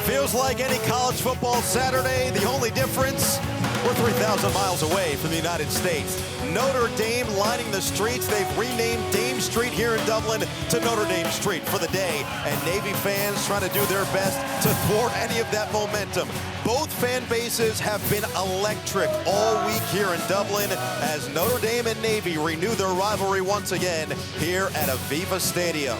Feels like any college football Saturday. The only difference, we're 3,000 miles away from the United States. Notre Dame lining the streets. They've renamed Dame Street here in Dublin to Notre Dame Street for the day. And Navy fans trying to do their best to thwart any of that momentum. Both fan bases have been electric all week here in Dublin as Notre Dame and Navy renew their rivalry once again here at Aviva Stadium.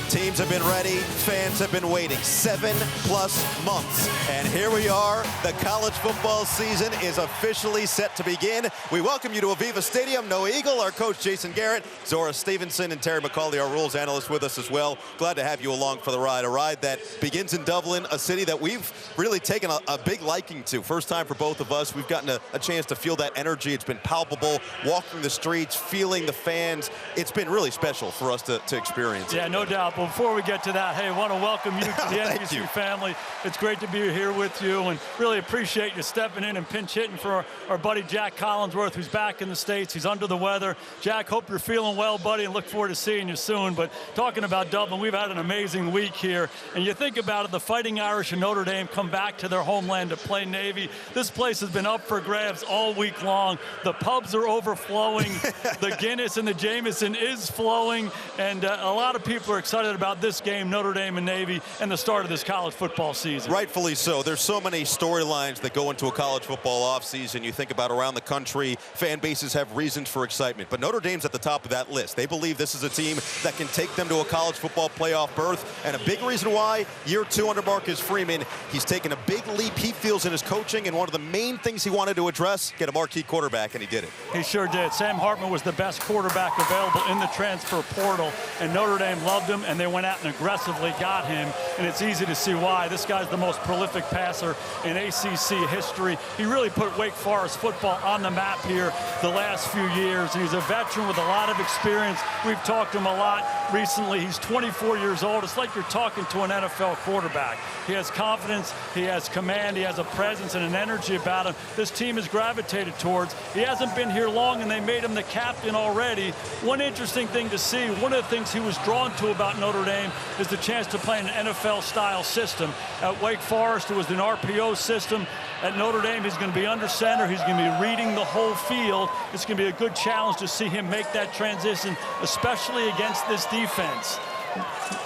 Teams have been ready, fans have been waiting 7+ months. And here we are, the college football season is officially set to begin. We welcome you to Aviva Stadium. Noah Eagle, our coach Jason Garrett, Zora Stevenson, and Terry McCauley, our rules analyst, with us as well. Glad to have you along for the ride. A ride that begins in Dublin, a city that we've really taken a big liking to. First time for both of us. We've gotten a chance to feel that energy. It's been palpable, walking the streets, feeling the fans. It's been really special for us to experience. Yeah, no doubt. But before we get to that, hey, I want to welcome you to the NBC family. It's great to be here with you and really appreciate you stepping in and pinch hitting for our buddy Jack Collinsworth, who's back in the States. He's under the weather. Jack, hope you're feeling well, buddy, and look forward to seeing you soon. But talking about Dublin, we've had an amazing week here. And you think about it, the Fighting Irish and Notre Dame come back to their homeland to play Navy. This place has been up for grabs all week long. The pubs are overflowing. The Guinness and the Jameson is flowing. And a lot of people are excited about this game, Notre Dame and Navy, and the start of this college football season. Rightfully so. There's so many storylines that go into a college football offseason. You think about around the country, fan bases have reasons for excitement. But Notre Dame's at the top of that list. They believe this is a team that can take them to a college football playoff berth. And a big reason why, year 2 under Marcus Freeman, he's taken a big leap, he feels, in his coaching. And one of the main things he wanted to address, get a marquee quarterback, and he did it. He sure did. Sam Hartman was the best quarterback available in the transfer portal. And Notre Dame loved him, and they went out and aggressively got him, and it's easy to see why. This guy's the most prolific passer in ACC history. He really put Wake Forest football on the map here the last few years. He's a veteran with a lot of experience. We've talked to him a lot recently. He's 24 years old. It's like you're talking to an NFL quarterback. He has confidence, he has command, he has a presence and an energy about him this team has gravitated towards. He hasn't been here long, and they made him the captain already. One interesting thing to see, one of the things he was drawn to about Notre Dame is the chance to play an NFL-style system. At Wake Forest, it was an RPO system. At Notre Dame, he's going to be under center. He's going to be reading the whole field. It's going to be a good challenge to see him make that transition, especially against this defense.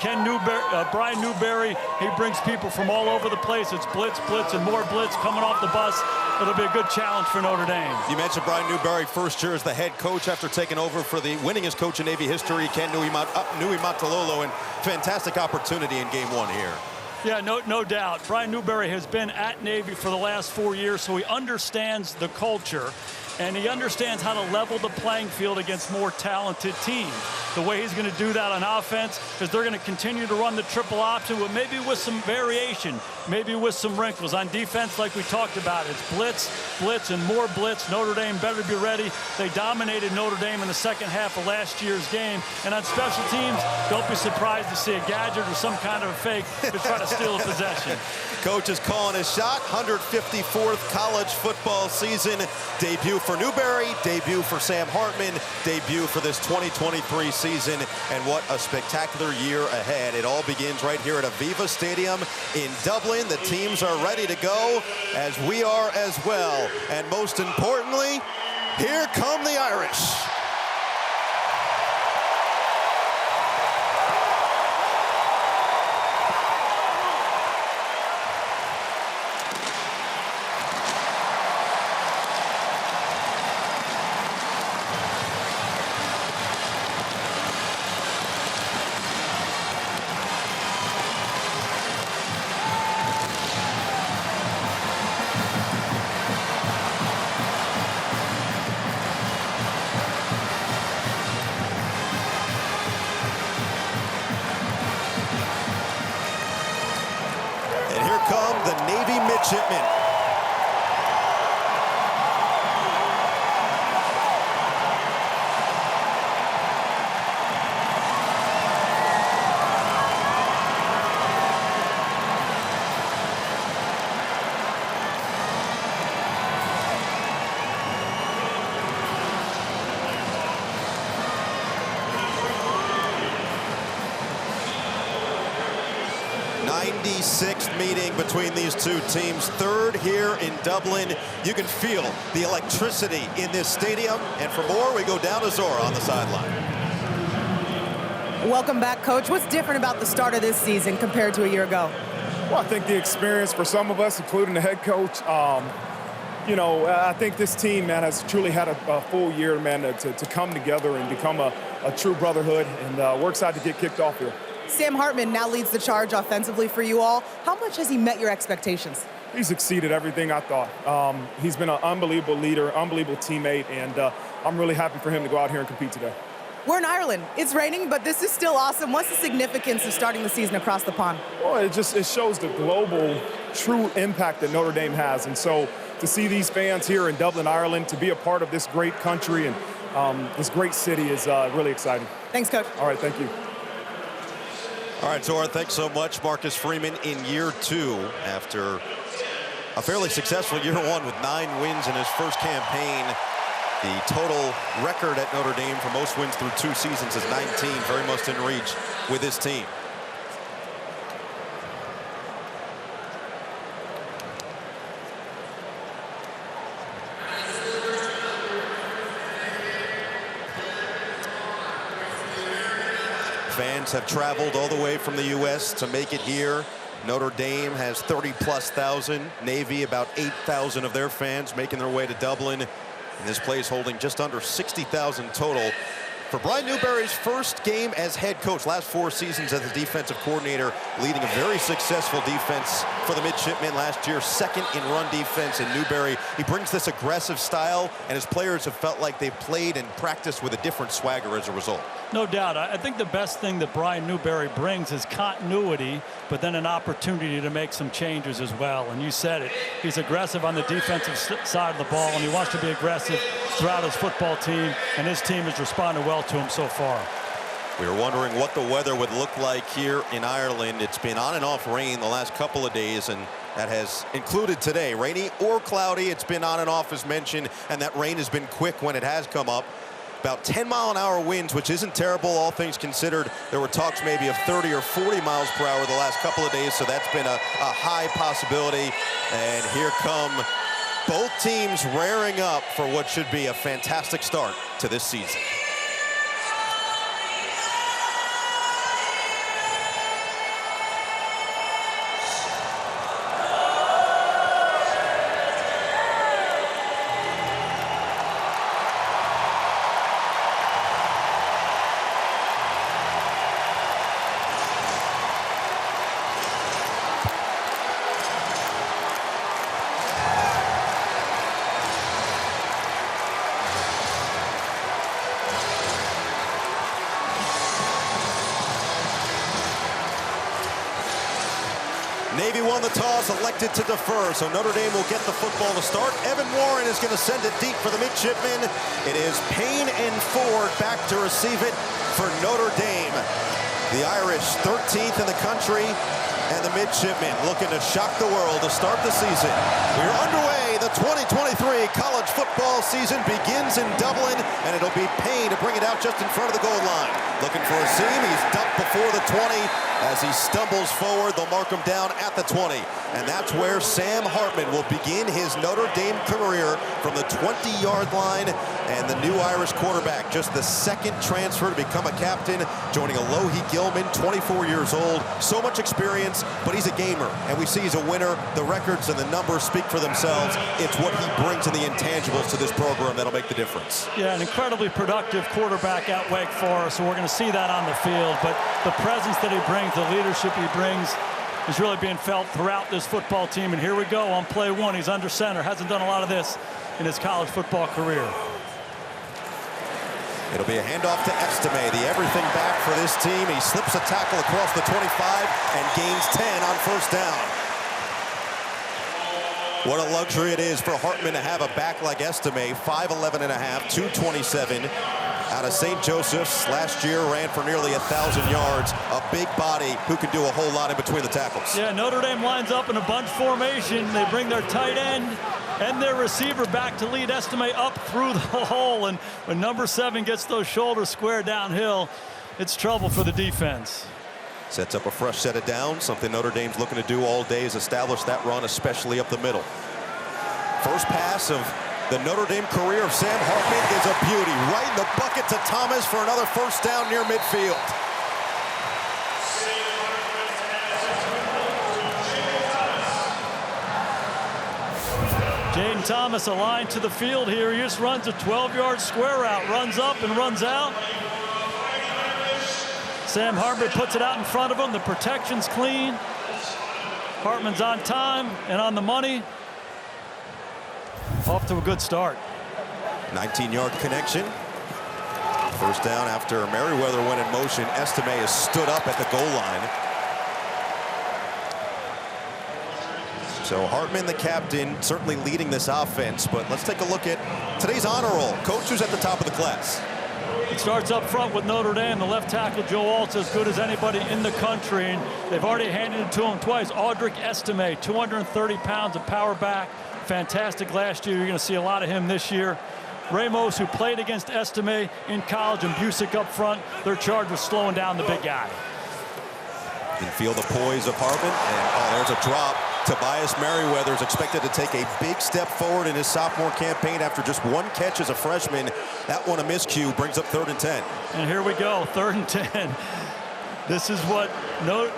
Brian Newberry, he brings people from all over the place. It's blitz, blitz, and more blitz coming off the bus. It'll be a good challenge for Notre Dame. You mentioned Brian Newberry, first year as the head coach after taking over for the winningest coach in Navy history, Ken Niumatalolo, and fantastic opportunity in game 1 here. Yeah, no doubt. Brian Newberry has been at Navy for the last 4 years, so he understands the culture, and he understands how to level the playing field against more talented teams. The way he's going to do that on offense is they're going to continue to run the triple option, but maybe with some variation, maybe with some wrinkles. On defense, like we talked about, it's blitz, blitz, and more blitz. Notre Dame better be ready. They dominated Notre Dame in the second half of last year's game. And on special teams, don't be surprised to see a gadget or some kind of a fake to try to steal a possession. Coach is calling his shot. 154th college football season. Debut for Newberry, debut for Sam Hartman, debut for this 2023 season. And what a spectacular year ahead. It all begins right here at Aviva Stadium in Dublin. The teams are ready to go, as we are as well. And most importantly, here come the Irish. Come the Navy midshipmen. 96th meeting between these two teams, third here in Dublin. You can feel the electricity in this stadium. And for more, we go down to Zora on the sideline. Welcome back, Coach. What's different about the start of this season compared to a year ago? Well, I think the experience for some of us, including the head coach, I think this team, man, has truly had a full year, man, to come together and become a true brotherhood, and we're excited to get kicked off here. Sam Hartman now leads the charge offensively for you all. How much has he met your expectations? He's exceeded everything I thought. He's been an unbelievable leader, unbelievable teammate, and I'm really happy for him to go out here and compete today. We're in Ireland. It's raining, but this is still awesome. What's the significance of starting the season across the pond? Well, it shows the global true impact that Notre Dame has. And so to see these fans here in Dublin, Ireland, to be a part of this great country and this great city is really exciting. Thanks, Coach. All right, thank you. All right, Zora, thanks so much. Marcus Freeman in year 2 after a fairly successful year 1 with 9 wins in his first campaign. The total record at Notre Dame for most wins through 2 seasons is 19, very much in reach with his team. Fans have traveled all the way from the U.S. to make it here. Notre Dame has 30,000+. Navy, about 8,000 of their fans making their way to Dublin. And this place holding just under 60,000 total. For Brian Newberry's first game as head coach, last 4 seasons as the defensive coordinator, leading a very successful defense for the midshipmen last year, second in run defense. And Newberry, he brings this aggressive style, and his players have felt like they've played and practiced with a different swagger as a result. No doubt. I think the best thing that Brian Newberry brings is continuity, but then an opportunity to make some changes as well. And you said it. He's aggressive on the defensive side of the ball, and he wants to be aggressive throughout his football team, and his team has responded well to him so far. We were wondering what the weather would look like here in Ireland. It's been on and off rain the last couple of days, and that has included today. Rainy or cloudy, it's been on and off as mentioned, and that rain has been quick when it has come up. About 10-mile-an-hour winds, which isn't terrible, all things considered. There were talks maybe of 30 or 40 miles per hour the last couple of days, so that's been a high possibility. And here come both teams raring up for what should be a fantastic start to this season. Navy won the toss, elected to defer, so Notre Dame will get the football to start. Evan Warren is going to send it deep for the midshipmen. It is Payne and Ford back to receive it for Notre Dame. The Irish 13th in the country, and the midshipmen looking to shock the world to start the season. We're underway. The 2023 college football season begins in Dublin, and it'll be Payne to bring it out just in front of the goal line. Looking for a seam. He's dumped before the 20. As he stumbles forward, they'll mark him down at the 20. And that's where Sam Hartman will begin his Notre Dame career from the 20-yard line. And the new Irish quarterback, just the second transfer to become a captain, joining Alohi Gilman, 24 years old. So much experience, but he's a gamer. And we see he's a winner. The records and the numbers speak for themselves. It's what he brings in the intangibles to this program that'll make the difference. Yeah, an incredibly productive quarterback at Wake Forest, so we're going to see that on the field. But the presence that he brings, the leadership he brings, is really being felt throughout this football team. And here we go on play 1. He's under center. Hasn't done a lot of this in his college football career. It'll be a handoff to Estime, the everything back for this team. He slips a tackle across the 25 and gains 10 on first down. What a luxury it is for Hartman to have a back like Estime, 5'11 and a half, 227. Out of St. Joseph's, last year ran for nearly 1,000 yards. A big body who can do a whole lot in between the tackles. Yeah, Notre Dame lines up in a bunch formation. They bring their tight end and their receiver back to lead Estime up through the hole. And when number 7 gets those shoulders square downhill, it's trouble for the defense. Sets up a fresh set of downs. Something Notre Dame's looking to do all day is establish that run, especially up the middle. First pass of the Notre Dame career of Sam Hartman is a beauty. Right in the bucket to Thomas for another first down near midfield. Jaden Thomas aligned to the field here. He just runs a 12-yard square route, runs up and runs out. Sam Hartman puts it out in front of him. The protection's clean. Hartman's on time and on the money. Off to a good start. 19-yard connection. First down after Merriweather went in motion. Estime has stood up at the goal line. So Hartman, the captain, certainly leading this offense. But let's take a look at today's honor roll. Coach who's at the top of the class. It starts up front with Notre Dame. The left tackle, Joe Alt's as good as anybody in the country. And they've already handed it to him twice. Audric Estime, 230 pounds of power back. Fantastic last year. You're going to see a lot of him this year. Ramos, who played against Estime in college, and Busick up front. They're charged with slowing down the big guy. You can feel the poise of Hartman. And there's a drop. Tobias Merriweather is expected to take a big step forward in his sophomore campaign after just one catch as a freshman. That one a miscue, brings up 3rd and 10. And here we go, 3rd and 10. This is what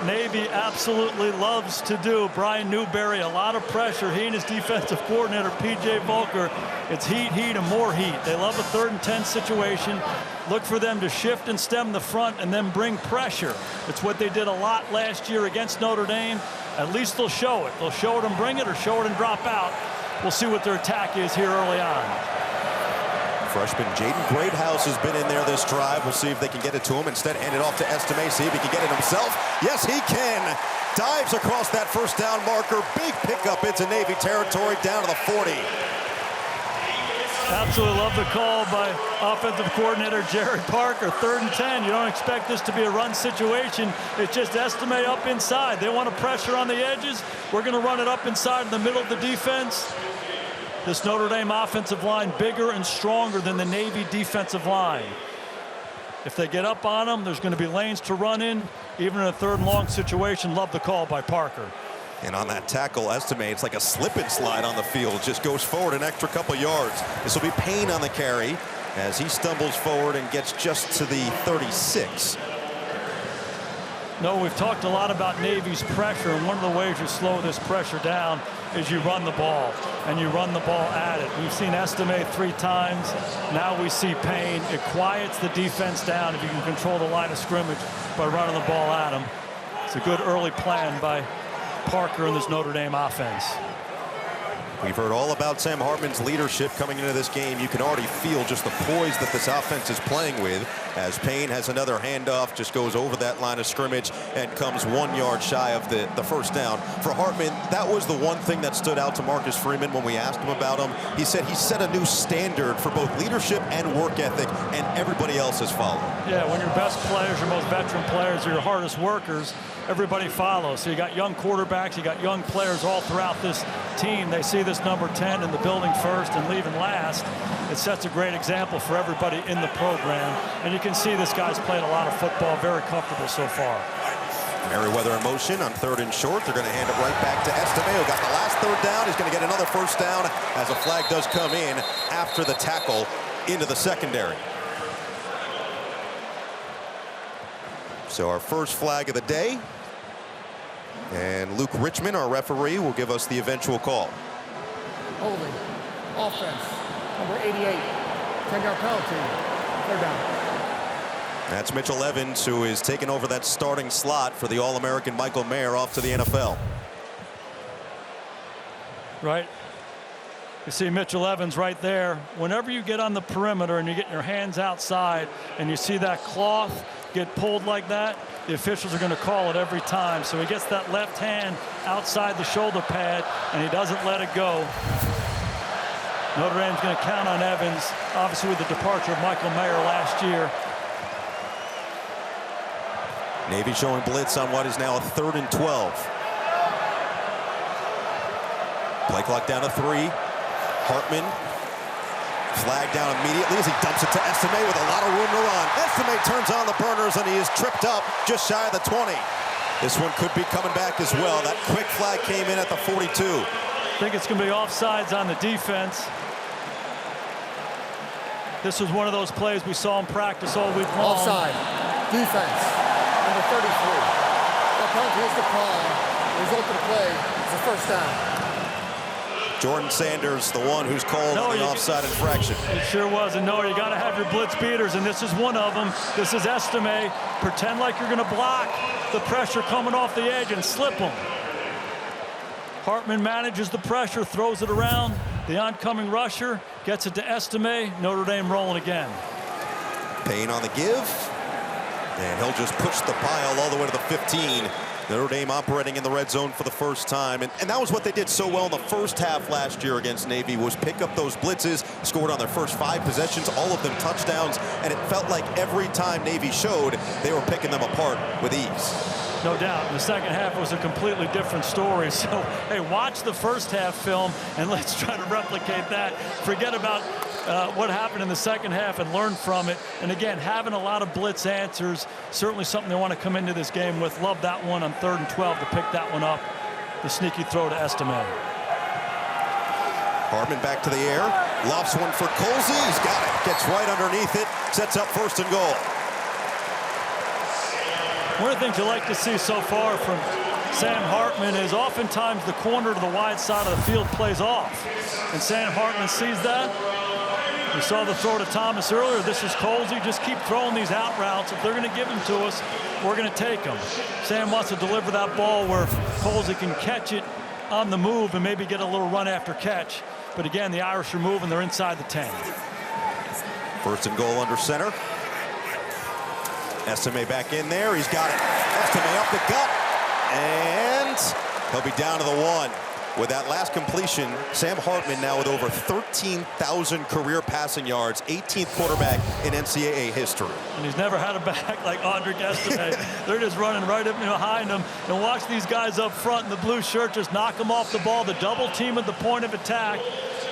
Navy absolutely loves to do. Brian Newberry, a lot of pressure. He and his defensive coordinator, P.J. Volker. It's heat, and more heat. They love a 3rd and 10 situation. Look for them to shift and stem the front and then bring pressure. It's what they did a lot last year against Notre Dame. At least they'll show it. They'll show it and bring it, or show it and drop out. We'll see what their attack is here early on. Freshman Jaden Greathouse has been in there this drive. We'll see if they can get it to him. Instead, hand it off to Estime. See if he can get it himself. Yes, he can. Dives across that first down marker. Big pickup into Navy territory, down to the 40. Absolutely love the call by offensive coordinator Jerry Parker. 3rd and 10. You don't expect this to be a run situation. It's just Estime up inside. They want to pressure on the edges. We're going to run it up inside in the middle of the defense. This Notre Dame offensive line bigger and stronger than the Navy defensive line. If they get up on them, there's going to be lanes to run in. Even in a 3rd and long situation, love the call by Parker. And on that tackle, Estime, it's like a slip and slide on the field. Just goes forward an extra couple yards. This will be Payne on the carry as he stumbles forward and gets just to the 36. No, we've talked a lot about Navy's pressure, and one of the ways you slow this pressure down is you run the ball, and you run the ball at it. We've seen Estime 3 times. Now we see Payne. It quiets the defense down if you can control the line of scrimmage by running the ball at them. It's a good early plan by Parker in this Notre Dame offense. We've heard all about Sam Hartman's leadership coming into this game. You can already feel just the poise that this offense is playing with as Payne has another handoff, just goes over that line of scrimmage and comes 1 yard shy of the first down. For Hartman, that was the one thing that stood out to Marcus Freeman when we asked him about him. He said he set a new standard for both leadership and work ethic, and everybody else has followed. Yeah, when your best players, your most veteran players are your hardest workers, everybody follows. So you got young quarterbacks, you got young players all throughout this team. They see this number 10 in the building first and leaving last. It sets a great example for everybody in the program. And you can see this guy's played a lot of football, very comfortable so far. Merriweather in motion on 3rd and short. They're going to hand it right back to Estime, who got the last 3rd down. He's going to get another first down as a flag does come in after the tackle into the secondary. So our first flag of the day. And Luke Richmond, our referee, will give us the eventual call. Holding. Offense. Number 88. 10-yard penalty. 3rd down. That's Mitchell Evans, who is taking over that starting slot for the All-American Michael Mayer off to the NFL. Right. You see Mitchell Evans right there. Whenever you get on the perimeter and you get your hands outside and you see that cloth get pulled like that, the officials are going to call it every time. So he gets that left hand outside the shoulder pad and he doesn't let it go. Notre Dame's going to count on Evans, obviously with the departure of Michael Mayer last year. Navy showing blitz on what is now a 3rd and 12. Play clock down to 3. Hartman Flag down immediately as he dumps it to Estime with a lot of room to run. Estime turns on the burners and he is tripped up just shy of the 20. This one could be coming back as well. That quick flag came in at the 42. I think it's going to be offsides on the defense. This was one of those plays we saw in practice all week long. Offside. Defense. Number 33. The penalty is the call. The result of the play is a first down. Jordan Sanders, the one who's called on the offside infraction. It sure was. And no, you got to have your blitz beaters, and this is one of them. This is Estime. Pretend like you're going to block the pressure coming off the edge and slip them. Hartman manages the pressure, throws it around. The oncoming rusher gets it to Estime. Notre Dame rolling again. Payne on the give. And he'll just push the pile all the way to the 15. Notre Dame operating in the red zone for the first time. And that was what they did so well in the first half last year against Navy, was pick up those blitzes, scored on their first 5 possessions, all of them touchdowns. And it felt like every time Navy showed, they were picking them apart with ease. No doubt. In the second half was a completely different story. So, hey, watch the first half film and let's try to replicate that. Forget about what happened in the second half and learn from it. And again, having a lot of blitz answers, certainly something they want to come into this game with. Love that one on 3rd and 12 to pick that one up. The sneaky throw to Estime. Hartman back to the air, lofts one for Colsey. He's got it. Gets right underneath it. Sets up 1st and goal. One of the things you like to see so far from Sam Hartman is oftentimes the corner to the wide side of the field plays off. And Sam Hartman sees that. We saw the throw to Thomas earlier. This is Colsey. Just keep throwing these out routes. If they're going to give them to us, we're going to take them. Sam wants to deliver that ball where Colsey can catch it on the move and maybe get a little run after catch. But again, the Irish are moving. They're inside the 10. 1st and goal under center. Estime back in there. He's got it. Estime up the gut. And he'll be down to the 1. With that last completion, Sam Hartman now with over 13,000 career passing yards, 18th quarterback in NCAA history. And he's never had a back like Audric Estime. They're just running right up behind him. And watch these guys up front in the blue shirt just knock him off the ball. The double team at the point of attack.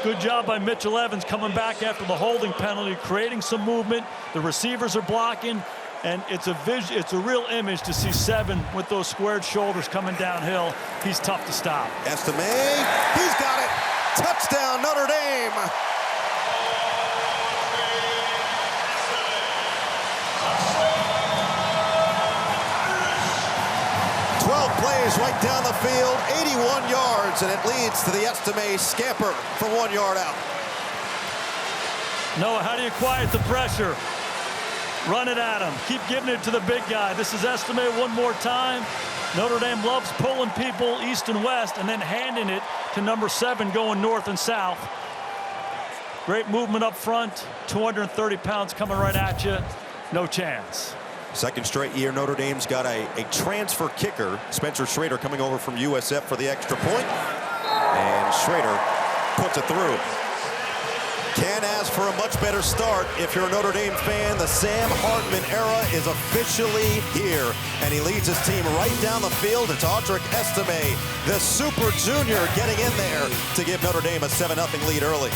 Good job by Mitchell Evans coming back after the holding penalty, creating some movement. The receivers are blocking. And it's a real image to see 7 with those squared shoulders coming downhill. He's tough to stop. Estime, he's got it. Touchdown, Notre Dame. Plays right down the field, 81 yards, and it leads to the Estime scamper from 1 yard out. Noah, how do you quiet the pressure? Run it at him. Keep giving it to the big guy. This is Estime one more time. Notre Dame loves pulling people east and west and then handing it to number 7 going north and south. Great movement up front. 230 pounds coming right at you. No chance. Second straight year Notre Dame's got a transfer kicker. Spencer Schrader coming over from USF for the extra point. And Schrader puts it through. Can't ask for a much better start if you're a Notre Dame fan. The Sam Hartman era is officially here, and he leads his team right down the field. It's Audric Estime, the super junior, getting in there to give Notre Dame a 7-0 lead early.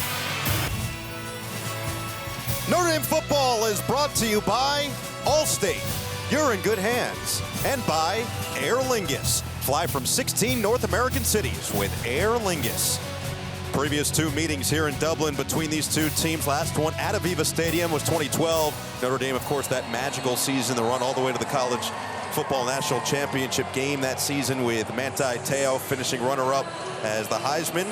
Notre Dame football is brought to you by Allstate. You're in good hands. And by Aer Lingus. Fly from 16 North American cities with Aer Lingus. Previous 2 meetings here in Dublin between these 2 teams. Last one at Aviva Stadium was 2012. Notre Dame, of course, that magical season, the run all the way to the college football national championship game that season with Manti Te'o finishing runner-up as the Heisman.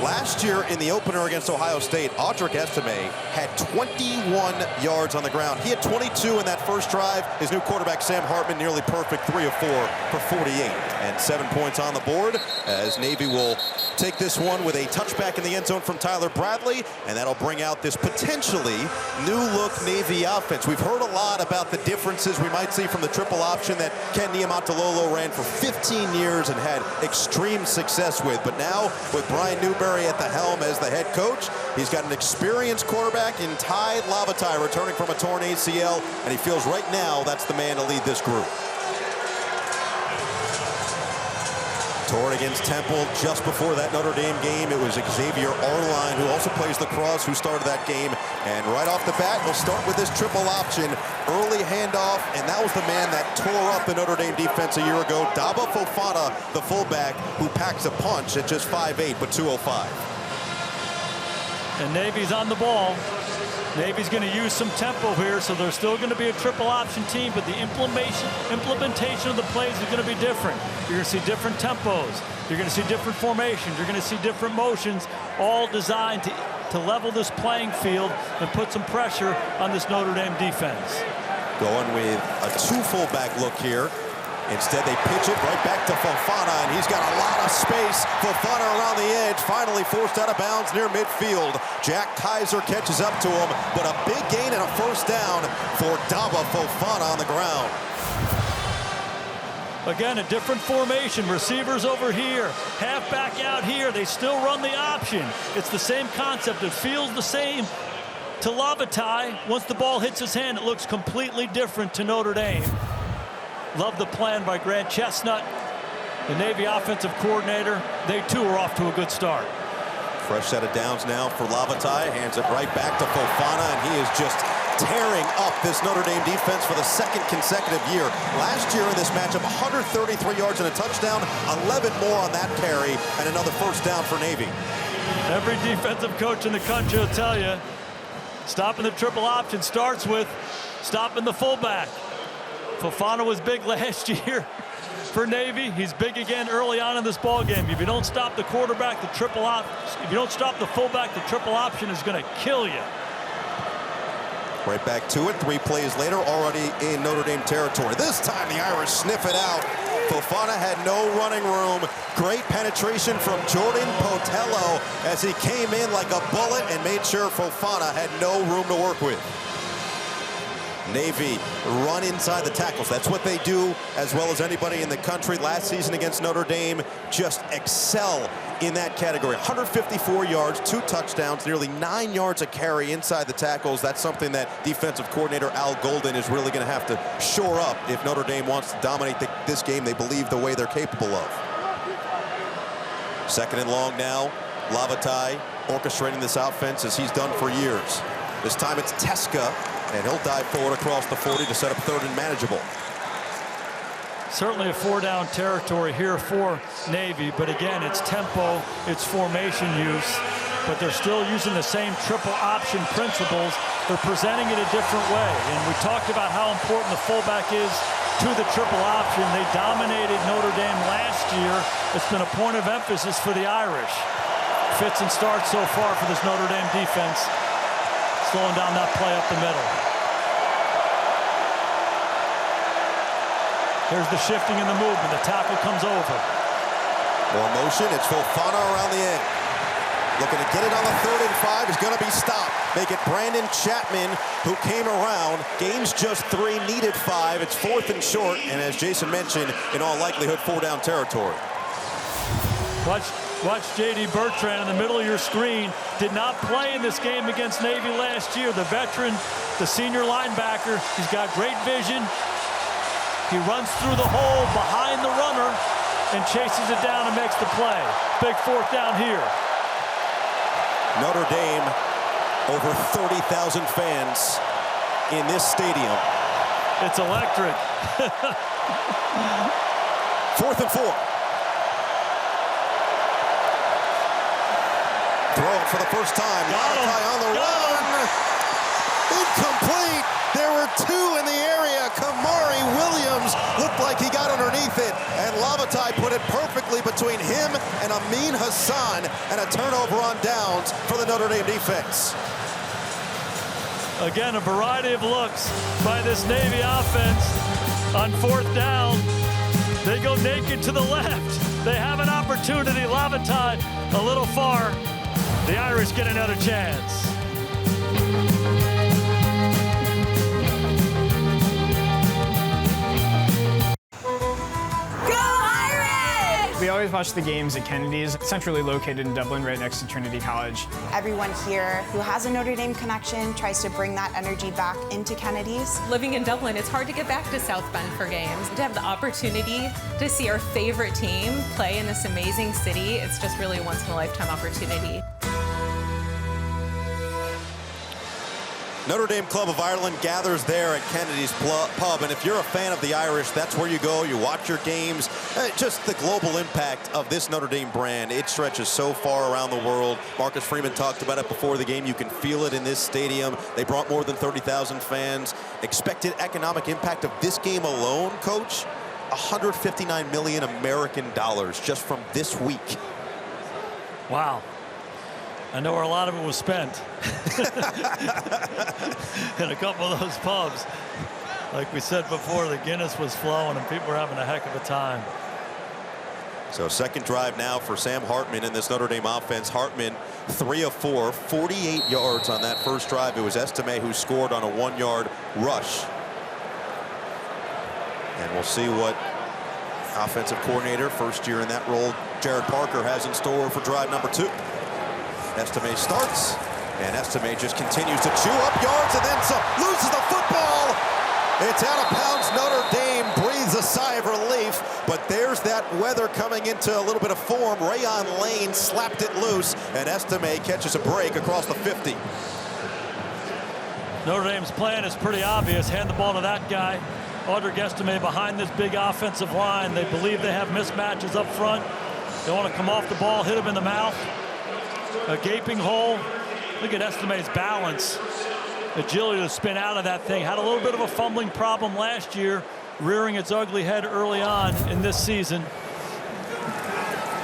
Last year in the opener against Ohio State, Audric Estime had 21 yards on the ground. He had 22 in that first drive. His new quarterback, Sam Hartman, nearly perfect, 3 of 4 for 48. And 7 points on the board as Navy will take this one with a touchback in the end zone from Tyler Bradley, and that'll bring out this potentially new-look Navy offense. We've heard a lot about the differences we might see from the triple option that Ken Niumatalolo ran for 15 years and had extreme success with. But now, with Brian Newberry at the helm as the head coach, he's got an experienced quarterback in Ty Lavatai returning from a torn ACL, and he feels right now that's the man to lead this group. Tore it against Temple just before that Notre Dame game. It was Xavier Arline, who also plays lacrosse, who started that game. And right off the bat, we'll start with this triple option. Early handoff, and that was the man that tore up the Notre Dame defense a year ago. Daba Fofana, the fullback, who packs a punch at just 5'8", but 205. And Navy's on the ball. Navy's going to use some tempo here, so there's still going to be a triple option team, but the implementation of the plays is going to be different. You're going to see different tempos. You're going to see different formations. You're going to see different motions, all designed to level this playing field and put some pressure on this Notre Dame defense. Going with a two fullback look here. Instead, they pitch it right back to Fofana, and he's got a lot of space. Fofana around the edge, finally forced out of bounds near midfield. Jack Kaiser catches up to him, but a big gain and a first down for Daba Fofana on the ground. Again, a different formation. Receivers over here, halfback out here. They still run the option. It's the same concept. It feels the same to Lavatai. Once the ball hits his hand, it looks completely different to Notre Dame. Love the plan by Grant Chestnut, the Navy offensive coordinator. They too are off to a good start. Fresh set of downs now for Lavatai. Hands it right back to Fofana, and he is just tearing up this Notre Dame defense for the second consecutive year. Last year in this matchup, 133 yards and a touchdown, 11 more on that carry, and another first down for Navy. Every defensive coach in the country will tell you, stopping the triple option starts with stopping the fullback. Fofana was big last year for Navy. He's big again early on in this ball game. If you don't stop the quarterback, the triple option. If you don't stop the fullback, the triple option is going to kill you. Right back to it. 3 plays later, already in Notre Dame territory. This time the Irish sniff it out. Fofana had no running room. Great penetration from Jordan Potello as he came in like a bullet and made sure Fofana had no room to work with. Navy run inside the tackles. That's what they do as well as anybody in the country. Last season against Notre Dame, just excel in that category. 154 yards, 2 touchdowns, nearly 9 yards a carry inside the tackles. That's something that defensive coordinator Al Golden is really going to have to shore up if Notre Dame wants to dominate this game they believe the way they're capable of. Second and long now. Lavatai orchestrating this offense as he's done for years. This time it's Teska, and he'll dive forward across the 40 to set up third and manageable. Certainly a 4-down territory here for Navy, but again, it's tempo, it's formation use, but they're still using the same triple option principles. They're presenting it a different way, and we talked about how important the fullback is to the triple option. They dominated Notre Dame last year. It's been a point of emphasis for the Irish. Fits and starts so far for this Notre Dame defense, slowing down that play up the middle. There's the shifting in the movement. The tackle comes over. More motion. It's Fofana around the end. Looking to get it on the 3rd and 5. He's going to be stopped. Make it Brandon Chapman, who came around. Gains just 3, needed 5. It's 4th and short. And as Jason mentioned, in all likelihood, 4-down territory. Watch J.D. Bertrand in the middle of your screen. Did not play in this game against Navy last year. The veteran, the senior linebacker. He's got great vision. He runs through the hole behind the runner and chases it down and makes the play. Big 4th down here. Notre Dame, over 30,000 fans in this stadium. It's electric. 4th and 4. Throw it for the first time. Lavatai on the run. Incomplete. There were 2 in the area. Kamari Williams looked like he got underneath it, and Lavatai put it perfectly between him and Amin Hassan, and a turnover on downs for the Notre Dame defense. Again, a variety of looks by this Navy offense on 4th down. They go naked to the left. They have an opportunity. Lavatai a little far. The Irish get another chance. Go Irish! We always watch the games at Kennedy's, centrally located in Dublin, right next to Trinity College. Everyone here who has a Notre Dame connection tries to bring that energy back into Kennedy's. Living in Dublin, it's hard to get back to South Bend for games. To have the opportunity to see our favorite team play in this amazing city, it's just really a once-in-a-lifetime opportunity. Notre Dame Club of Ireland gathers there at Kennedy's Pub, and if you're a fan of the Irish, that's where you go. You watch your games. Just the global impact of this Notre Dame brand, it stretches so far around the world. Marcus Freeman talked about it before the game. You can feel it in this stadium. They brought more than 30,000 fans. Expected economic impact of this game alone, Coach, $159 million American dollars just from this week. Wow. I know where a lot of it was spent in a couple of those pubs. Like we said before, the Guinness was flowing and people were having a heck of a time. So second drive now for Sam Hartman in this Notre Dame offense. Hartman 3 of 4, 48 yards on that first drive. It was Estime who scored on a 1-yard rush. And we'll see what offensive coordinator, first year in that role, Jared Parker, has in store for drive number 2. Estime starts, and Estime just continues to chew up yards and then some. Loses the football. It's out of bounds. Notre Dame breathes a sigh of relief, but there's that weather coming into a little bit of form. Rayon Lane slapped it loose, and Estime catches a break across the 50. Notre Dame's plan is pretty obvious. Hand the ball to that guy. Audric Estime behind this big offensive line. They believe they have mismatches up front. They want to come off the ball, hit him in the mouth. A gaping hole. Look at Estime's balance. Agility to spin out of that thing. Had a little bit of a fumbling problem last year, rearing its ugly head early on in this season.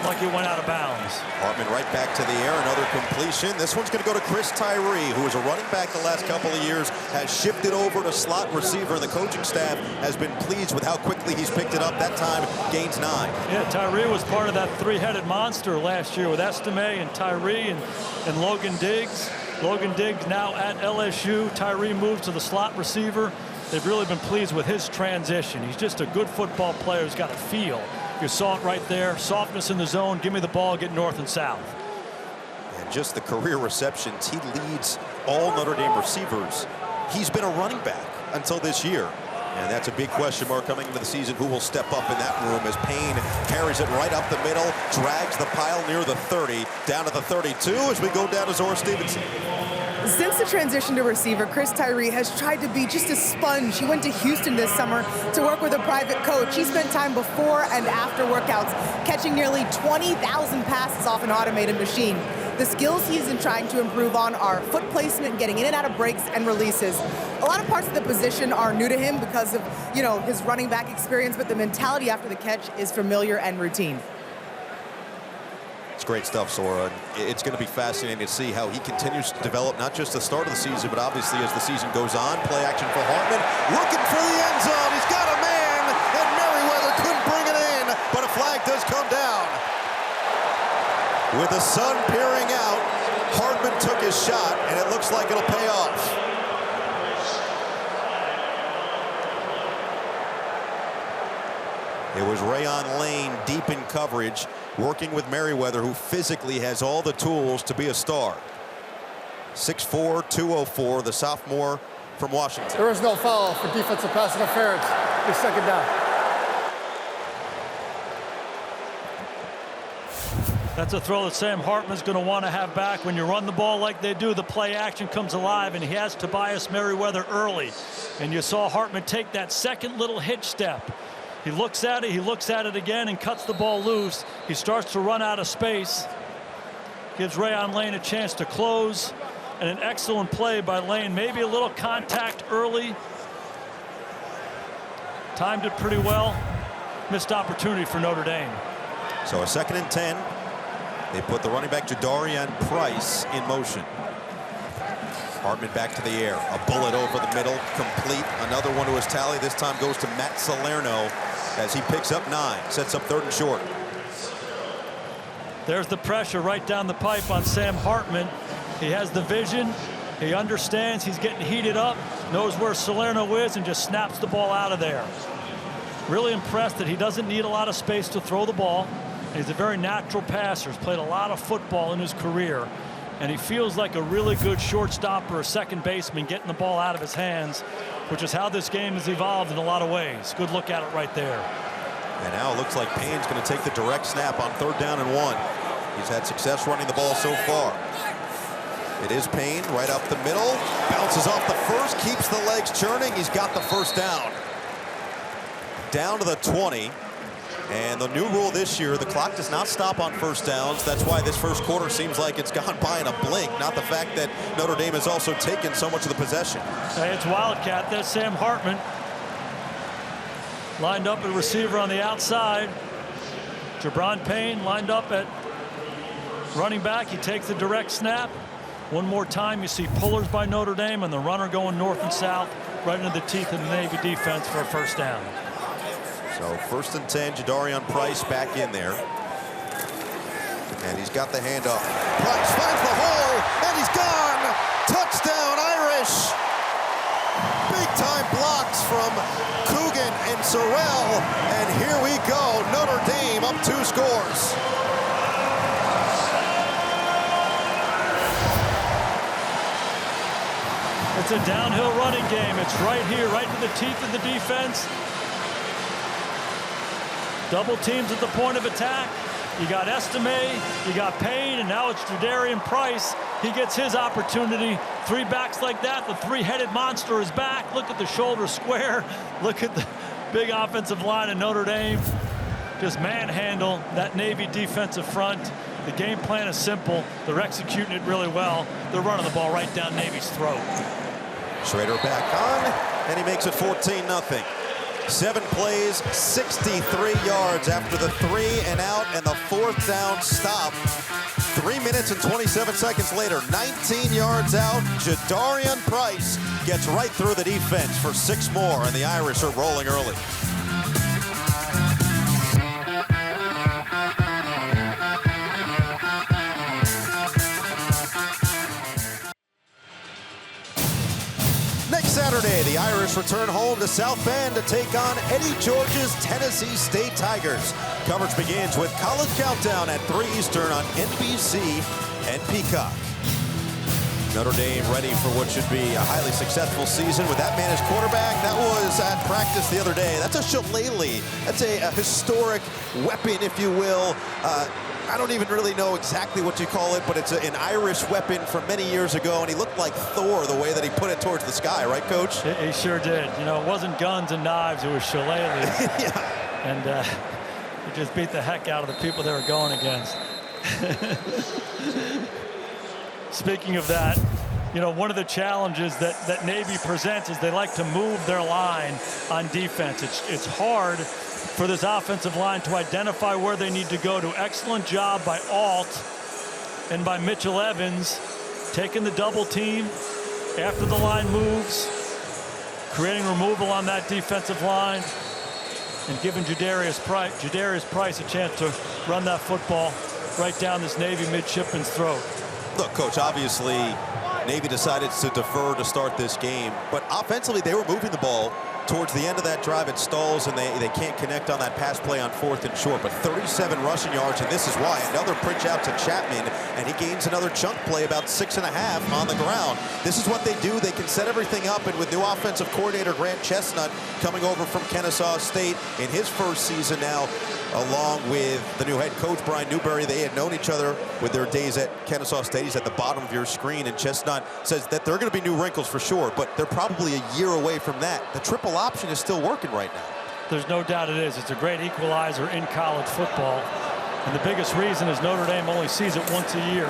Like it went out of bounds. Hartman right back to the air, another completion. This one's going to go to Chris Tyree, who was a running back the last couple of years, has shifted over to slot receiver, and the coaching staff has been pleased with how quickly he's picked it up. That time, gains 9. Yeah, Tyree was part of that three-headed monster last year with Estime and Tyree and Logan Diggs. Logan Diggs now at LSU. Tyree moved to the slot receiver. They've really been pleased with his transition. He's just a good football player who's got a feel. You saw it right there. Softness in the zone. Give me the ball. Get north and south. And just the career receptions. He leads all Notre Dame receivers. He's been a running back until this year. And that's a big question mark coming into the season. Who will step up in that room as Payne carries it right up the middle, drags the pile near the 30, down to the 32 as we go down to Zora Stevenson. Since the transition to receiver, Chris Tyree has tried to be just a sponge. He went to Houston this summer to work with a private coach. He spent time before and after workouts catching nearly 20,000 passes off an automated machine. The skills he's been trying to improve on are foot placement, getting in and out of breaks and releases. A lot of parts of the position are new to him because of, his running back experience, but the mentality after the catch is familiar and routine. It's great stuff, Zora. It's going to be fascinating to see how he continues to develop, not just the start of the season, but obviously as the season goes on. Play action for Hartman, looking for the end zone. He's got a man, and Merriweather couldn't bring it in, but a flag does come down. With the sun peering out, Hartman took his shot, and it looks like it'll pay off. It was Rayon Lane deep in coverage, working with Merriweather, who physically has all the tools to be a star. 6'4", 204, the sophomore from Washington. There is no foul for defensive pass interference. It's second down. That's a throw that Sam Hartman's going to want to have back. When you run the ball like they do, the play action comes alive, and he has Tobias Merriweather early. And you saw Hartman take that second little hitch step. He looks at it again, and cuts the ball loose. He starts to run out of space. Gives Rayon Lane a chance to close. And an excellent play by Lane. Maybe a little contact early. Timed it pretty well. Missed opportunity for Notre Dame. So a 2nd and 10. They put the running back Jadarian Price in motion. Hartman back to the air. A bullet over the middle, complete. Another one to his tally. This time goes to Matt Salerno as he picks up 9. Sets up 3rd and short. There's the pressure right down the pipe on Sam Hartman. He has the vision. He understands he's getting heated up, knows where Salerno is, and just snaps the ball out of there. Really impressed that he doesn't need a lot of space to throw the ball, He's a very natural passer. He's played a lot of football in his career. And he feels like a really good shortstop or a second baseman getting the ball out of his hands, which is how this game has evolved in a lot of ways. Good look at it right there. And now it looks like Payne's going to take the direct snap on 3rd down and 1. He's had success running the ball so far. It is Payne right up the middle. Bounces off the first, keeps the legs churning. He's got the first down. Down to the 20. And the new rule this year, the clock does not stop on first downs. That's why this first quarter seems like it's gone by in a blink, not the fact that Notre Dame has also taken so much of the possession. Hey, it's Wildcat. There's Sam Hartman. Lined up at receiver on the outside. Jabron Payne lined up at running back. He takes the direct snap. One more time, you see pullers by Notre Dame and the runner going north and south right into the teeth of the Navy defense for a first down. So 1st and 10, Jadarian Price back in there. And he's got the handoff. Price finds the hole, and he's gone! Touchdown, Irish! Big-time blocks from Coogan and Sorrell. And here we go, Notre Dame up 2 scores. It's a downhill running game. It's right here, right to the teeth of the defense. Double teams at the point of attack. You got Estime, you got Payne, and now it's Jadarian Price. He gets his opportunity. 3 backs like that. The 3-headed monster is back. Look at the shoulder square. Look at the big offensive line of Notre Dame. Just manhandle that Navy defensive front. The game plan is simple. They're executing it really well. They're running the ball right down Navy's throat. Schrader back on, and he makes it 14-0. 7 plays, 63 yards after the 3 and out and the 4th down stop. 3 minutes and 27 seconds later, 19 yards out, Jadarian Price gets right through the defense for 6 more, and the Irish are rolling early. Saturday, the Irish return home to South Bend to take on Eddie George's Tennessee State Tigers. Coverage begins with College Countdown at 3 Eastern on NBC and Peacock. Notre Dame ready for what should be a highly successful season with that man as quarterback. That was at practice the other day. That's a shillelagh. That's a historic weapon, if you will. I don't even really know exactly what you call it, but it's an Irish weapon from many years ago, and he looked like Thor the way that he put it towards the sky, right, Coach? He sure did. You know, it wasn't guns and knives, it was shillelagh. Yeah. And he just beat the heck out of the people they were going against. Speaking of that, you know, one of the challenges that Navy presents is they like to move their line on defense. It's hard for this offensive line to identify where they need to go. To excellent job by Alt and by Mitchell Evans, taking the double team after the line moves, creating removal on that defensive line, and giving Jadarius Price a chance to run that football right down this Navy midshipman's throat. Look, Coach, obviously Navy decided to defer to start this game, but offensively they were moving the ball. Towards the end of that drive, it stalls, and they can't connect on that pass play on 4th and short. But 37 rushing yards, and this is why. Another pitch out to Chapman, and he gains another chunk play, about 6.5 on the ground. This is what they do. They can set everything up, and with new offensive coordinator Grant Chestnut coming over from Kennesaw State in his first season now, along with the new head coach, Brian Newberry. They had known each other with their days at Kennesaw State. He's at the bottom of your screen, and Chestnut says that there are going to be new wrinkles for sure, but they're probably a year away from that. The triple option is still working right now. There's no doubt it is. It's a great equalizer in college football. And the biggest reason is Notre Dame only sees it once a year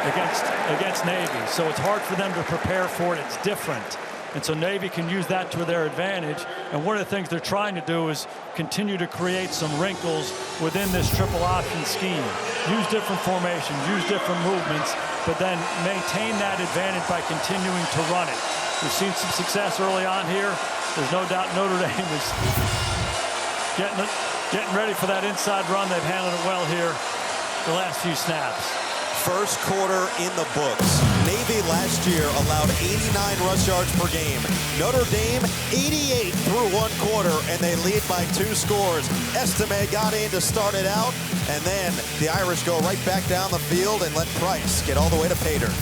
against Navy. So it's hard for them to prepare for it. It's different. And so Navy can use that to their advantage. And one of the things they're trying to do is continue to create some wrinkles within this triple option scheme. Use different formations, use different movements, but then maintain that advantage by continuing to run it. We've seen some success early on here. There's no doubt Notre Dame is getting ready for that inside run. They've handled it well here the last few snaps. First quarter in the books. Navy last year allowed 89 rush yards per game. Notre Dame, 88 through one quarter, and they lead by 2 scores. Estime got in to start it out, and then the Irish go right back down the field and let Price get all the way to pay dirt.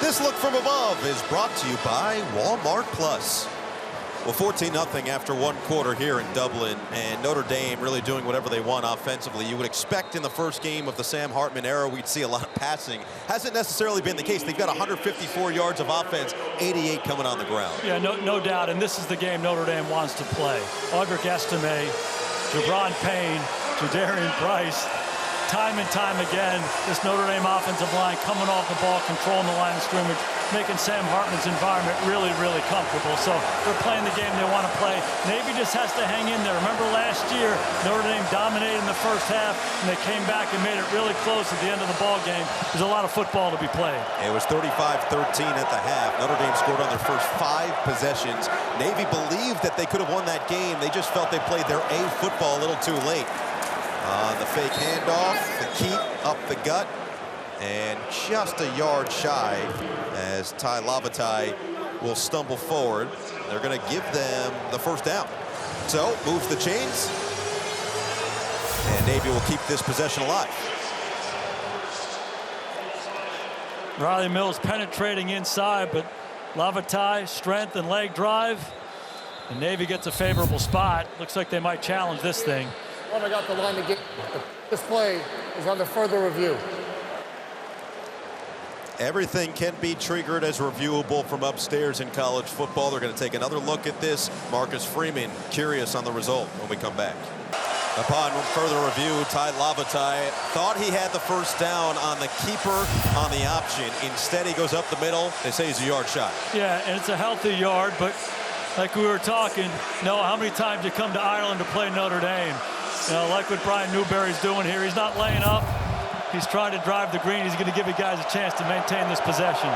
This look from above is brought to you by Walmart Plus. Well, 14-0 after one quarter here in Dublin, and Notre Dame really doing whatever they want offensively. You would expect in the first game of the Sam Hartman era we'd see a lot of passing. Hasn't necessarily been the case. They've got 154 yards of offense, 88 coming on the ground. Yeah, no doubt, and this is the game Notre Dame wants to play. Audric Estime, Jabron Payne, Jadarian Price. Time and time again, this Notre Dame offensive line coming off the ball, controlling the line of scrimmage, making Sam Hartman's environment really, really comfortable. So they're playing the game they want to play. Navy just has to hang in there. Remember last year, Notre Dame dominated in the first half, and they came back and made it really close at the end of the ball game. There's a lot of football to be played. It was 35-13 at the half. Notre Dame scored on their first 5 possessions. Navy believed that they could have won that game. They just felt they played their A football a little too late. The fake handoff, the keep up the gut, and just a yard shy as Ty Lavatai will stumble forward. They're going to give them the first down. So moves the chains, and Navy will keep this possession alive. Riley Mills penetrating inside, but Lavatai, strength and leg drive. And Navy gets a favorable spot. Looks like they might challenge this thing. When I got the line to get this play is under further review. Everything can be triggered as reviewable from upstairs in college football. They're going to take another look at this. Marcus Freeman curious on the result when we come back. Upon further review, Ty Lavatai thought he had the first down on the keeper on the option. Instead, he goes up the middle. They say he's a yard shy. Yeah, and it's a healthy yard, but like we were talking, how many times you come to Ireland to play Notre Dame? Like what Brian Newberry's doing here. He's not laying up. He's trying to drive the green. He's going to give you guys a chance to maintain this possession.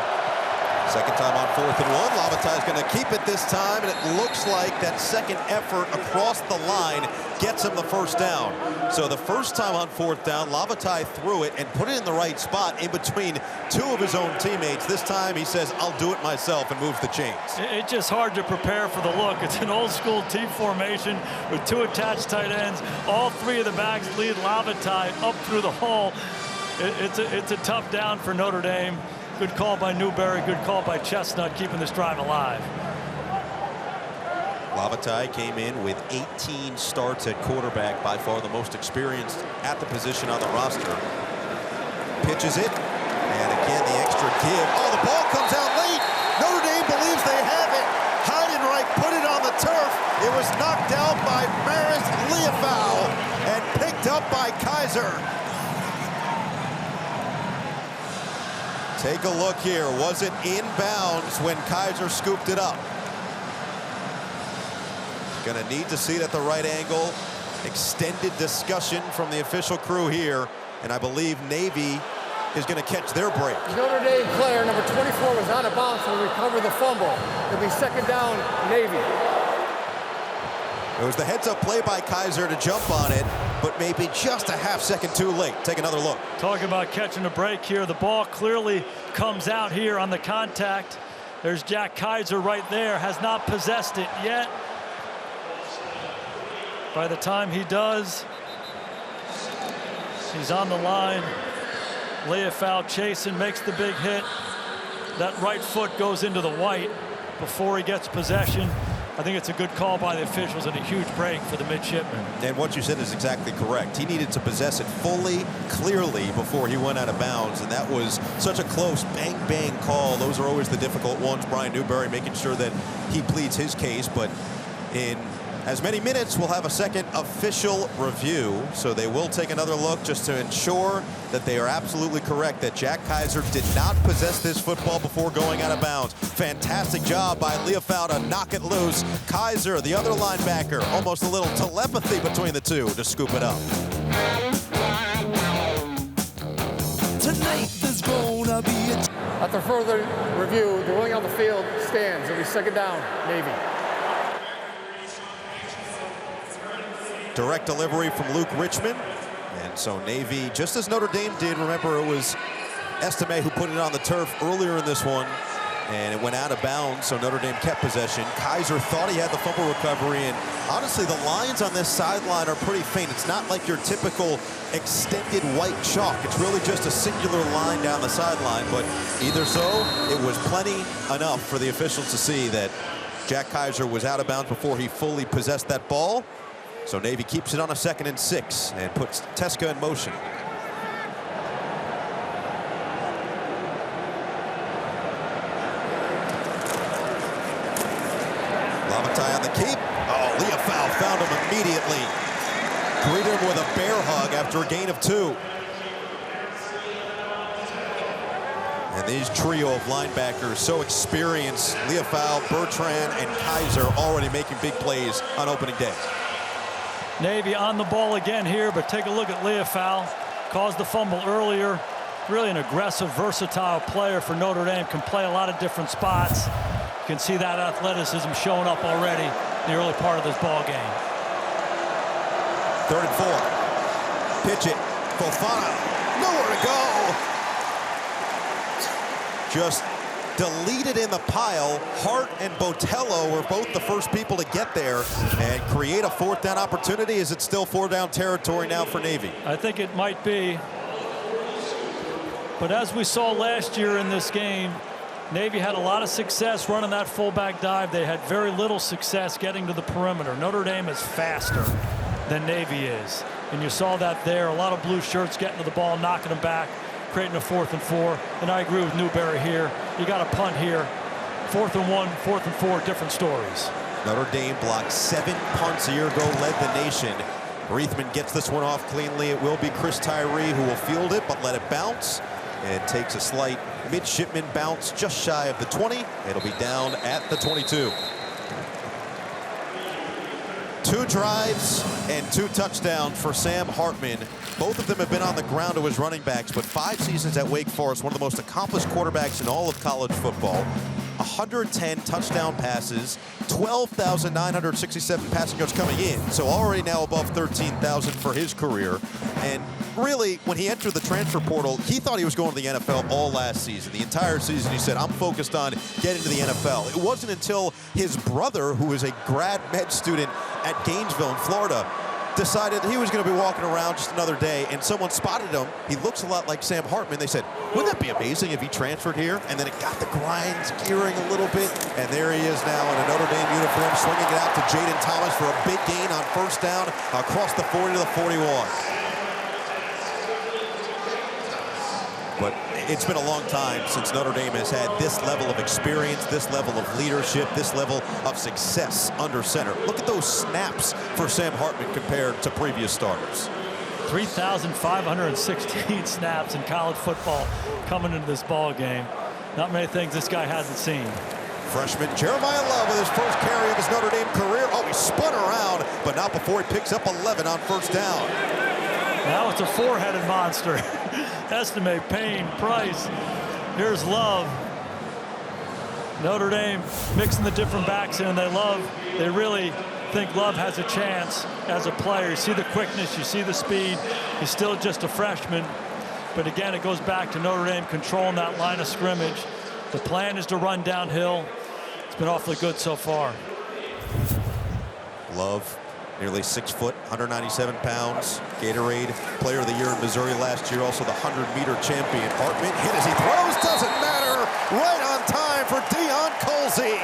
Second time on 4th and 1. Lavatai's going to keep it this time, and it looks like that second effort across the line gets him the first down. So the first time on 4th down, Lavatai threw it and put it in the right spot in between 2 of his own teammates. This time he says, I'll do it myself, and moves the chains. It's just hard to prepare for the look. It's an old school team formation with 2 attached tight ends. All 3 of the backs lead Lavatai up through the hole. It's a tough down for Notre Dame. Good call by Newberry, good call by Chestnut, keeping this drive alive. Lavatai came in with 18 starts at quarterback, by far the most experienced at the position on the roster. Pitches it, and again the extra give. Oh, the ball comes out late. Notre Dame believes they have it. Heidenreich put it on the turf. It was knocked out by Maris Leofau and picked up by Kaiser. Take a look here. Was it inbounds when Kaiser scooped it up? Gonna need to see it at the right angle. Extended discussion from the official crew here, and I believe Navy is gonna catch their break. Notre Dame player number 24 was out of bounds to recover the fumble. It'll be second down, Navy. It was the heads-up play by Kaiser to jump on it, but maybe just a half second too late. Take another look. Talking about catching a break here. The ball clearly comes out here on the contact. There's Jack Kaiser right there. Has not possessed it yet. By the time he does, he's on the line. Leofau chasing, makes the big hit. That right foot goes into the white before he gets possession. I think it's a good call by the officials and a huge break for the midshipman. And what you said is exactly correct. He needed to possess it fully, clearly, before he went out of bounds, and that was such a close bang-bang call. Those are always the difficult ones. Brian Newberry making sure that he pleads his case, but in as many minutes, we'll have a second official review, so they will take another look just to ensure that they are absolutely correct that Jack Kaiser did not possess this football before going out of bounds. Fantastic job by Leofau to knock it loose. Kaiser, the other linebacker, almost a little telepathy between the two to scoop it up. Tonight there's gonna be a... After further review, the ruling on the field stands. It'll be second down, Navy. Direct delivery from Luke Richmond. And so Navy, just as Notre Dame did, remember it was Estime who put it on the turf earlier in this one, and it went out of bounds, so Notre Dame kept possession. Kaiser thought he had the fumble recovery, and honestly, the lines on this sideline are pretty faint. It's not like your typical extended white chalk. It's really just a singular line down the sideline, but either so, it was plenty enough for the officials to see that Jack Kaiser was out of bounds before he fully possessed that ball. So Navy keeps it on a 2nd and 6 and puts Teska in motion. Lavatai on the keep. Oh, Leofau found him immediately. Greeted him with a bear hug after a gain of 2. And these trio of linebackers, so experienced. Leofau, Bertrand, and Kaiser already making big plays on opening day. Navy on the ball again here, but take a look at Leofau. Caused the fumble earlier. Really an aggressive, versatile player for Notre Dame. Can play a lot of different spots. You can see that athleticism showing up already in the early part of this ball game. 3rd and 4. Pitch it. Fofana. Nowhere to go. Just deleted in the pile. Hart and Botello were both the first people to get there and create a 4th down opportunity. Is it still 4 down territory now for Navy? I think it might be. But as we saw last year in this game, Navy had a lot of success running that fullback dive. They had very little success getting to the perimeter. Notre Dame is faster than Navy is. And you saw that there. A lot of blue shirts getting to the ball, knocking them back, creating a 4th and 4. And I agree with Newberry here. You got a punt here. 4th and 1, 4th and 4, different stories. Notre Dame blocked 7 punts a year ago, led the nation. Reithman gets this one off cleanly. It will be Chris Tyree who will field it, but let it bounce. And takes a slight midshipman bounce just shy of the 20. It'll be down at the 22. 2 drives and 2 touchdowns for Sam Hartman. Both of them have been on the ground to his running backs, but 5 seasons at Wake Forest, one of the most accomplished quarterbacks in all of college football. 110 touchdown passes, 12,967 passing yards coming in, so already now above 13,000 for his career. And really, when he entered the transfer portal, he thought he was going to the NFL all last season. The entire season, he said, I'm focused on getting to the NFL. It wasn't until his brother, who is a grad med student at Gainesville in Florida, decided he was going to be walking around just another day, and someone spotted him. He looks a lot like Sam Hartman. They said, wouldn't that be amazing if he transferred here? And then it got the grinds gearing a little bit, and there he is now in a Notre Dame uniform, swinging it out to Jaden Thomas for a big gain on 1st down across the 40 to the 41. But it's been a long time since Notre Dame has had this level of experience, this level of leadership, this level of success under center. Look at those snaps for Sam Hartman compared to previous starters. 3,516 snaps in college football coming into this ball game. Not many things this guy hasn't seen. Freshman Jeremiah Love with his first carry of his Notre Dame career. Oh, he spun around, but not before he picks up 11 on 1st down. Now it's a 4-headed monster. Estime, Payne, Price. Here's Love. Notre Dame mixing the different backs in. They really think Love has a chance as a player. You see the quickness, you see the speed. He's still just a freshman. But again, it goes back to Notre Dame controlling that line of scrimmage. The plan is to run downhill. It's been awfully good so far. Love, nearly 6 foot, 197 pounds. Gatorade Player of the Year in Missouri last year, also the 100-meter champion. Hartman hit as he throws, doesn't matter. Right on time for Deion Colsey.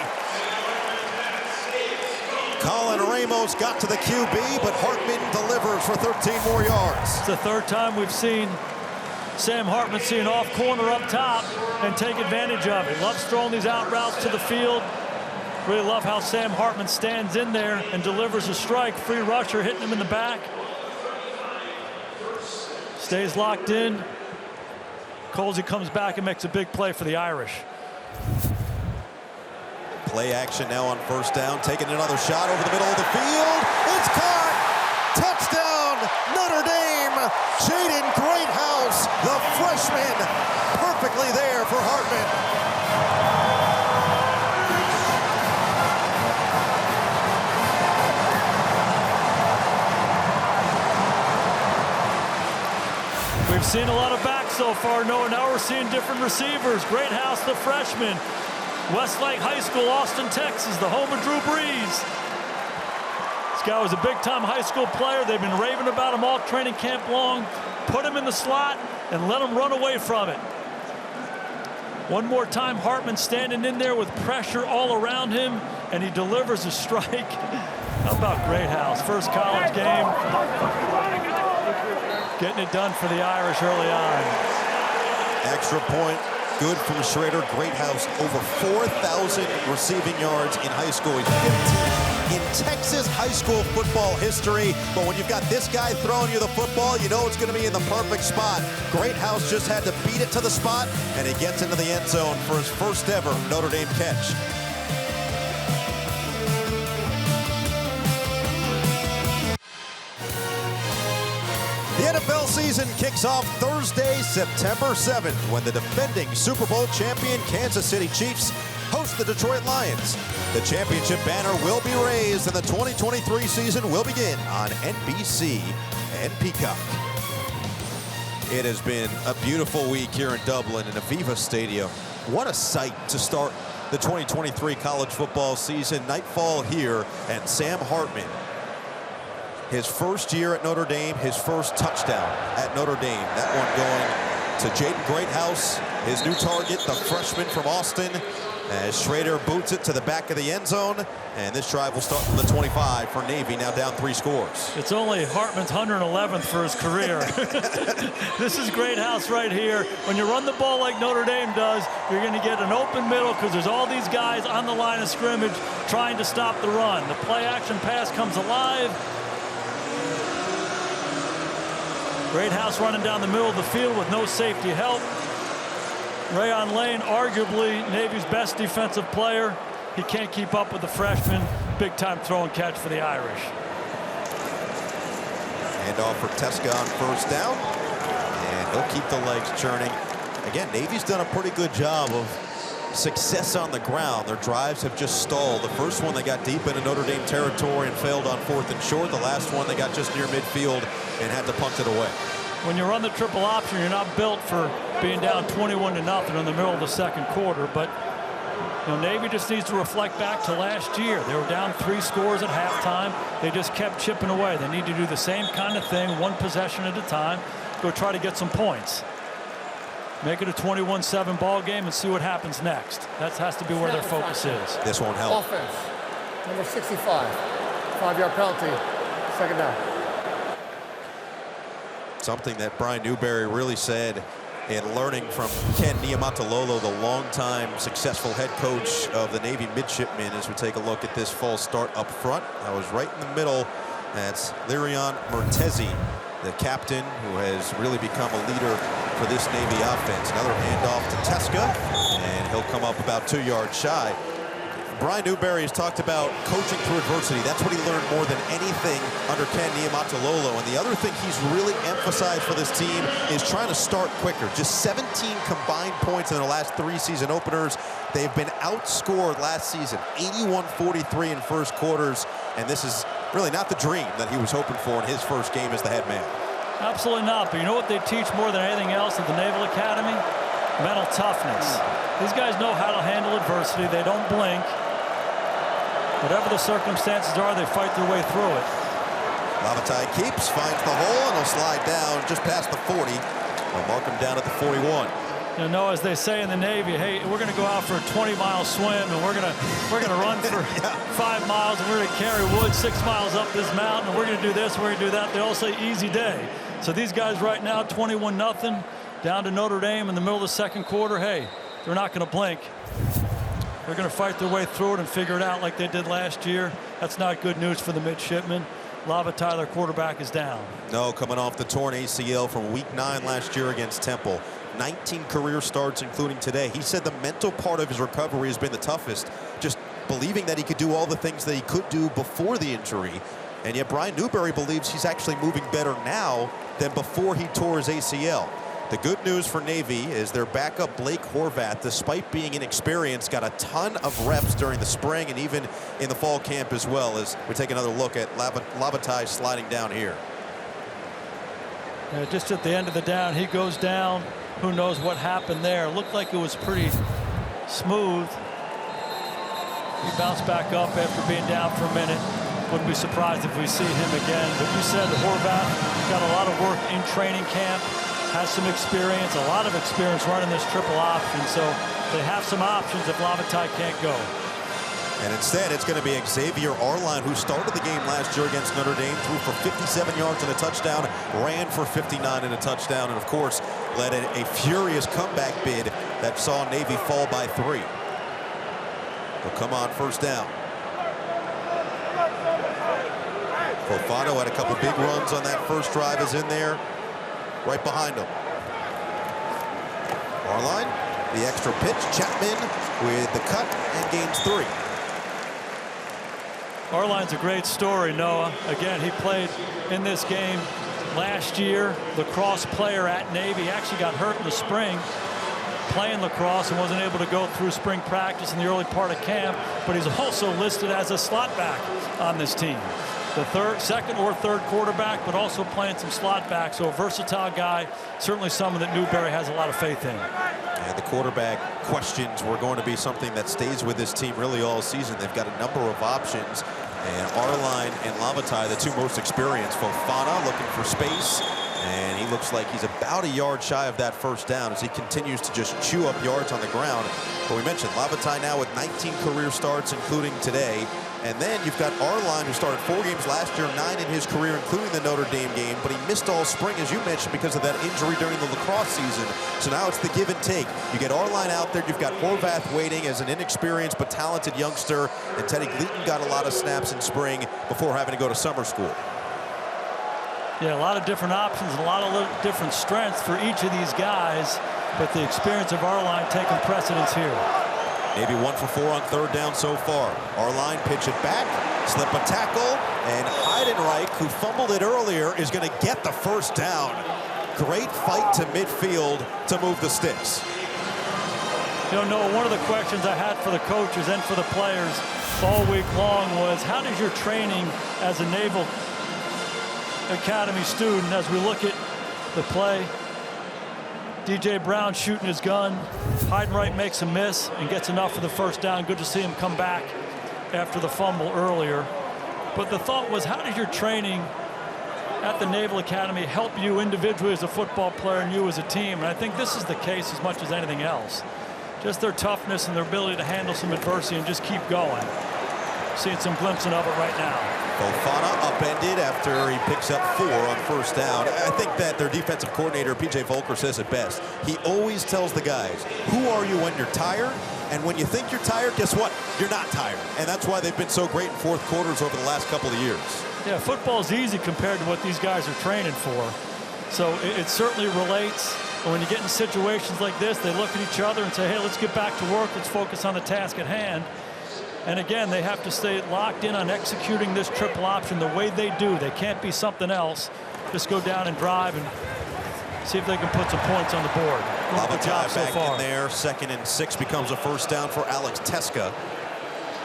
Colin Ramos got to the QB, but Hartman delivers for 13 more yards. It's the 3rd time we've seen Sam Hartman see an off corner up top and take advantage of it. Loves throwing these out routes to the field. Really love how Sam Hartman stands in there and delivers a strike. Free rusher hitting him in the back. Stays locked in. Colsey comes back and makes a big play for the Irish. Play action now on 1st down, taking another shot over the middle of the field. It's caught! Touchdown, Notre Dame! Jaden Greathouse, the freshman, perfectly there for Hartman. We've seen a lot of backs so far, Noah. Now we're seeing different receivers. Greathouse, the freshman. Westlake High School, Austin, Texas, the home of Drew Brees. This guy was a big-time high school player. They've been raving about him all training camp long. Put him in the slot and let him run away from it. One more time, Hartman standing in there with pressure all around him, and he delivers a strike. How about Greathouse? First college game. Getting it done for the Irish early on. Extra point. Good from Schrader. Greathouse, over 4,000 receiving yards in high school. He's 15th in Texas high school football history. But when you've got this guy throwing you the football, you know it's going to be in the perfect spot. Greathouse just had to beat it to the spot, and he gets into the end zone for his first ever Notre Dame catch. The NFL season kicks off Thursday, September 7th, when the defending Super Bowl champion Kansas City Chiefs host the Detroit Lions. The championship banner will be raised, and the 2023 season will begin on NBC and Peacock. It has been a beautiful week here in Dublin in Aviva Stadium. What a sight to start the 2023 college football season. Nightfall here, and Sam Hartman, his first year at Notre Dame, his first touchdown at Notre Dame. That one going to Jaden Greathouse, his new target, the freshman from Austin, as Schrader boots it to the back of the end zone. And this drive will start from the 25 for Navy, now down 3 scores. It's only Hartman's 111th for his career. This is Greathouse right here. When you run the ball like Notre Dame does, you're going to get an open middle because there's all these guys on the line of scrimmage trying to stop the run. The play action pass comes alive. Greathouse running down the middle of the field with no safety help. Rayon Lane, arguably Navy's best defensive player. He can't keep up with the freshman. Big time throw and catch for the Irish. Hand off for Teska on first down. And he'll keep the legs churning. Again, Navy's done a pretty good job of success on the ground. Their drives have just stalled. The first one they got deep into Notre Dame territory and failed on 4th and short. The last one they got just near midfield and had to punt it away. When you run the triple option, you're not built for being down 21-0 in the middle of the second quarter. But you know, Navy just needs to reflect back to last year. They were down 3 scores at halftime. They just kept chipping away. They need to do the same kind of thing, one possession at a time. Go try to get some points. Make it a 21-7 ball game and see what happens next. That has to be where their focus is. This won't help. Offense, number 65, 5-yard penalty, second down. Something that Brian Newberry really said in learning from Ken Niumatalolo, the longtime successful head coach of the Navy midshipmen, as we take a look at this false start up front. I was right in the middle. That's Lirion Mertezi, the captain who has really become a leader for this Navy offense. Another handoff to Teska, and he'll come up about 2 yards shy. Brian Newberry has talked about coaching through adversity. That's what he learned more than anything under Ken Niumatalolo. And the other thing he's really emphasized for this team is trying to start quicker. Just 17 combined points in their last 3 season openers. They've been outscored last season, 81-43 in first quarters. And this is really not the dream that he was hoping for in his first game as the head man. Absolutely not. But you know what they teach more than anything else at the Naval Academy? Mental toughness. These guys know how to handle adversity. They don't blink. Whatever the circumstances are, they fight their way through it. Lavatai keeps, finds the hole, and he'll slide down just past the 40. They'll mark him down at the 41. You know, as they say in the Navy, hey, we're going to go out for a 20-mile swim, and we're going to run for 5 miles, and we're going to carry wood 6 miles up this mountain, and we're going to do this, we're going to do that. They all say easy day. So these guys right now, 21-0, down to Notre Dame in the middle of the second quarter. Hey, they're not going to blink. They're going to fight their way through it and figure it out like they did last year. That's not good news for the midshipmen. Lavatai, their quarterback, is down. No, coming off the torn ACL from week 9 last year against Temple. 19 career starts, including today. He said the mental part of his recovery has been the toughest. Just believing that he could do all the things that he could do before the injury. And yet Brian Newberry believes he's actually moving better now than before he tore his ACL. The good news for Navy is their backup Blake Horvath, despite being inexperienced, got a ton of reps during the spring and even in the fall camp as well, as we take another look at Lavatai sliding down here. Just at the end of the down, he goes down. Who knows what happened there? Looked like it was pretty smooth. He bounced back up after being down for a minute. Wouldn't be surprised if we see him again. But you said Horvath got a lot of work in training camp, has some experience, a lot of experience running this triple option. So they have some options if Lavatai can't go. And instead, it's going to be Xavier Arline, who started the game last year against Notre Dame, threw for 57 yards and a touchdown, ran for 59 and a touchdown, and of course, led a furious comeback bid that saw Navy fall by 3. They'll come on first down. Fofano had a couple big runs on that first drive, is in there, right behind him. Arline, the extra pitch, Chapman with the cut and gains 3. Arline's a great story, Noah. Again, he played in this game last year, lacrosse player at Navy. He actually got hurt in the spring playing lacrosse and wasn't able to go through spring practice in the early part of camp, but he's also listed as a slot back on this team. The second or third quarterback, but also playing some slot back. So a versatile guy, certainly someone that Newberry has a lot of faith in. And the quarterback questions were going to be something that stays with this team really all season. They've got a number of options. And Arline and Lavatai, the two most experienced. Fofana looking for space. And he looks like he's about a yard shy of that first down as he continues to just chew up yards on the ground. But we mentioned Lavatai now with 19 career starts, including today. And then you've got Arline, who started 4 games last year, 9 in his career, including the Notre Dame game. But he missed all spring, as you mentioned, because of that injury during the lacrosse season. So now it's the give and take. You get Arline out there. You've got Horvath waiting as an inexperienced but talented youngster. And Teddy Gleaton got a lot of snaps in spring before having to go to summer school. Yeah, a lot of different options, a lot of different strengths for each of these guys. But the experience of Arline taking precedence here. Maybe 1 for 4 on third down so far. Arline pitch it back, slip a tackle, and Heidenreich, who fumbled it earlier, is going to get the first down. Great fight to midfield to move the sticks. You know, Noah, one of the questions I had for the coaches and for the players all week long was, how does your training as a Naval Academy student, as we look at the play, DJ Brown shooting his gun, Heidenreich makes a miss and gets enough for the first down. Good to see him come back after the fumble earlier. But the thought was, how does your training at the Naval Academy help you individually as a football player and you as a team? And I think this is the case as much as anything else. Just their toughness and their ability to handle some adversity and just keep going. Seeing some glimpsing of it right now. Fofana upended after he picks up 4 on first down. I think that their defensive coordinator, P.J. Volker, says it best. He always tells the guys, who are you when you're tired? And when you think you're tired, guess what? You're not tired. And that's why they've been so great in fourth quarters over the last couple of years. Yeah, football's easy compared to what these guys are training for. So it certainly relates. And when you get in situations like this, they look at each other and say, hey, let's get back to work. Let's focus on the task at hand. And again, they have to stay locked in on executing this triple option the way they do. They can't be something else. Just go down and drive and see if they can put some points on the board. Good job so far. In there, 2nd and 6 becomes a first down for Alex Teska.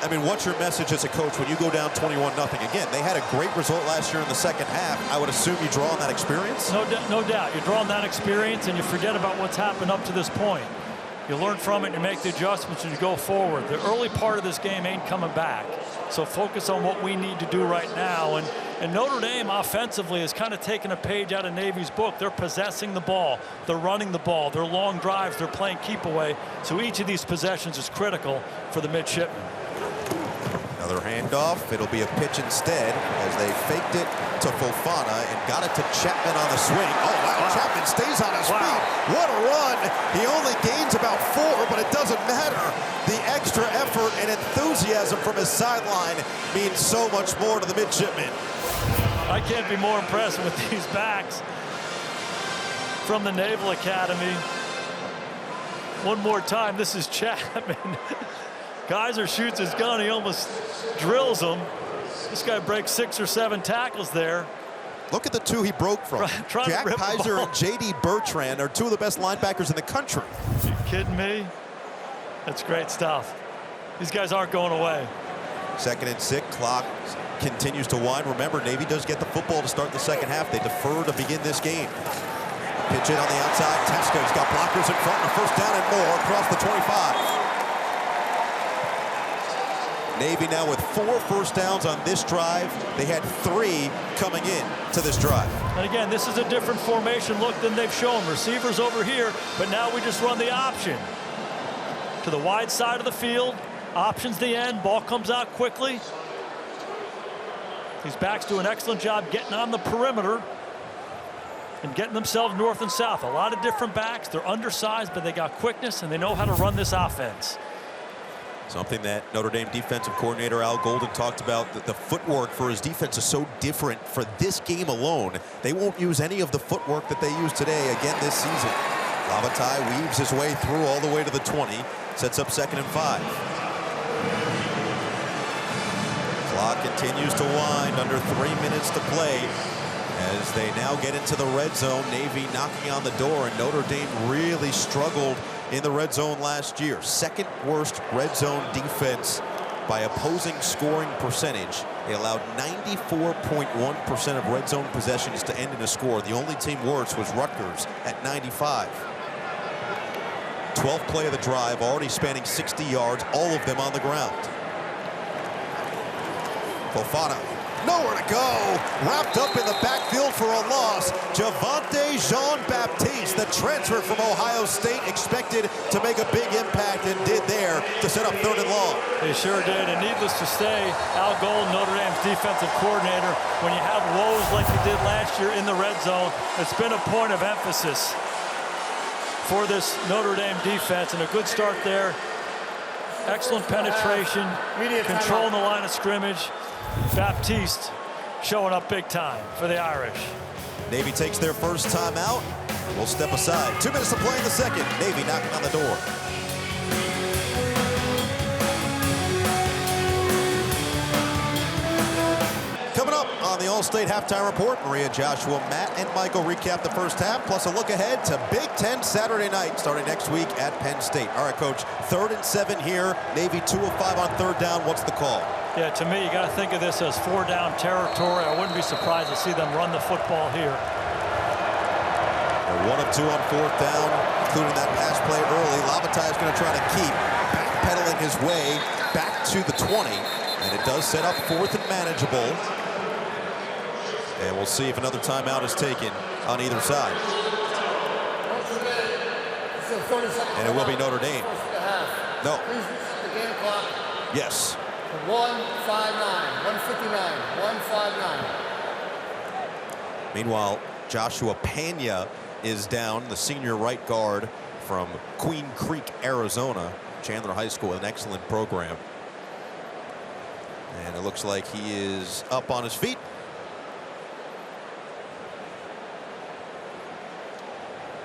I mean, what's your message as a coach when you go down 21-0? Again, they had a great result last year in the second half. I would assume you draw on that experience? No doubt. You draw on that experience and you forget about what's happened up to this point. You learn from it and you make the adjustments and you go forward. The early part of this game ain't coming back. So focus on what we need to do right now. And Notre Dame offensively has kind of taken a page out of Navy's book. They're possessing the ball. They're running the ball. They're long drives. They're playing keep away. So each of these possessions is critical for the midshipmen. Another handoff. It'll be a pitch instead as they faked it to Fofana and got it to Chapman on the swing. Oh, wow. Chapman stays on his feet. What a run. He only gains about 4, but it doesn't matter. The extra effort and enthusiasm from his sideline means so much more to the midshipmen. I can't be more impressed with these backs from the Naval Academy. One more time, this is Chapman. Geyser shoots his gun, he almost drills him. This guy breaks 6 or 7 tackles there. Look at the 2 he broke from. Jack Kaiser and J.D. Bertrand are 2 of the best linebackers in the country. You kidding me? That's great stuff. These guys aren't going away. 2nd and 6, clock continues to wind. Remember, Navy does get the football to start the second half. They defer to begin this game. Pitch in on the outside. Tesco's got blockers in front, and a first down and more across the 25. Navy now with 4 first downs on this drive. They had 3 coming in to this drive. And again, this is a different formation look than they've shown. Receivers over here, but now we just run the option to the wide side of the field. Options the end. Ball comes out quickly. These backs do an excellent job getting on the perimeter and getting themselves north and south. A lot of different backs. They're undersized, but they got quickness, and they know how to run this offense. Something that Notre Dame defensive coordinator Al Golden talked about, that the footwork for his defense is so different for this game alone. They won't use any of the footwork that they used today again this season. Lavatai weaves his way through all the way to the 20, sets up 2nd and 5. Clock continues to wind, under 3 minutes to play as they now get into the red zone. Navy knocking on the door, and Notre Dame really struggled in the red zone last year. 2nd worst red zone defense by opposing scoring percentage. They allowed 94.1% of red zone possessions to end in a score. The only team worse was Rutgers at 95. 12th play of the drive, already spanning 60 yards, all of them on the ground. Fofana, nowhere to go. Wrapped up in the backfield for a loss. Javante Jean-Baptiste, the transfer from Ohio State, expected to make a big impact, and did there to set up 3rd and long. They sure did, and needless to say, Al Golden, Notre Dame's defensive coordinator, when you have woes like you did last year in the red zone, it's been a point of emphasis for this Notre Dame defense, and a good start there. Excellent penetration, controlling the line of scrimmage. Baptiste showing up big time for the Irish. Navy takes their first time out. We'll step aside. 2 minutes to play in the second. Navy knocking on the door. Coming up on the All-State Halftime Report, Maria, Joshua, Matt, and Michael recap the first half, plus a look ahead to Big Ten Saturday night, starting next week at Penn State. All right, Coach, 3rd and 7 here. Navy 2 of 5 on 3rd down. What's the call? Yeah, to me, you got to think of this as 4-down territory. I wouldn't be surprised to see them run the football here. They're 1 of 2 on 4th down, including that pass play early. Lavatai is going to try to keep backpedaling his way back to the 20, and it does set up 4th and manageable. And we'll see if another timeout is taken on either side. And it will be Notre Dame. No. Yes. 1:59, 1:59, 1:59. Meanwhile, Joshua Pena is down, the senior right guard from Queen Creek, Arizona, Chandler High School, an excellent program. And it looks like he is up on his feet.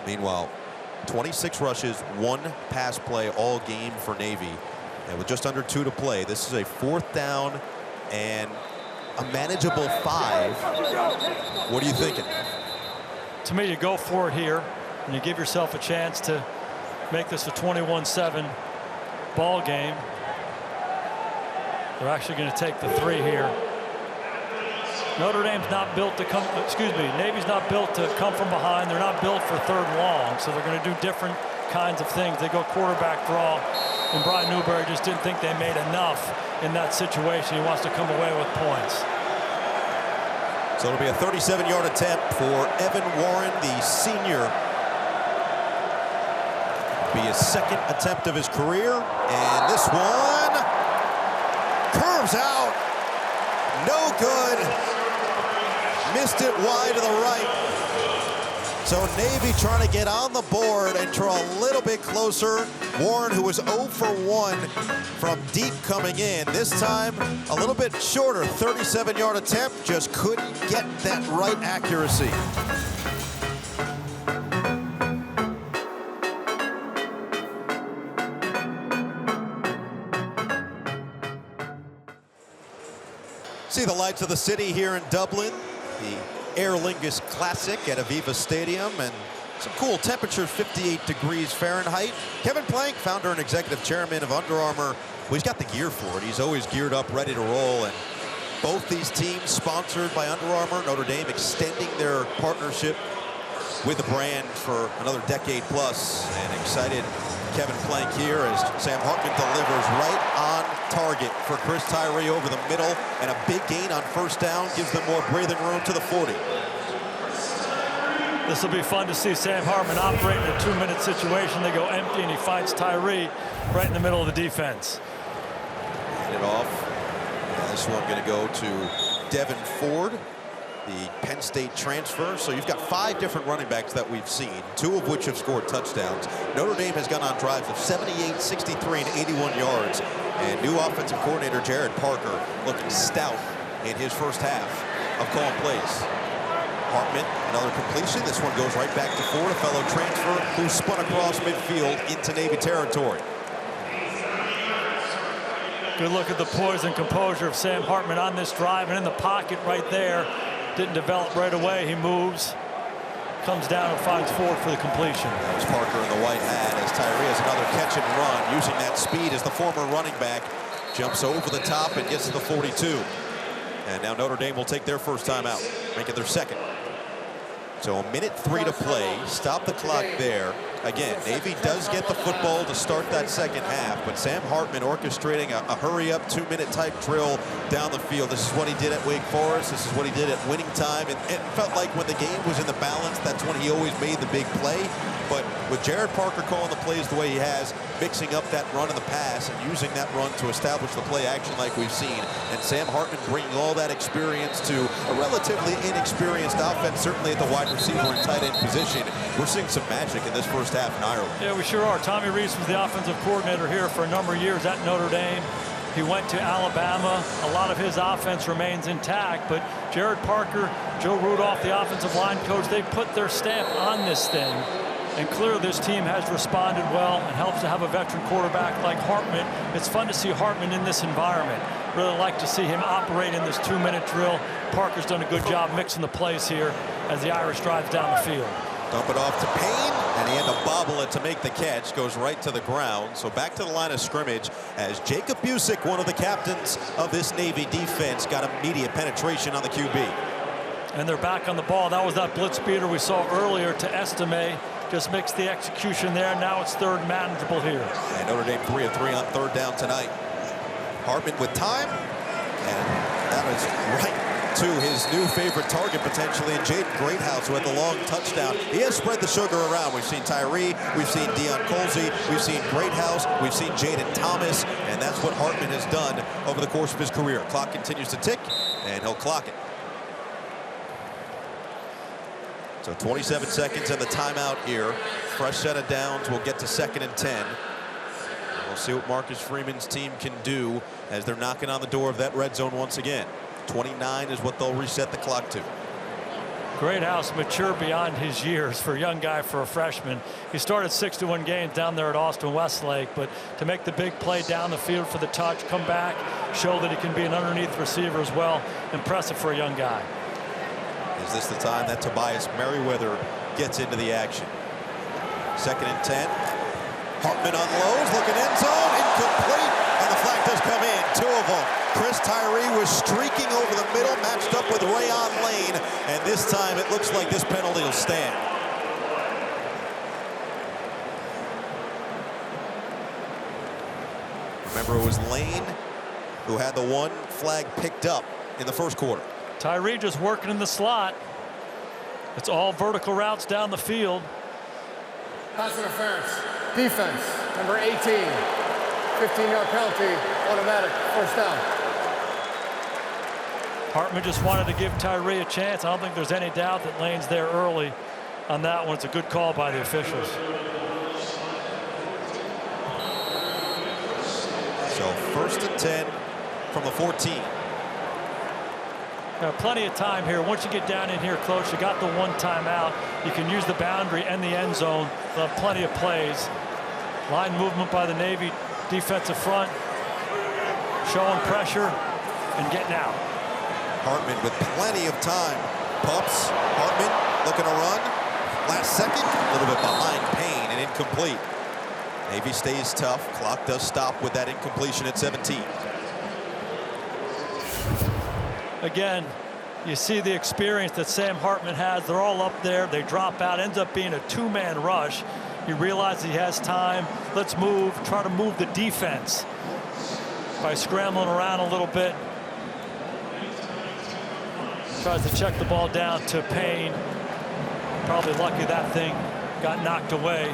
Meanwhile, 26 rushes, 1 pass play all game for Navy. And with just under 2 to play, this is a 4th down and a manageable 5. What are you thinking? To me, you go for it here, and you give yourself a chance to make this a 21-7 ball game. They're actually going to take the 3 here. Notre Dame's not built to come, Navy's not built to come from behind. They're not built for 3rd and long, so they're going to do different kinds of things. They go quarterback draw, and Brian Newberry just didn't think they made enough in that situation. He wants to come away with points. So it'll be a 37-yard attempt for Evan Warren, the senior. Be his 2nd attempt of his career, and this one curves out. No good. Missed it wide to the right. So Navy trying to get on the board and draw a little bit closer. Warren, who was 0 for 1 from deep coming in, this time a little bit shorter, 37-yard attempt, just couldn't get that right accuracy. See the lights of the city here in Dublin, the Aer Lingus Classic at Aviva Stadium, and some cool temperatures, 58 degrees Fahrenheit. Kevin Plank, founder and executive chairman of Under Armour Well, he's got the gear for it. He's always geared up, ready to roll. And both these teams sponsored by Under Armour. Notre Dame extending their partnership with the brand for another decade plus. And excited Kevin Plank here as Sam Hartman delivers right on target for Chris Tyree over the middle. And a big gain on first down gives them more breathing room to the 40. This will be fun to see Sam Hartman operate in a 2-minute situation. They go empty, and he finds Tyree right in the middle of the defense. Hand it off. And this one going to go to Devin Ford, the Penn State transfer. So you've got 5 different running backs that we've seen, 2 of which have scored touchdowns. Notre Dame has gone on drives of 78, 63, and 81 yards. And new offensive coordinator Jared Parker looking stout in his first half of calling plays. Hartman, another completion. This one goes right back to Ford, a fellow transfer who spun across midfield into Navy territory. Good look at the poise and composure of Sam Hartman on this drive, and in the pocket right there. Didn't develop right away. He moves, comes down and finds Ford for the completion. That was Parker in the white hat as Tyree has another catch and run, using that speed as the former running back jumps over the top and gets to the 42. And now Notre Dame will take their first time out, making their second. So a minute 3 to play. Stop the clock there. Again, Navy does get the football to start that second half, but Sam Hartman orchestrating a hurry-up 2-minute type drill down the field. This is what he did at Wake Forest. This is what he did at Winning Time. And it felt like when the game was in the balance, that's when he always made the big play. But with Jared Parker calling the plays the way he has, mixing up that run and the pass and using that run to establish the play action like we've seen, and Sam Hartman bringing all that experience to a relatively inexperienced offense, certainly at the wide receiver and tight end position. We're seeing some magic in this first half in Ireland. Yeah, we sure are. Tommy Rees was the offensive coordinator here for a number of years at Notre Dame. He went to Alabama. A lot of his offense remains intact, but Jared Parker, Joe Rudolph, the offensive line coach, they put their stamp on this thing. And clearly this team has responded well and helps to have a veteran quarterback like Hartman. It's fun to see Hartman in this environment. Really like to see him operate in this 2-minute drill. Parker's done a good job mixing the plays here as the Irish drives down the field. Dump it off to Payne, and he had to bobble it to make the catch. Goes right to the ground. So back to the line of scrimmage as Jacob Busick, one of the captains of this Navy defense, got immediate penetration on the QB. And they're back on the ball. That was that blitz beater we saw earlier to Estime. Just makes the execution there. Now it's third manageable here. And Notre Dame 3 of 3 on third down tonight. Hartman with time, and that was right to his new favorite target potentially, in Jaden Greathouse, who had the long touchdown. He has spread the sugar around. We've seen Tyree, we've seen Deion Colsey, we've seen Greathouse, we've seen Jaden Thomas, and that's what Hartman has done over the course of his career. Clock continues to tick, and he'll clock it. So 27 seconds and the timeout here. Fresh set of downs. We'll get to 2nd and 10. We'll see what Marcus Freeman's team can do as they're knocking on the door of that red zone once again. 29 is what they'll reset the clock to. Greathouse mature beyond his years for a young guy, for a freshman. He started 61 games down there at Austin Westlake, but to make the big play down the field for the touch, come back, show that he can be an underneath receiver as well. Impressive for a young guy. Is this the time that Tobias Merriweather gets into the action? 2nd and 10. Hartman unloads, looking end zone, incomplete, and the flag does come in. 2 of them. Chris Tyree was streaking over the middle, matched up with Rayon Lane, and this time it looks like this penalty will stand. Remember, it was Lane who had the one flag picked up in the first quarter. Tyree just working in the slot. It's all vertical routes down the field. Pass interference. Defense, number 18. 15-yard penalty, automatic, first down. Hartman just wanted to give Tyree a chance. I don't think there's any doubt that Lane's there early on that one. It's a good call by the officials. So 1st and 10 from the 14. Now, plenty of time here. Once you get down in here close, you got the one timeout. You can use the boundary and the end zone. They'll have plenty of plays. Line movement by the Navy defensive front, showing pressure and getting out. Hartman with plenty of time. Pumps. Hartman looking to run. Last second, a little bit behind Payne and incomplete. Navy stays tough. Clock does stop with that incompletion at 17. Again, you see the experience that Sam Hartman has. They're all up there. They drop out. Ends up being a two-man rush. He realizes he has time. Let's move. Try to move the defense by scrambling around a little bit. Tries to check the ball down to Payne. Probably lucky that thing got knocked away.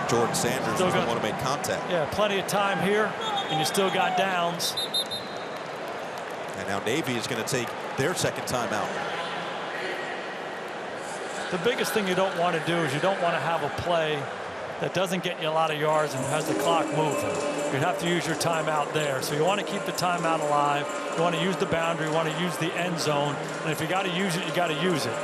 Jordan Sanders doesn't want to make contact. Yeah, plenty of time here, and you still got downs. And now Navy is going to take their second timeout. The biggest thing you don't want to do is you don't want to have a play that doesn't get you a lot of yards and has the clock moving. You'd have to use your timeout there. So you want to keep the timeout alive. You want to use the boundary. You want to use the end zone. And if you got to use it, you got to use it.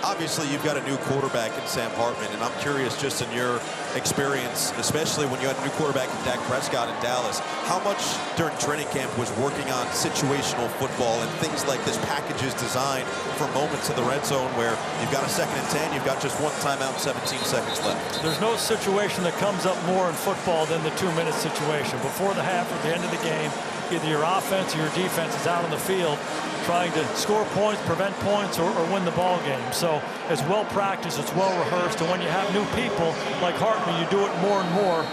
Obviously, you've got a new quarterback in Sam Hartman, and I'm curious, just in your experience, especially when you had a new quarterback in Dak Prescott in Dallas, how much during training camp was working on situational football and things like this packages designed for moments in the red zone where you've got a 2nd and 10, you've got just one timeout, 17 seconds left? There's no situation that comes up more in football than the 2-minute situation. Before the half or the end of the game, either your offense or your defense is out on the field trying to score points, prevent points, or win the ball game. So it's well practiced, it's well rehearsed, and when you have new people like Hartman, you do it more and more.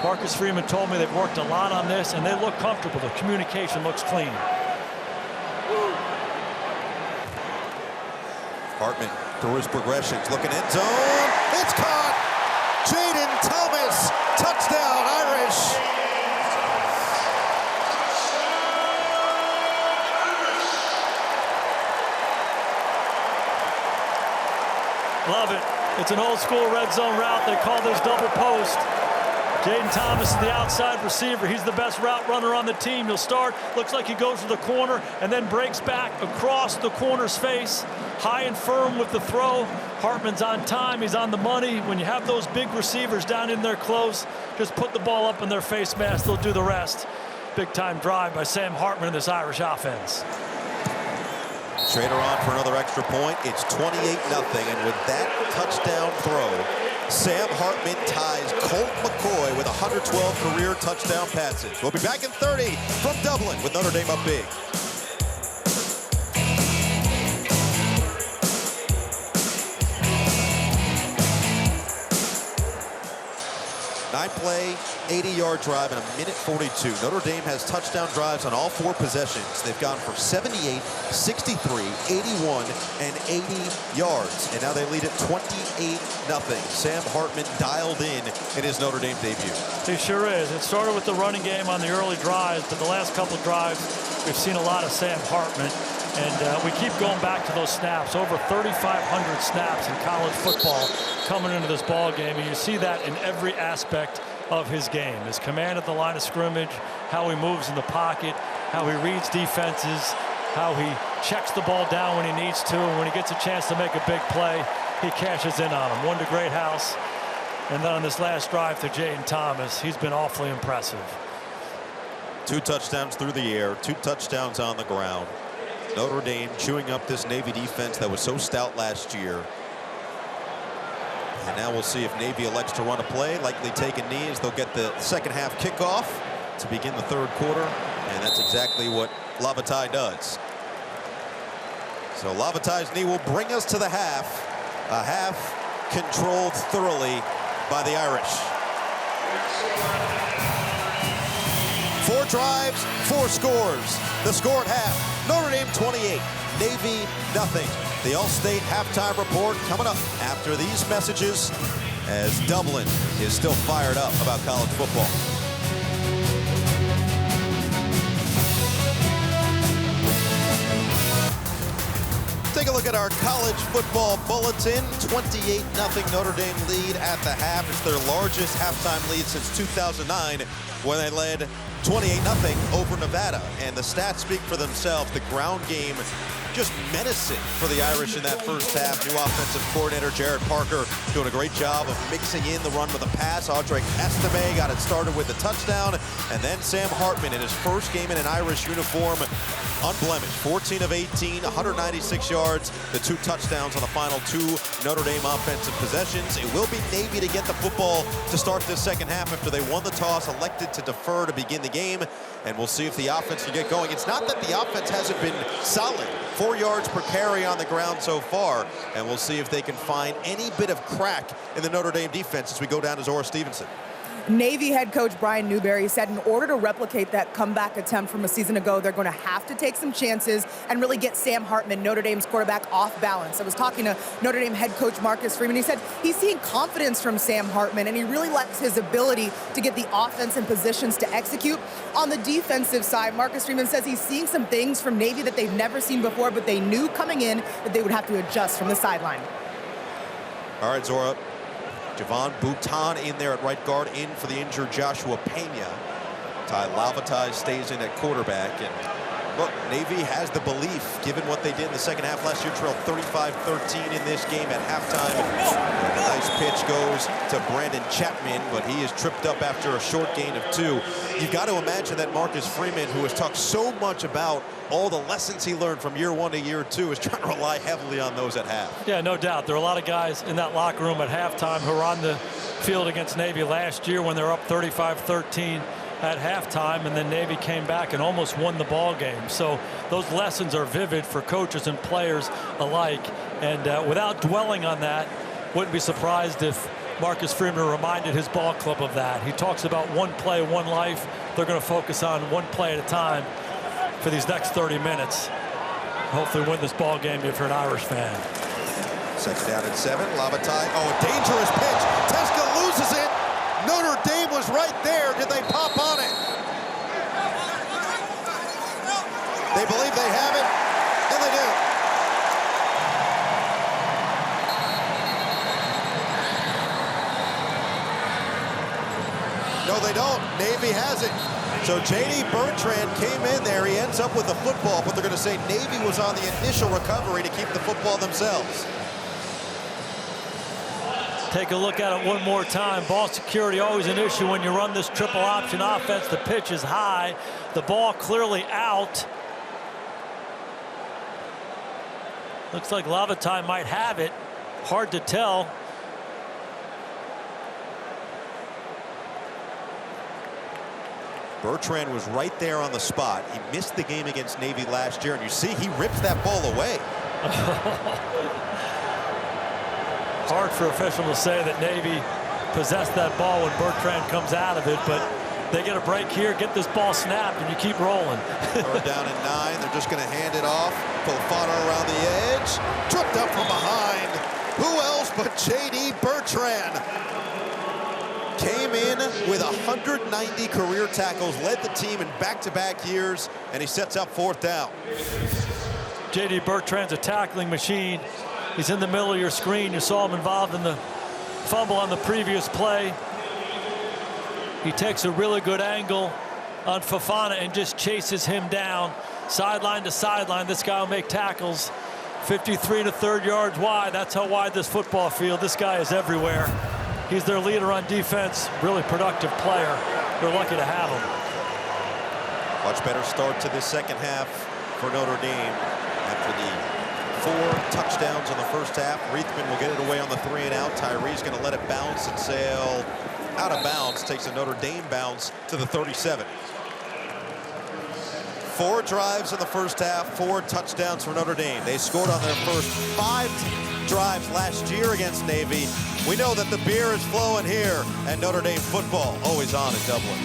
Marcus Freeman told me they've worked a lot on this, and they look comfortable. The communication looks clean. Hartman through his progressions, looking end zone. It's caught. Jaden Thomas, touchdown Irish. Love it. It's an old school red zone route. They call this double post. Jaden Thomas is the outside receiver. He's the best route runner on the team. He'll start. Looks like he goes to the corner and then breaks back across the corner's face. High and firm with the throw. Hartman's on time. He's on the money. When you have those big receivers down in there close, just put the ball up in their face mask. They'll do the rest. Big time drive by Sam Hartman in this Irish offense. Schrader on for another extra point. It's 28-0, and with that touchdown throw, Sam Hartman ties Colt McCoy with 112 career touchdown passes. We'll be back in 30 from Dublin with Notre Dame up big. Nine-play, 80-yard drive in 1:42. Notre Dame has touchdown drives on all 4 possessions. They've gone for 78, 63, 81, and 80 yards. And now they lead at 28-0. Sam Hartman dialed in his Notre Dame debut. He sure is. It started with the running game on the early drives, but the last couple of drives, we've seen a lot of Sam Hartman. And we keep going back to those snaps. Over 3,500 snaps in college football coming into this ball game. And you see that in every aspect of his game. His command at the line of scrimmage, how he moves in the pocket, how he reads defenses, how he checks the ball down when he needs to. And when he gets a chance to make a big play, he cashes in on him. One to Greathouse. And then on this last drive to Jaden Thomas, he's been awfully impressive. 2 touchdowns through the air, 2 touchdowns on the ground. Notre Dame chewing up this Navy defense that was so stout last year. And now we'll see if Navy elects to run a play, likely take a knee as they'll get the second half kickoff to begin the 3rd quarter. And that's exactly what Lavatai does. So Lavatai's knee will bring us to the half. A half controlled thoroughly by the Irish. 4 drives, 4 scores. The score at half. Notre Dame 28, Navy nothing. The Allstate halftime report coming up after these messages as Dublin is still fired up about college football. Take a look at our college football bulletin. 28-0 Notre Dame lead at the half. It's their largest halftime lead since 2009 when they led 28-0 over Nevada. And the stats speak for themselves. The ground game just menacing for the Irish in that first half. New offensive coordinator Jared Parker doing a great job of mixing in the run with a pass. Audrey Estime got it started with the touchdown. And then Sam Hartman in his first game in an Irish uniform, unblemished. 14 of 18, 196 yards, the 2 touchdowns on the final 2 Notre Dame offensive possessions. It will be Navy to get the football to start this second half after they won the toss, elected to defer to begin the game. And we'll see if the offense can get going. It's not that the offense hasn't been solid. 4 yards per carry on the ground so far. And we'll see if they can find any bit of crack in the Notre Dame defense as we go down to Zora Stevenson. Navy head coach Brian Newberry said in order to replicate that comeback attempt from a season ago, they're going to have to take some chances and really get Sam Hartman, Notre Dame's quarterback, off balance. I was talking to Notre Dame head coach Marcus Freeman. He said he's seeing confidence from Sam Hartman, and he really likes his ability to get the offense in positions to execute. On the defensive side, Marcus Freeman says he's seeing some things from Navy that they've never seen before, but they knew coming in that they would have to adjust from the sideline. All right, Zora. Javon Bouton in there at right guard, in for the injured Joshua Pena. Ty Lavatai stays in at quarterback. And look, Navy has the belief, given what they did in the second half last year, trailed 35-13 in this game at halftime. And a nice pitch goes to Brandon Chapman, but he is tripped up after a short gain of 2. You've got to imagine that Marcus Freeman, who has talked so much about all the lessons he learned from year 1 to year 2, is trying to rely heavily on those at half. Yeah, no doubt. There are a lot of guys in that locker room at halftime who were on the field against Navy last year when they were up 35-13 at halftime, and then Navy came back and almost won the ball game. So those lessons are vivid for coaches and players alike. And without dwelling on that, wouldn't be surprised if Marcus Freeman reminded his ball club of that. He talks about one play, one life. They're going to focus on one play at a time for these next 30 minutes. Hopefully win this ball game if you're an Irish fan. Second down and 7. Lavatai. Oh, a dangerous pitch. Teska loses it. Notre Dame was right there. Did they pop on it? They believe they have it, and they do. No, they don't. Navy has it. So J.D. Bertrand came in there. He ends up with the football, but they're going to say Navy was on the initial recovery to keep the football themselves. Take a look at it one more time. Ball security always an issue when you run this triple option offense. The pitch is high. The ball clearly out. Looks like Lavatai might have it. Hard to tell. Bertrand was right there on the spot. He missed the game against Navy last year, and you see he rips that ball away. Hard for official to say that Navy possessed that ball when Bertrand comes out of it, but they get a break here, get this ball snapped, and you keep rolling. Third down and 9. They're just going to hand it off. Fofana around the edge. Tripped up from behind. Who else but J.D. Bertrand? Came in with 190 career tackles, led the team in back-to-back years, and he sets up 4th down. J.D. Bertrand's a tackling machine. He's in the middle of your screen. You saw him involved in the fumble on the previous play. He takes a really good angle on Fofana and just chases him down. Sideline to sideline, this guy will make tackles. 53 1/3 yards wide. That's how wide this football field. This guy is everywhere. He's their leader on defense. Really productive player. They're lucky to have him. Much better start to this second half for Notre Dame after the 4 touchdowns in the first half. Reithman will get it away on the 3 and out. Tyree's going to let it bounce and sail out of bounds. Takes a Notre Dame bounce to the 37. 4 drives in the first half, 4 touchdowns for Notre Dame. They scored on their first 5 drives last year against Navy. We know that the beer is flowing here at Notre Dame football, always on in Dublin.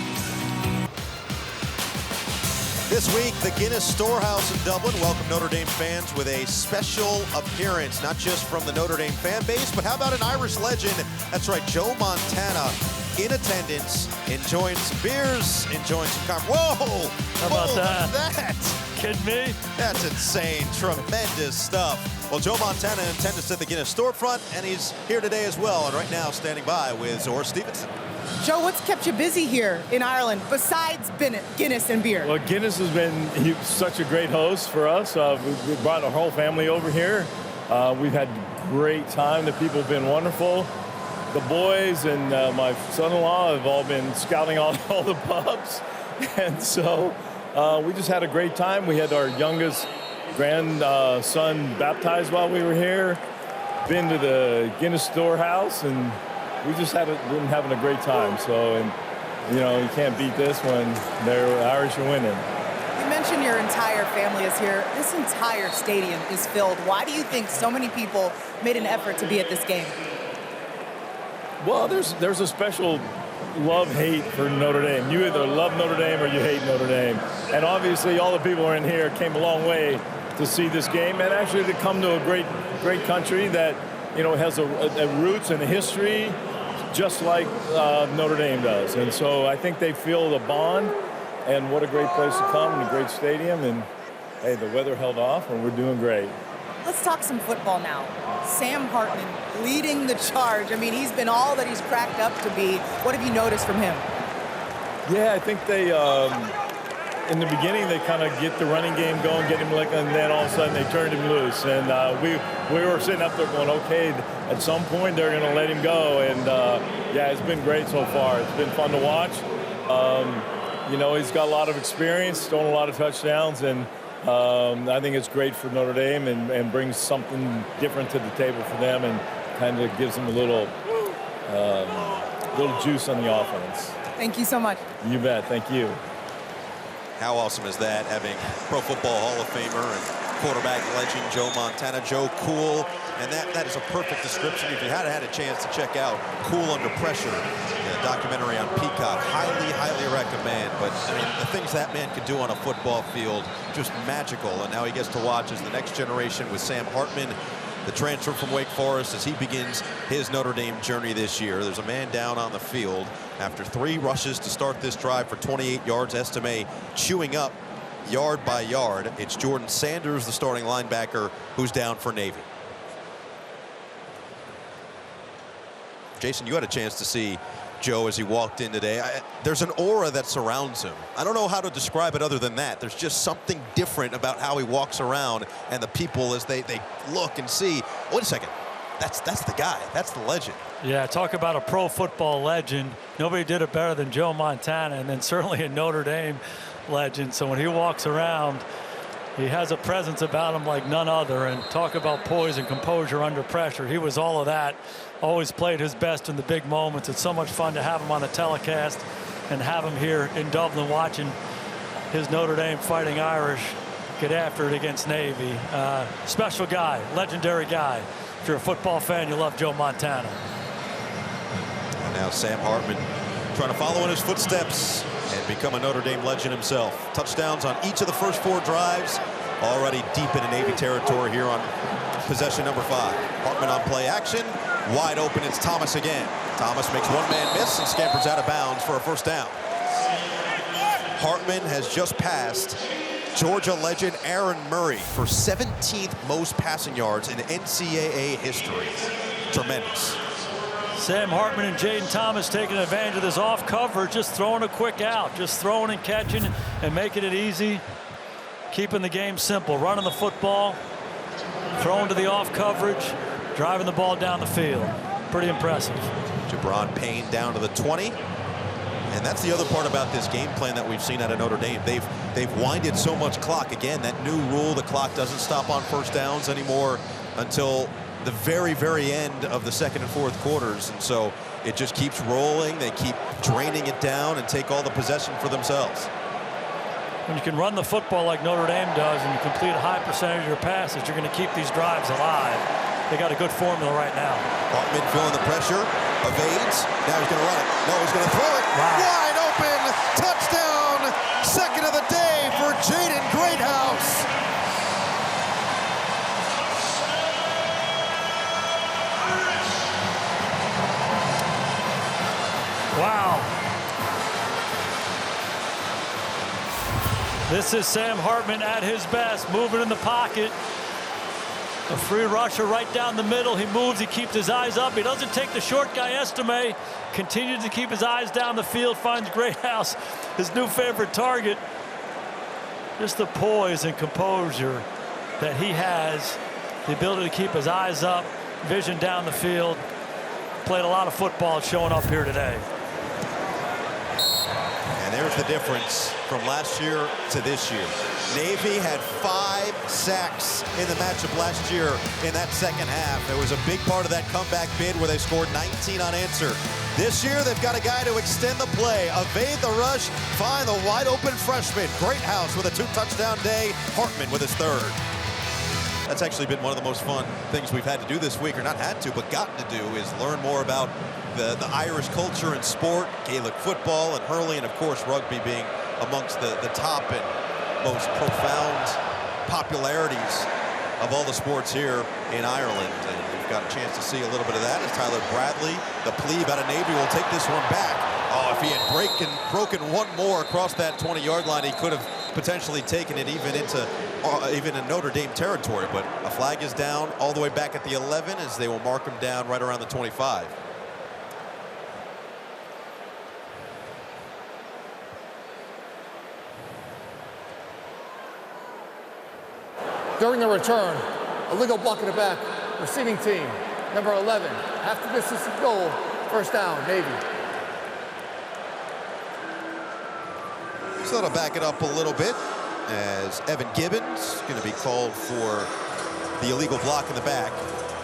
This week, the Guinness Storehouse in Dublin welcomed Notre Dame fans with a special appearance, not just from the Notre Dame fan base, but how about an Irish legend? That's right, Joe Montana in attendance, enjoying some beers, enjoying some Whoa! How about that? Look at that? Kidding me? That's insane. Tremendous stuff. Well, Joe Montana in attendance at the Guinness storefront, and he's here today as well. And right now, standing by with Zora Stevenson. Joe, what's kept you busy here in Ireland besides Guinness and beer? Well, Guinness has been such a great host for us. We brought our whole family over here. We've had great time. The people have been wonderful. The boys and my son-in-law have all been scouting all the pubs. And so we just had a great time. We had our youngest grandson baptized while we were here. Been to the Guinness storehouse, and we just been having a great time. So, and you can't beat this when the Irish are winning. You mentioned your entire family is here. This entire stadium is filled. Why do you think so many people made an effort to be at this game? Well, there's a special love-hate for Notre Dame. You either love Notre Dame or you hate Notre Dame. And obviously all the people in here came a long way to see this game and actually to come to a great country that has a roots and a history just like Notre Dame does. And so I think they feel the bond, and what a great place to come and a great stadium. And hey, the weather held off and we're doing great. Let's talk some football now. Sam Hartman leading the charge. I mean, he's been all that he's cracked up to be. What have you noticed from him? Yeah, I think they, in the beginning, they kind of get the running game going, get him like, and then all of a sudden they turned him loose. And we were sitting up there going, okay, at some point they're going to let him go. And yeah, it's been great so far. It's been fun to watch. He's got a lot of experience, thrown a lot of touchdowns, and I think it's great for Notre Dame and brings something different to the table for them and kind of gives them a little juice on the offense. Thank you so much. You bet. Thank you. How awesome is that, having Pro Football Hall of Famer and quarterback legend Joe Montana. Joe Cool, and that is a perfect description. If you had a chance to check out Cool Under Pressure, a documentary on Peacock, highly recommend. But I mean, the things that man could do on a football field, just magical. And now he gets to watch as the next generation with Sam Hartman, the transfer from Wake Forest, as he begins his Notre Dame journey this year. There's a man down on the field after 3 rushes to start this drive for 28 yards. Estime chewing up yard by yard. It's Jordan Sanders, the starting linebacker, who's down for Navy. Jason, you had a chance to see Joe as he walked in today. There's an aura that surrounds him. I don't know how to describe it other than that. There's just something different about how he walks around, and the people as they look and see, wait a second, that's the guy, that's the legend. Yeah, talk about a pro football legend. Nobody did it better than Joe Montana, and then certainly a Notre Dame legend. So when he walks around, he has a presence about him like none other. And talk about poise and composure under pressure. He was all of that. Always played his best in the big moments. It's so much fun to have him on the telecast and have him here in Dublin watching his Notre Dame Fighting Irish get after it against Navy. Special guy, legendary guy. If you're a football fan, you love Joe Montana. And now Sam Hartman trying to follow in his footsteps and become a Notre Dame legend himself. Touchdowns on each of the first 4 drives. Already deep into Navy territory here on possession number 5. Hartman on play action. Wide open, it's Thomas again. Thomas makes one man miss and scampers out of bounds for a first down. Hartman has just passed Georgia legend Aaron Murray for 17th most passing yards in NCAA history. Tremendous. Sam Hartman and Jaden Thomas taking advantage of this off coverage, just throwing a quick out, just throwing and catching and making it easy, keeping the game simple, running the football, throwing to the off coverage, driving the ball down the field. Pretty impressive. Jabron Payne down to the 20. And that's the other part about this game plan that we've seen out of Notre Dame. They've winded so much clock. Again, that new rule, the clock doesn't stop on first downs anymore until the very end of the second and fourth quarters. And so it just keeps rolling. They keep draining it down and take all the possession for themselves. When you can run the football like Notre Dame does and you complete a high percentage of your passes, you're going to keep these drives alive. They got a good formula right now. Hartman feeling the pressure, evades. Now he's going to run it. No, he's going to throw it. Wow. Wide open, touchdown, second of the day for Jaden Greathouse. Wow. This is Sam Hartman at his best, moving in the pocket. A free rusher right down the middle. He moves, he keeps his eyes up. He doesn't take the short guy, Estime. Continues to keep his eyes down the field, finds Greathouse, his new favorite target. Just the poise and composure that he has, the ability to keep his eyes up, vision down the field. Played a lot of football showing up here today. And there's the difference from last year to this year. Navy had 5 sacks in the matchup last year in that second half. There was a big part of that comeback bid where they scored 19 unanswered. This year, they've got a guy to extend the play, evade the rush, find the wide open freshman. Greathouse with a 2-touchdown day, Hartman with his 3rd. That's actually been one of the most fun things we've had to do this week, or not had to, but gotten to do, is learn more about the Irish culture and sport, Gaelic football and hurling, and of course rugby being amongst the top and most profound popularities of all the sports here in Ireland. And we've got a chance to see a little bit of that as Tyler Bradley, the plebe out of Navy, will take this one back. Oh, if he had broken one more across that 20-yard line, he could have potentially taken it even in Notre Dame territory. But a flag is down all the way back at the 11 as they will mark him down right around the 25. During the return, illegal block in the back, receiving team, number 11. Half the distance to goal, first down, Navy. So that'll back it up a little bit as Evan Gibbons going to be called for the illegal block in the back.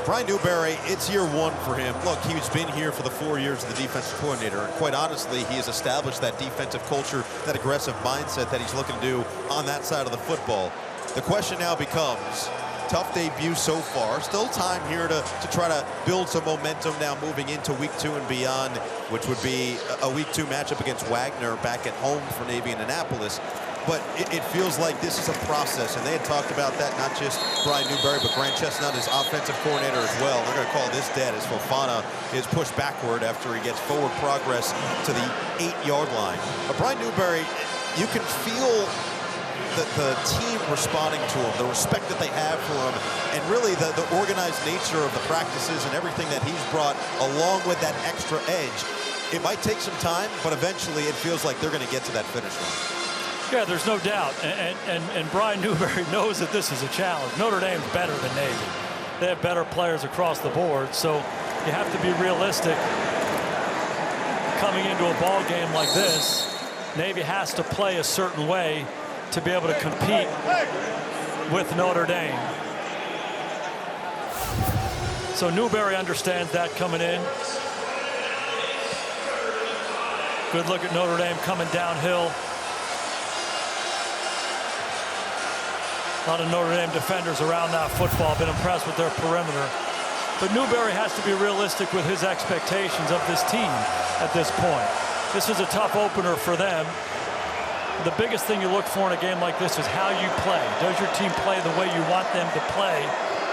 Brian Newberry, it's year 1 for him. Look, he's been here for the 4 years as the defensive coordinator, and quite honestly, he has established that defensive culture, that aggressive mindset that he's looking to do on that side of the football. The question now becomes, tough debut so far, still time here to try to build some momentum now moving into week 2 and beyond, which would be a week 2 matchup against Wagner back at home for Navy in Annapolis. But it feels like this is a process, and they had talked about that, not just Brian Newberry, but Grant Chestnut, his offensive coordinator as well. They're going to call this dead as Fofana is pushed backward after he gets forward progress to the 8-yard line. But Brian Newberry, you can feel the team responding to him, the respect that they have for him, and really the organized nature of the practices and everything that he's brought along with that extra edge. It might take some time, but eventually it feels like they're going to get to that finish line. Yeah, there's no doubt. And Brian Newberry knows that this is a challenge. Notre Dame's better than Navy. They have better players across the board, so you have to be realistic coming into a ball game like this. Navy has to play a certain way to be able to compete with Notre Dame. So Newberry understands that coming in. Good look at Notre Dame coming downhill. A lot of Notre Dame defenders around that football. Been impressed with their perimeter. But Newberry has to be realistic with his expectations of this team at this point. This is a tough opener for them. The biggest thing you look for in a game like this is how you play. Does your team play the way you want them to play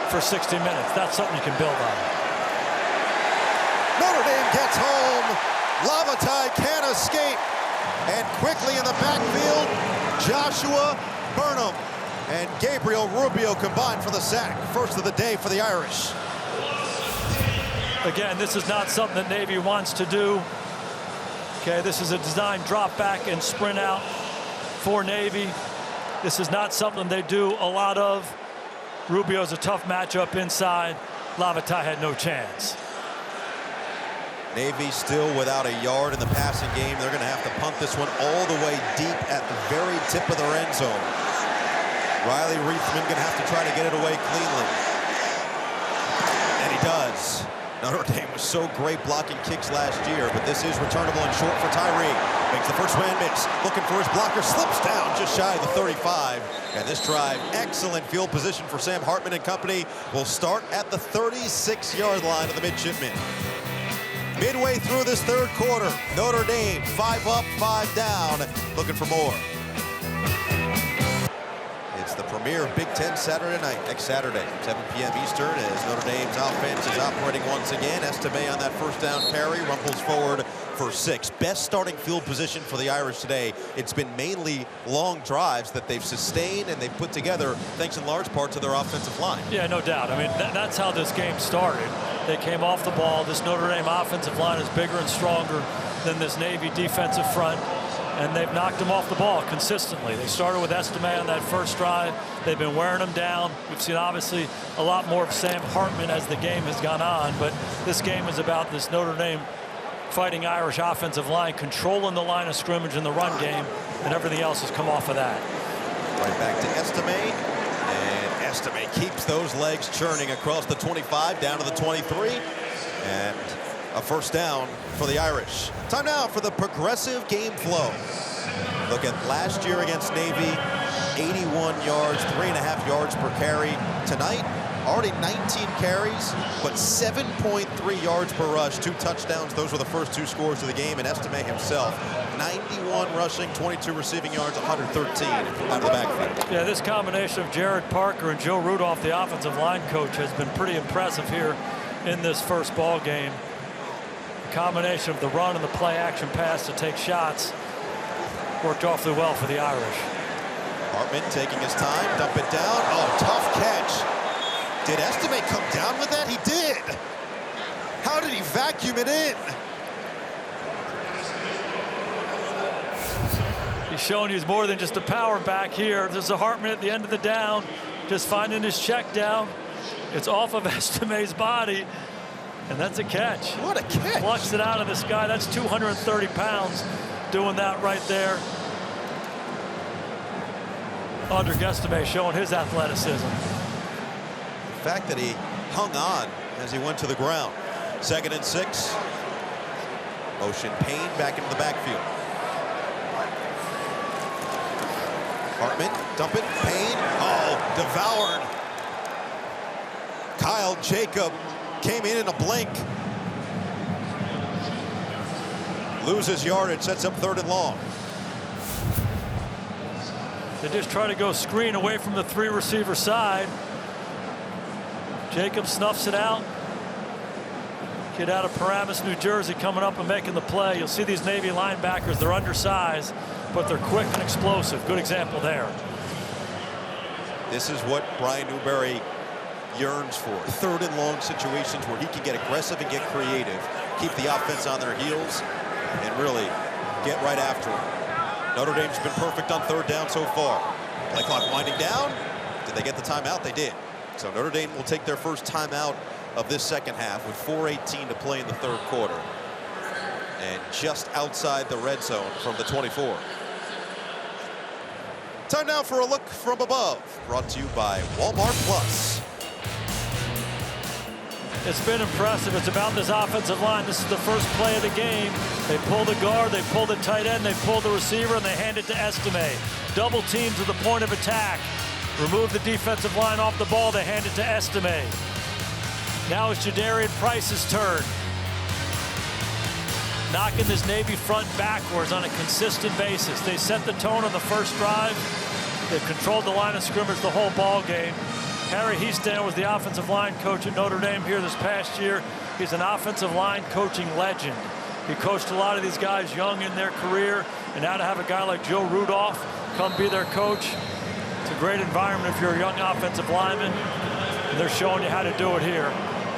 for 60 minutes? That's something you can build on. Notre Dame gets home. Lavatai can't escape. And quickly in the backfield, Joshua Burnham and Gabriel Rubio combined for the sack. First of the day for the Irish. Again, this is not something that Navy wants to do. Okay, this is a designed drop back and sprint out for Navy. This is not something they do a lot of. Rubio's a tough matchup inside. Lavatai had no chance. Navy still without a yard in the passing game. They're going to have to punt this one all the way deep at the very tip of their end zone. Riley Reithman going to have to try to get it away cleanly. And he does. Notre Dame was so great blocking kicks last year, but this is returnable and short for Tyree. Makes the first man miss. Looking for his blocker. Slips down just shy of the 35. And this drive, excellent field position for Sam Hartman and company, will start at the 36-yard line of the midshipmen. Midway through this third quarter, Notre Dame 5 up, 5 down, looking for more. It's the premiere of Big Ten Saturday night, next Saturday, 7 p.m. Eastern, as Notre Dame's offense is operating once again. Estime on that first down carry, rumples forward for 6. Best starting field position for the Irish today. It's been mainly long drives that they've sustained and they've put together, thanks in large part to their offensive line. Yeah, no doubt. I mean, that's how this game started. They came off the ball. This Notre Dame offensive line is bigger and stronger than this Navy defensive front, and they've knocked them off the ball consistently. They started with Estime on that first drive. They've been wearing them down. We've seen obviously a lot more of Sam Hartman as the game has gone on, but this game is about this Notre Dame Fighting Irish offensive line controlling the line of scrimmage in the run game, and everything else has come off of that. Right back to Estime, and Estime keeps those legs churning across the 25 down to the 23, and a first down for the Irish. Time now for the progressive game flow. Look at last year against Navy, 81 yards, 3.5 yards per carry. Tonight, already 19 carries, but 7.3 yards per rush, 2 touchdowns. Those were the first 2 scores of the game, and Estime himself, 91 rushing, 22 receiving yards, 113 out of the backfield. Yeah, this combination of Jared Parker and Joe Rudolph, the offensive line coach, has been pretty impressive here in this first ball game. The combination of the run and the play action pass to take shots worked awfully well for the Irish. Hartman taking his time, dump it down. Oh, tough catch. Did Estime come down with that? He did. How did he vacuum it in? He's showing he's more than just a power back here. There's a Hartman at the end of the down, just finding his check down. It's off of Estime's body, and that's a catch. What a catch. Flucks it out of this guy. That's 230 pounds doing that right there. Audric Estime showing his athleticism. The fact that he hung on as he went to the ground. 2nd and 6. Motion Payne back into the backfield. Hartman, dump it, Payne, oh, devoured. Kyle Jacob came in a blink. Loses yardage, sets up 3rd and long. They just try to go screen away from the 3 receiver side. Jacob snuffs it out. Kid out of Paramus, New Jersey, coming up and making the play. You'll see these Navy linebackers, they're undersized, but they're quick and explosive. Good example there. This is what Brian Newberry yearns for. 3rd and long situations where he can get aggressive and get creative, keep the offense on their heels, and really get right after him. Notre Dame's been perfect on 3rd down so far. Play clock winding down. Did they get the timeout? They did. So Notre Dame will take their first timeout of this second half with 4:18 to play in the 3rd quarter. And just outside the red zone from the 24. Time now for a look from above, brought to you by Walmart Plus. It's been impressive. It's about this offensive line. This is the first play of the game. They pull the guard, they pull the tight end, they pull the receiver, and they hand it to Estime. Double teams to the point of attack. Remove the defensive line off the ball, they hand it to Estime. Now it's Jadarian Price's turn. Knocking this Navy front backwards on a consistent basis. They set the tone on the first drive. They've controlled the line of scrimmage the whole ball game. Harry Heastan was the offensive line coach at Notre Dame here this past year. He's an offensive line coaching legend. He coached a lot of these guys young in their career, and now to have a guy like Joe Rudolph come be their coach, it's a great environment if you're a young offensive lineman, and they're showing you how to do it here.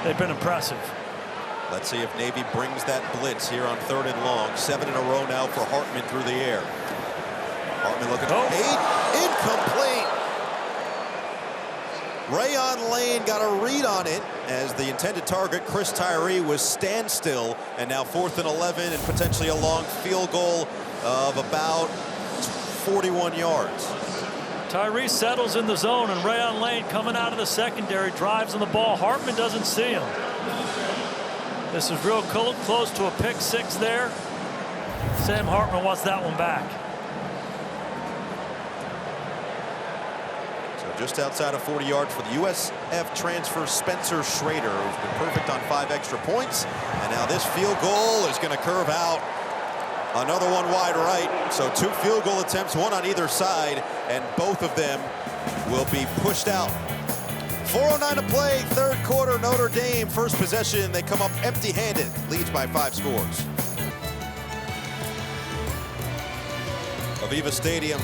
They've been impressive. Let's see if Navy brings that blitz here on 3rd and long. 7 in a row now for Hartman through the air. Hartman looking for Payne. Incomplete. Rayon Lane got a read on it as the intended target, Chris Tyree, was standstill. And now 4th and 11 and potentially a long field goal of about 41 yards. Tyree settles in the zone, and Rayon Lane coming out of the secondary drives on the ball. Hartman doesn't see him. This is real close to a pick 6 there. Sam Hartman wants that one back. So just outside of 40 yards for the USF transfer Spencer Schrader, who's been perfect on 5 extra points. And now this field goal is going to curve out. Another one wide right. So 2 field goal attempts, 1 on either side, and both of them will be pushed out. 4:09 to play, third quarter, Notre Dame. First possession, they come up empty-handed, leads by 5 scores. Aviva Stadium,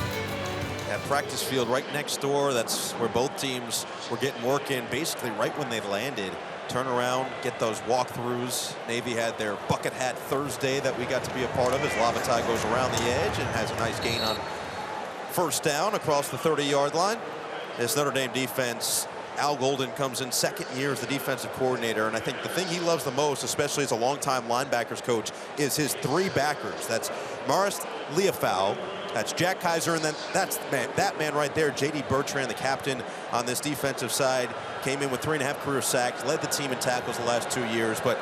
that practice field right next door. That's where both teams were getting work in basically right when they landed. Turn around, get those walkthroughs. Navy had their bucket hat Thursday that we got to be a part of as Lavatai goes around the edge and has a nice gain on first down across the 30-yard line. This Notre Dame defense, Al Golden comes in second year as the defensive coordinator, and I think the thing he loves the most, especially as a longtime linebackers coach, is his 3 backers. That's Maurice Leofau, that's Jack Kaiser, and then that man right there, J.D. Bertrand, the captain on this defensive side, came in with 3.5 career sacks, led the team in tackles the last 2 years, but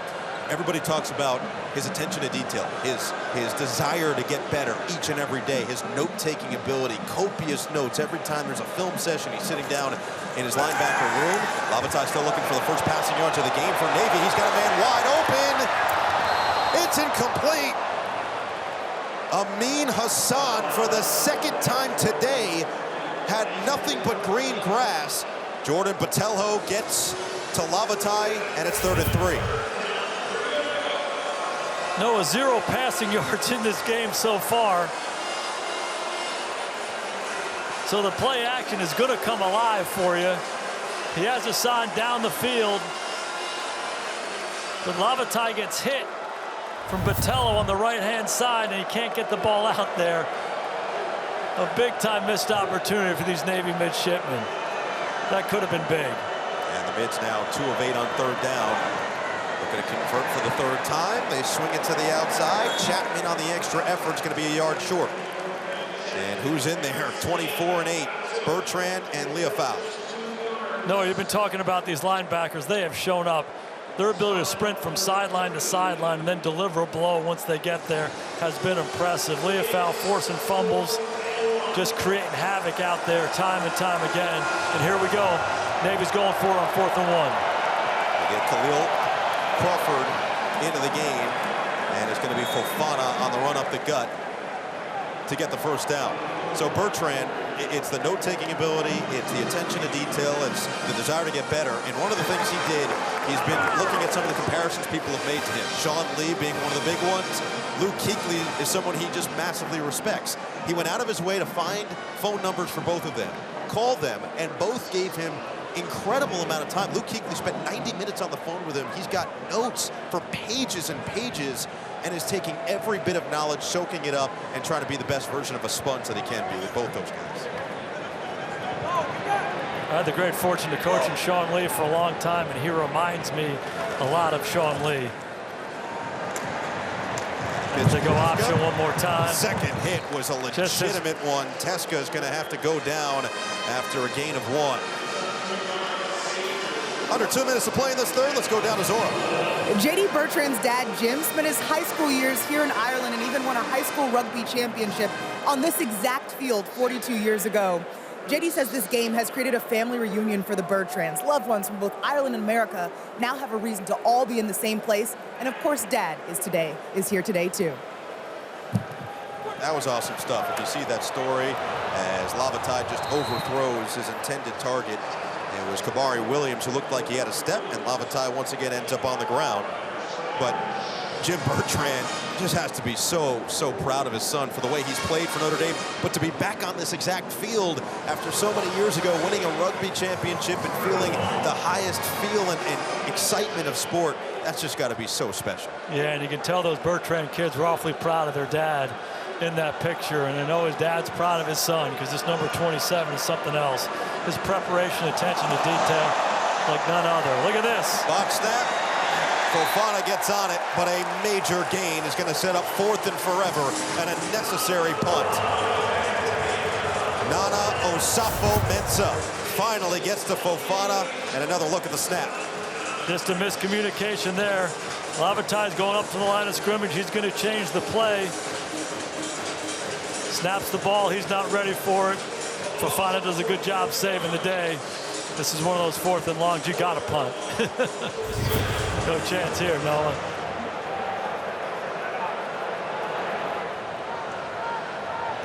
everybody talks about his attention to detail, his desire to get better each and every day, his note-taking ability, copious notes. Every time there's a film session, he's sitting down in his linebacker room. Lavatai still looking for the first passing yards of the game for Navy. He's got a man wide open. It's incomplete. Amin Hassan, for the second time today, had nothing but green grass. Jordan Botelho gets to Lavatai, and it's 3rd and 3. Noah, 0 passing yards in this game so far. So the play action is going to come alive for you. He has Hassan down the field, but Lavatai gets hit from Botelho on the right-hand side, and he can't get the ball out there. A big-time missed opportunity for these Navy midshipmen. That could have been big. And the mids now 2 of 8 on 3rd down. Looking to convert for the 3rd time. They swing it to the outside. Chapman on the extra effort is going to be a yard short. And who's in there? 24 and 8. Bertrand and Leofau. No, you've been talking about these linebackers. They have shown up. Their ability to sprint from sideline to sideline and then deliver a blow once they get there has been impressive. Leofau forcing fumbles, just creating havoc out there time and time again. And here we go. Navy's going for it on 4th and 1. They get Khalil Crawford into the game, and it's going to be Fofana on the run up the gut to get the first down. So Bertrand, it's the note-taking ability, it's the attention to detail, it's the desire to get better. And one of the things he did, he's been looking at some of the comparisons people have made to him. Sean Lee being one of the big ones. Luke Kuechly is someone he just massively respects. He went out of his way to find phone numbers for both of them, called them, and both gave him incredible amount of time. Luke Kuechly spent 90 minutes on the phone with him. He's got notes for pages and pages and is taking every bit of knowledge, soaking it up, and trying to be the best version of a sponge that he can be with both those guys. I had the great fortune to coach Sean Lee for a long time, and he reminds me a lot of Sean Lee. They go option one more time. Second hit was a legitimate one. Teska is going to have to go down after a gain of 1. Under 2 minutes to play in this third. Let's go down to Zora. J.D. Bertrand's dad, Jim, spent his high school years here in Ireland and even won a high school rugby championship on this exact field 42 years ago. J.D. says this game has created a family reunion for the Bertrands. Loved ones from both Ireland and America now have a reason to all be in the same place. And of course, Dad is here today too. That was awesome stuff. If you see that story, as Lavatai just overthrows his intended target, it was Kabari Williams who looked like he had a step, and Lavatai once again ends up on the ground. But Jim Bertrand just has to be so proud of his son for the way he's played for Notre Dame, but to be back on this exact field after so many years ago, winning a rugby championship and feeling the highest feel and excitement of sport, that's just got to be so special. Yeah, and you can tell those Bertrand kids were awfully proud of their dad in that picture, and I know his dad's proud of his son because this number 27 is something else. His preparation, attention to detail, like none other. Look at this. Box snap. Fofana gets on it, but a major gain is going to set up 4th and forever and a necessary punt. Nana Osafo-Mensah finally gets to Fofana, and another look at the snap. Just a miscommunication there. Lavatai's going up to the line of scrimmage. He's going to change the play. Snaps the ball. He's not ready for it. Fofana does a good job saving the day. This is one of those 4th and longs. You got to punt. No chance here, Noah.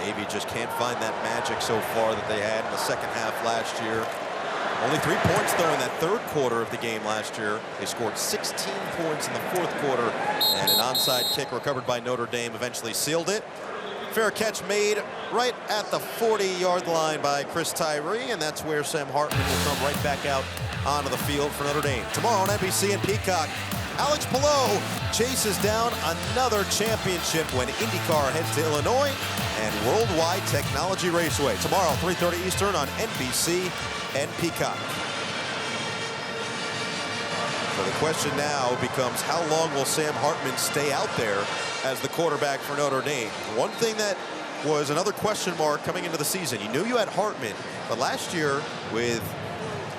8 Navy just can't find that magic so far that they had in the second half last year. Only 3 points, though, in that third quarter of the game last year. They scored 16 points in the fourth quarter, and an onside kick recovered by Notre Dame eventually sealed it. Fair catch made right at the 40-yard line by Chris Tyree, and that's where Sam Hartman will come right back out onto the field for Notre Dame. Tomorrow on NBC and Peacock, Alex Palou chases down another championship when IndyCar heads to Illinois and Worldwide Technology Raceway. Tomorrow, 3:30 Eastern on NBC and Peacock. So the question now becomes, how long will Sam Hartman stay out there as the quarterback for Notre Dame? One thing that was another question mark coming into the season, you knew you had Hartman, but last year with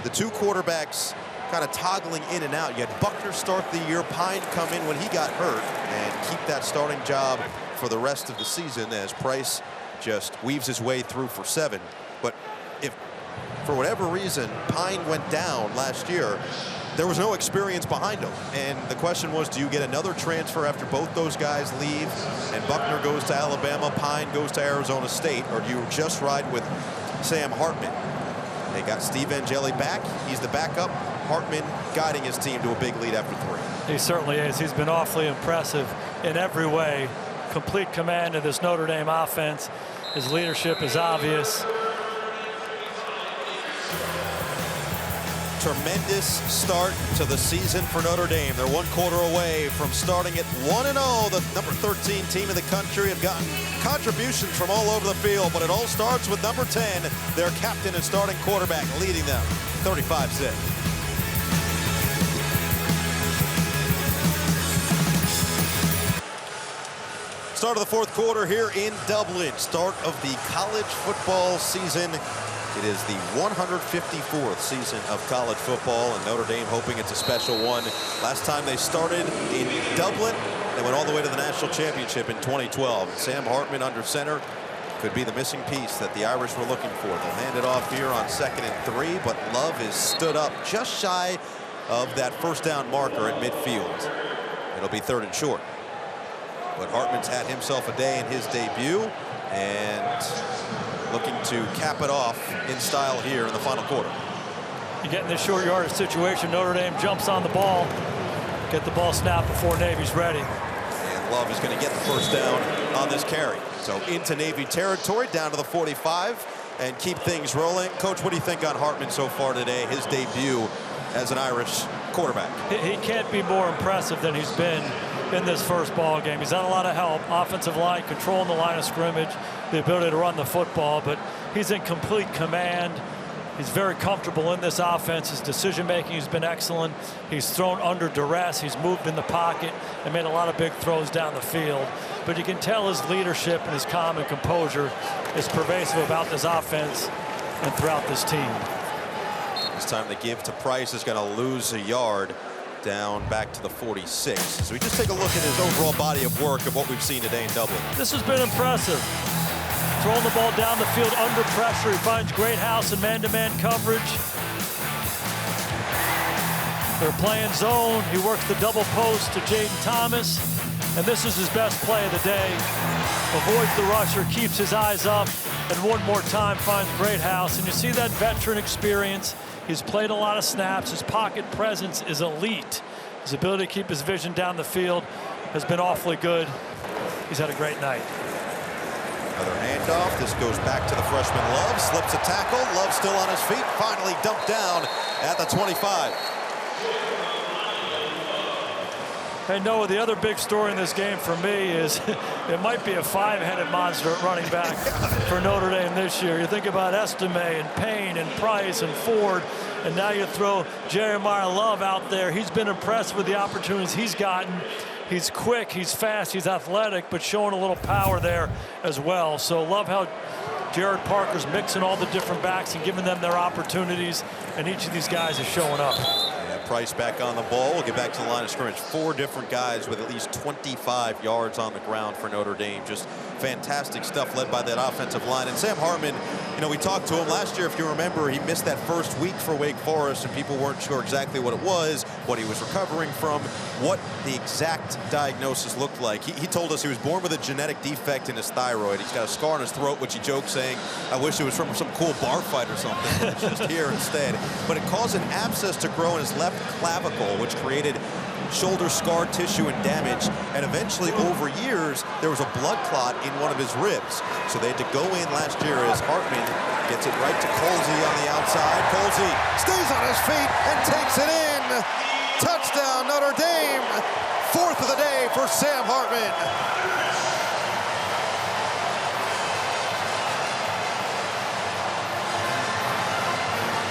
the two quarterbacks kind of toggling in and out, you had Buckner start the year, Pine come in when he got hurt, and keep that starting job for the rest of the season as Price just weaves his way through for 7. But if for whatever reason Pine went down last year, there was no experience behind him, and the question was, do you get another transfer after both those guys leave and Buckner goes to Alabama, Pine goes to Arizona State, or do you just ride with Sam Hartman? They got Steve Angeli back. He's the backup. Hartman guiding his team to a big lead after 3. He certainly is. He's been awfully impressive in every way. Complete command of this Notre Dame offense. His leadership is obvious. Tremendous start to the season for Notre Dame. They're 1 quarter away from starting at 1-0. The number 13 team in the country have gotten contributions from all over the field, but it all starts with number 10, their captain and starting quarterback, leading them 35-6. Start of the fourth quarter here in Dublin. Start of the college football season. It is the 154th season of college football, and Notre Dame hoping it's a special one. Last time they started in Dublin, they went all the way to the national championship in 2012. And Sam Hartman under center could be the missing piece that the Irish were looking for. They'll hand it off here on 2nd and 3, but Love is stood up just shy of that first down marker at midfield. It'll be 3rd and short. But Hartman's had himself a day in his debut, and looking to cap it off in style here in the final quarter. You get in this short yardage situation, Notre Dame jumps on the ball, get the ball snapped before Navy's ready. And Love is going to get the first down on this carry. So into Navy territory, down to the 45, and keep things rolling. Coach, what do you think on Hartman so far today, his debut as an Irish quarterback? He can't be more impressive than he's been in this first ball game. He's had a lot of help, offensive line, controlling the line of scrimmage, the ability to run the football, but he's in complete command. He's very comfortable in this offense. His decision-making has been excellent. He's thrown under duress. He's moved in the pocket and made a lot of big throws down the field. But you can tell his leadership and his calm and composure is pervasive about this offense and throughout this team. This time the give to Price is going to lose a yard down back to the 46. So we just take a look at his overall body of work of what we've seen today in Dublin. This has been impressive. Throwing the ball down the field under pressure. He finds great house and man-to-man coverage. They're playing zone. He works the double post to Jaden Thomas. And this is his best play of the day. Avoids the rusher, keeps his eyes up, and one more time finds great house. And you see that veteran experience. He's played a lot of snaps. His pocket presence is elite. His ability to keep his vision down the field has been awfully good. He's had a great night. Another handoff. This goes back to the freshman Love. Slips a tackle. Love still on his feet. Finally dumped down at the 25. Hey, Noah, the other big story in this game for me is it might be a 5-headed monster at running back for Notre Dame this year. You think about Estime and Payne and Price and Ford, and now you throw Jeremiah Love out there. He's been impressed with the opportunities he's gotten. He's quick, he's fast, he's athletic, but showing a little power there as well. So love how Jared Parker's mixing all the different backs and giving them their opportunities, and each of these guys is showing up. Price back on the ball. We'll get back to the line of scrimmage. 4 different guys with at least 25 yards on the ground for Notre Dame. Just fantastic stuff led by that offensive line. And Sam Hartman, know, we talked to him last year, if you remember, he missed that first week for Wake Forest, and people weren't sure exactly what it was, what he was recovering from, what the exact diagnosis looked like. He told us he was born with a genetic defect in his thyroid. He's got a scar on his throat, which he joked saying, I wish it was from some cool bar fight or something, but it's just here instead. But it caused an abscess to grow in his left clavicle, which created shoulder scar tissue and damage, and eventually over years there was a blood clot in one of his ribs, so they had to go in last year as Hartman gets it right to Colsey on the outside. Colsey stays on his feet and takes it in. Touchdown Notre Dame, 4th of the day for Sam Hartman.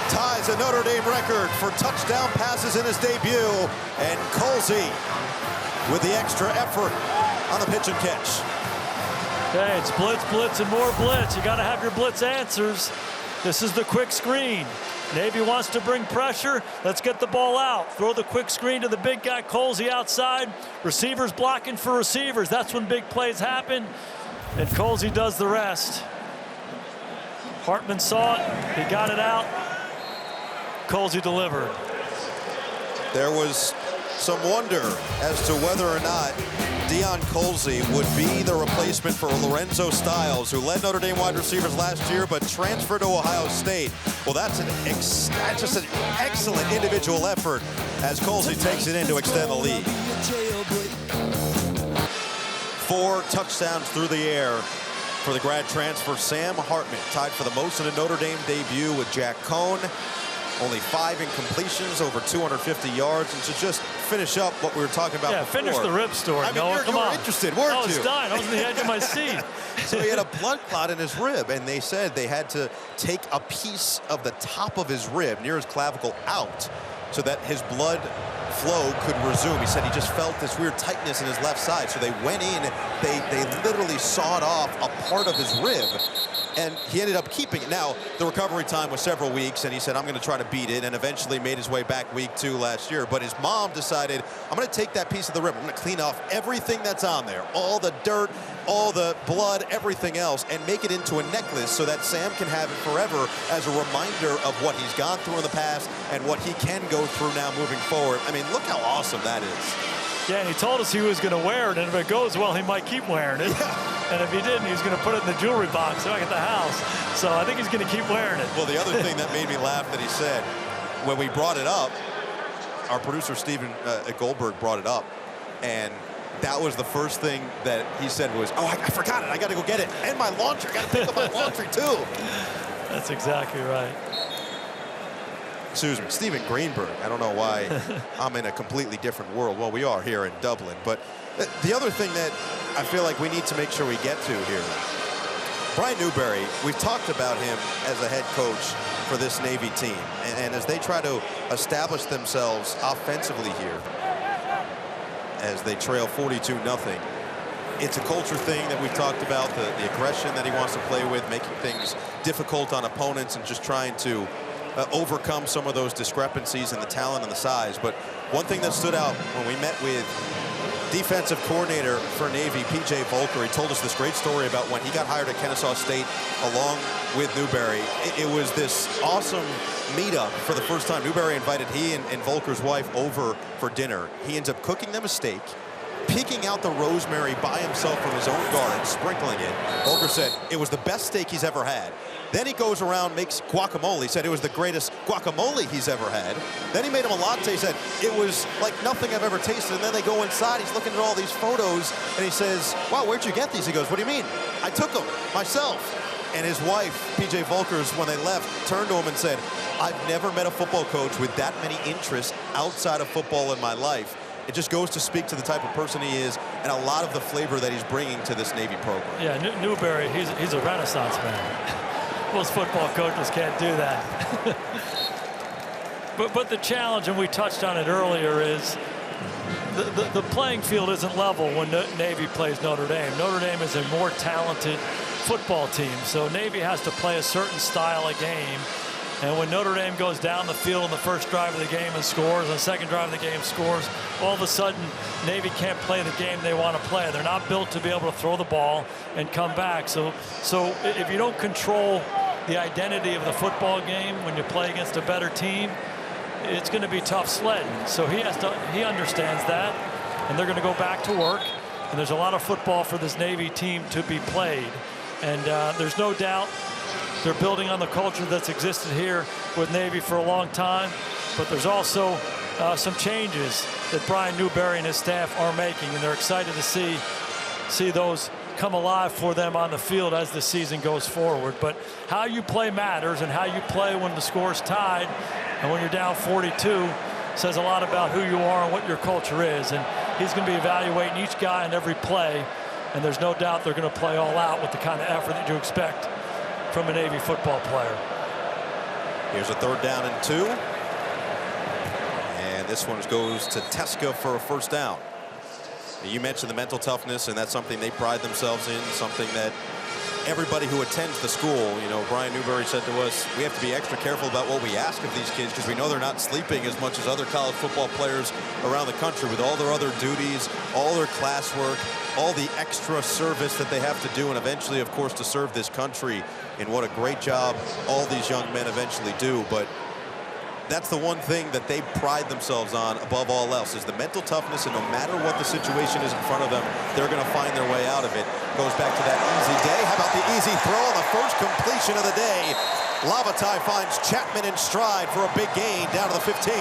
Ties a Notre Dame record for touchdown passes in his debut, and Colsey with the extra effort on the pitch and catch. Okay, it's blitz, blitz, and more blitz. You got to have your blitz answers. This is the quick screen. Navy wants to bring pressure. Let's get the ball out. Throw the quick screen to the big guy, Colsey outside. Receivers blocking for receivers. That's when big plays happen, and Colsey does the rest. Hartman saw it. He got it out. Colsey delivered. There was some wonder as to whether or not Deion Colsey would be the replacement for Lorenzo Styles, who led Notre Dame wide receivers last year but transferred to Ohio State. Well, that's just an excellent individual effort as Colsey takes it in to extend the lead. 4 touchdowns through the air for the grad transfer Sam Hartman, tied for the most in a Notre Dame debut with Jack Cohn. Only 5 incompletions, over 250 yards. And to just finish up what we were talking about before. Finish the rib story, Noah. Come on. Interested, weren't you? I was dying. I was on the edge of my seat. So he had a blood clot in his rib, and they said they had to take a piece of the top of his rib near his clavicle out so that his blood flow could resume. He said he just felt this weird tightness in his left side. So they went in, they literally sawed off a part of his rib, and he ended up keeping it. Now, the recovery time was several weeks, and he said, I'm going to try to beat it, and eventually made his way back week 2 last year. But his mom decided, I'm going to take that piece of the rib, I'm going to clean off everything that's on there, all the dirt, all the blood, everything else, and make it into a necklace so that Sam can have it forever as a reminder of what he's gone through in the past and what he can go through now moving forward. I mean, look how awesome that is. Yeah, and he told us he was going to wear it, and if it goes well, he might keep wearing it. Yeah. And if he didn't, he's going to put it in the jewelry box back at the house. So I think he's going to keep wearing it. Well, the other thing that made me laugh that he said, when we brought it up, our producer Stephen Goldberg brought it up, and that was the first thing that he said was, oh, I forgot it. I got to go get it. And my laundry. I got to pick up my laundry, too. That's exactly right. Excuse me, Stephen Greenberg. I don't know why I'm in a completely different world. Well, we are here in Dublin. But the other thing that I feel like we need to make sure we get to here, Brian Newberry, we've talked about him as a head coach for this Navy team. And as they try to establish themselves offensively here, as they trail 42-0, it's a culture thing that we've talked about, the aggression that he wants to play with, making things difficult on opponents and just trying to overcome some of those discrepancies in the talent and the size. But one thing that stood out when we met with defensive coordinator for Navy, P.J. Volker, he told us this great story about when he got hired at Kennesaw State along with Newberry. It was this awesome meetup for the first time. Newberry invited he and Volker's wife over for dinner. He ends up cooking them a steak, picking out the rosemary by himself from his own garden, sprinkling it. Volker said it was the best steak he's ever had. Then he goes around, makes guacamole. He said it was the greatest guacamole he's ever had. Then he made him a latte. He said it was like nothing I've ever tasted. And then they go inside. He's looking at all these photos, and he says, wow, where'd you get these? He goes, what do you mean? I took them myself. And his wife, P.J. Volkers, when they left, turned to him and said, I've never met a football coach with that many interests outside of football in my life. It just goes to speak to the type of person he is and a lot of the flavor that he's bringing to this Navy program. Yeah, Newberry, he's a renaissance man. Most football coaches can't do that. but the challenge, and we touched on it earlier, is the playing field isn't level when Navy plays Notre Dame. Notre Dame is a more talented football team, so Navy has to play a certain style of game. And when Notre Dame goes down the field on the first drive of the game and scores, on the second drive of the game scores, all of a sudden Navy can't play the game they want to play. They're not built to be able to throw the ball and come back. So if you don't control the identity of the football game when you play against a better team, it's going to be tough sledding. So he understands that, and they're going to go back to work. And there's a lot of football for this Navy team to be played. And there's no doubt they're building on the culture that's existed here with Navy for a long time. But there's also some changes that Brian Newberry and his staff are making, and they're excited to see those come alive for them on the field as the season goes forward. But how you play matters, and how you play when the score's tied and when you're down 42 says a lot about who you are and what your culture is. And he's going to be evaluating each guy in every play, and there's no doubt they're going to play all out with the kind of effort that you expect from a Navy football player. Here's a 3rd down and 2. And this one goes to Teska for a first down. You mentioned the mental toughness, and that's something they pride themselves in, something that everybody who attends the school, you know, Brian Newberry said to us, we have to be extra careful about what we ask of these kids because we know they're not sleeping as much as other college football players around the country with all their other duties, all their classwork, all the extra service that they have to do, and eventually, of course, to serve this country. And what a great job all these young men eventually do. But that's the one thing that they pride themselves on above all else is the mental toughness, and no matter what the situation is in front of them, they're going to find their way out of it. Goes back to that easy day. How about the easy throw on the first completion of the day? Lavatai finds Chapman in stride for a big gain down to the 15.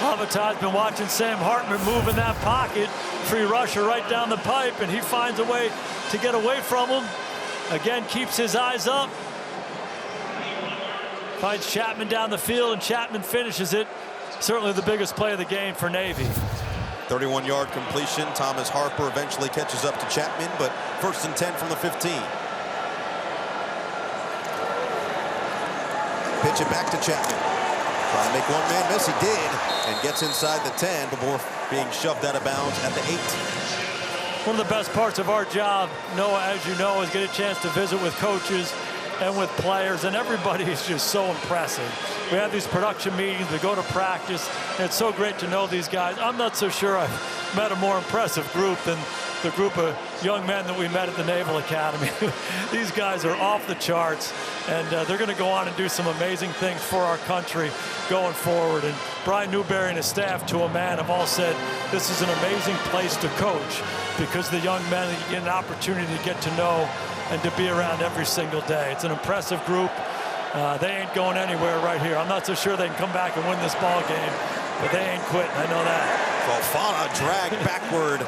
Lavatai's been watching Sam Hartman move in that pocket. Free rusher right down the pipe, and he finds a way to get away from him. Again, keeps his eyes up. Finds Chapman down the field, and Chapman finishes it. Certainly the biggest play of the game for Navy. 31-yard completion. Thomas Harper eventually catches up to Chapman, but 1st and 10 from the 15. Pitch it back to Chapman. Trying to make one man miss. He did, and gets inside the 10 before being shoved out of bounds at the 8. One of the best parts of our job, Noah, as you know, is get a chance to visit with coaches and with players, and everybody is just so impressive. We have these production meetings, we go to practice, and it's so great to know these guys. I'm not so sure I've met a more impressive group than the group of young men that we met at the Naval Academy. These guys are off the charts, and they're going to go on and do some amazing things for our country going forward. And Brian Newberry and his staff, to a man, have all said this is an amazing place to coach because the young men get an opportunity to get to know and to be around every single day. It's an impressive group. They ain't going anywhere right here. I'm not so sure they can come back and win this ball game, but they ain't quitting. I know that. Fofana dragged backward.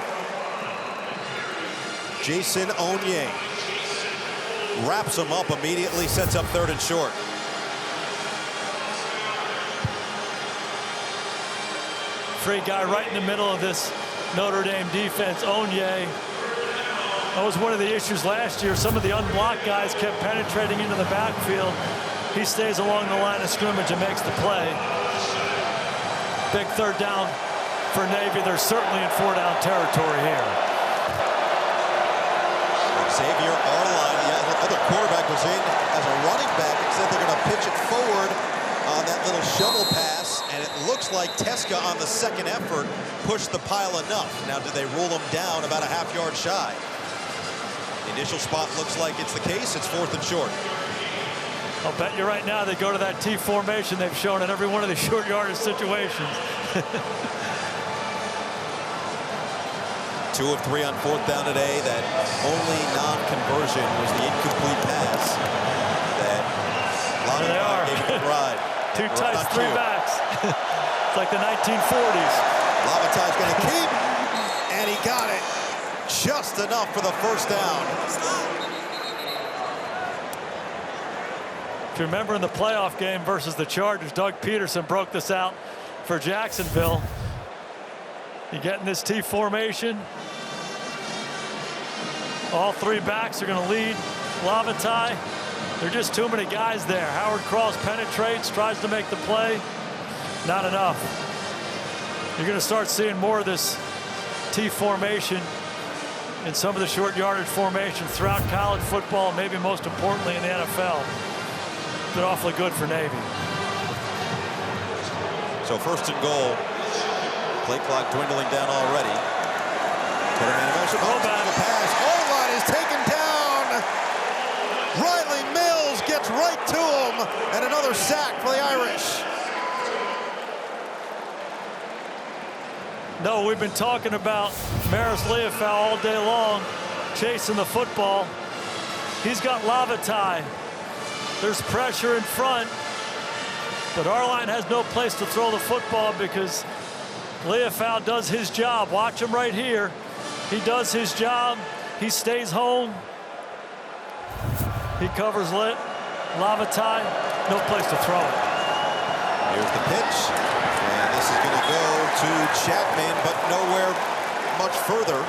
Jason Onye wraps him up immediately, sets up 3rd and short. Free guy right in the middle of this Notre Dame defense, Onye. That was one of the issues last year. Some of the unblocked guys kept penetrating into the backfield. He stays along the line of scrimmage and makes the play. Big 3rd down for Navy. They're certainly in 4-down territory here. Xavier Arline, the other quarterback, was in as a running back, except they're going to pitch it forward on that little shovel pass, and it looks like Teska on the 2nd effort pushed the pile enough. Now, did they rule him down about a half-yard shy? The initial spot looks like it's the case. It's 4th and short. I'll bet you right now they go to that T formation they've shown in every one of these short yardage situations. 2 of 3 on 4th down today. That only non-conversion was the incomplete pass that Lavatai gave him a ride. 2 tights, 3 backs. It's like the 1940s. Lavatai's going to keep, and he got it just enough for the 1st down. If you remember in the playoff game versus the Chargers, Doug Peterson broke this out for Jacksonville. You get in this T formation. All 3 backs are going to lead Lavatai. There are just too many guys there. Howard Cross penetrates, tries to make the play. Not enough. You're going to start seeing more of this T formation in some of the short yardage formations throughout college football, maybe most importantly in the NFL. Been awfully good for Navy. So 1st and goal. Play clock dwindling down already. The pass. Arline is taken down. Riley Mills right to him, and another sack for the Irish. No, we've been talking about Maris Leofau all day long, chasing the football. He's got Lavatai. There's pressure in front, but Arline has no place to throw the football because Leofau does his job. Watch him right here. He does his job. He stays home. He covers lit. Lavatai, no place to throw it. Here's the pitch, and this is going to go to Chapman, but nowhere much further,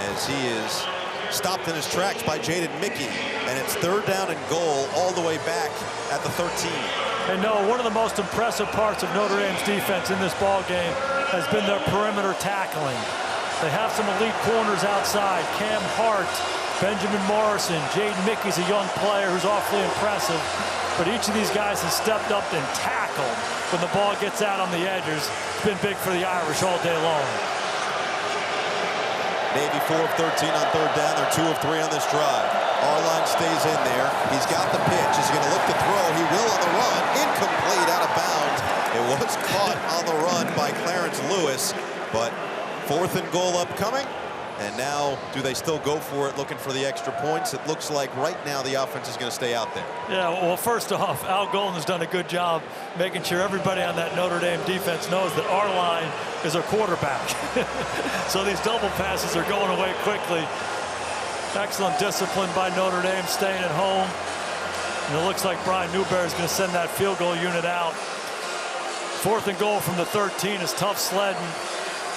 as he is stopped in his tracks by Jaden Mickey, and it's 3rd down and goal all the way back at the 13. And no, one of the most impressive parts of Notre Dame's defense in this ball game has been their perimeter tackling. They have some elite corners outside. Cam Hart, Benjamin Morrison, Jaden Mickey's a young player who's awfully impressive. But each of these guys has stepped up and tackled when the ball gets out on the edges. It's been big for the Irish all day long. Navy 4 of 13 on 3rd down. They're 2 of 3 on this drive. Arline stays in there. He's got the pitch. He's going to look to throw. He will on the run. Incomplete, out of bounds. It was caught on the run by Clarence Lewis, but 4th and goal upcoming. And now, do they still go for it, looking for the extra points? It looks like right now the offense is going to stay out there. Yeah, well, first off, Al Golden has done a good job making sure everybody on that Notre Dame defense knows that our line is a quarterback. So these double passes are going away quickly. Excellent discipline by Notre Dame, staying at home. And it looks like Brian Newberry is going to send that field goal unit out. 4th and goal from the 13 is tough sledding.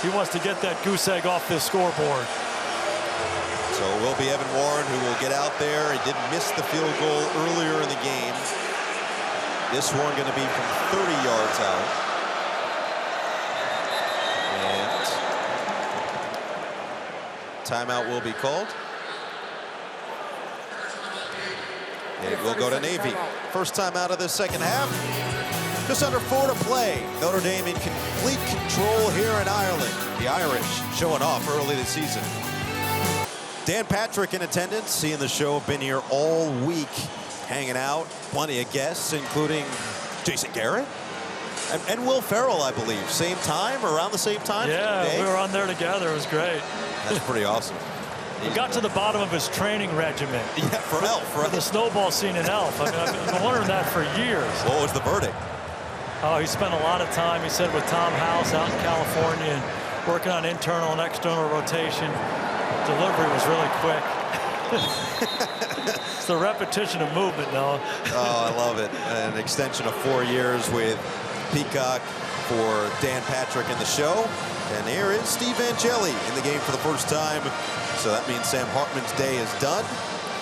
He wants to get that goose egg off this scoreboard. So it will be Evan Warren who will get out there. He did miss the field goal earlier in the game. This one going to be from 30 yards out. And timeout will be called. And it will go to Navy. First time out of the second half. Just under 4 to play. Notre Dame in complete control here in Ireland. The Irish showing off early this season. Dan Patrick in attendance, seeing the show, been here all week, hanging out. Plenty of guests, including Jason Garrett and Will Ferrell, I believe. Same time, around the same time? Yeah, we were on there together. It was great. That's pretty awesome. We got to the bottom of his training regimen. Yeah, for Elf, right? For the snowball scene in Elf. I mean, I've been wondering that for years. What was the verdict? Oh, he spent a lot of time, he said, with Tom House out in California and working on internal and external rotation. Delivery was really quick. It's the repetition of movement, Noah. Oh, I love it. An extension of 4 years with Peacock for Dan Patrick in the show. And here is Steve Angeli in the game for the first time. So that means Sam Hartman's day is done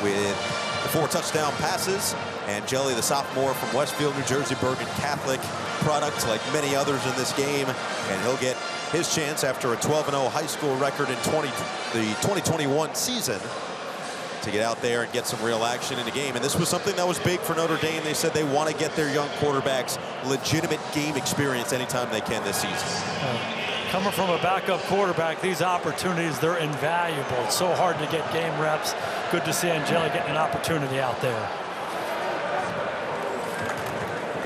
with the 4 touchdown passes. Angeli, the sophomore from Westfield, New Jersey, Bergen Catholic product, like many others in this game. And he'll get his chance after a 12-0 high school record in the 2021 season to get out there and get some real action in the game. And this was something that was big for Notre Dame. They said they want to get their young quarterbacks legitimate game experience anytime they can this season. Coming from a backup quarterback, these opportunities, they're invaluable. It's so hard to get game reps. Good to see Angeli getting an opportunity out there.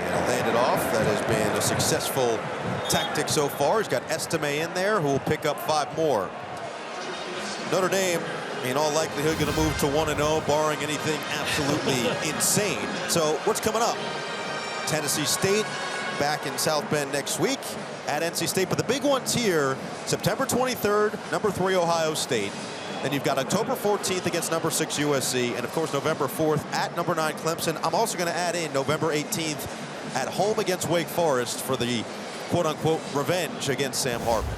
And landed off. That has been a successful tactic so far. He's got Estime in there, who will pick up 5 more. Notre Dame, in all likelihood, going to move to 1-0, barring anything absolutely insane. So what's coming up? Tennessee State back in South Bend next week at NC State. But the big ones here, September 23rd, number 3 Ohio State. Then you've got October 14th against number 6 USC. And of course, November 4th at number 9 Clemson. I'm also going to add in November 18th at home against Wake Forest for the quote-unquote revenge against Sam Hartman.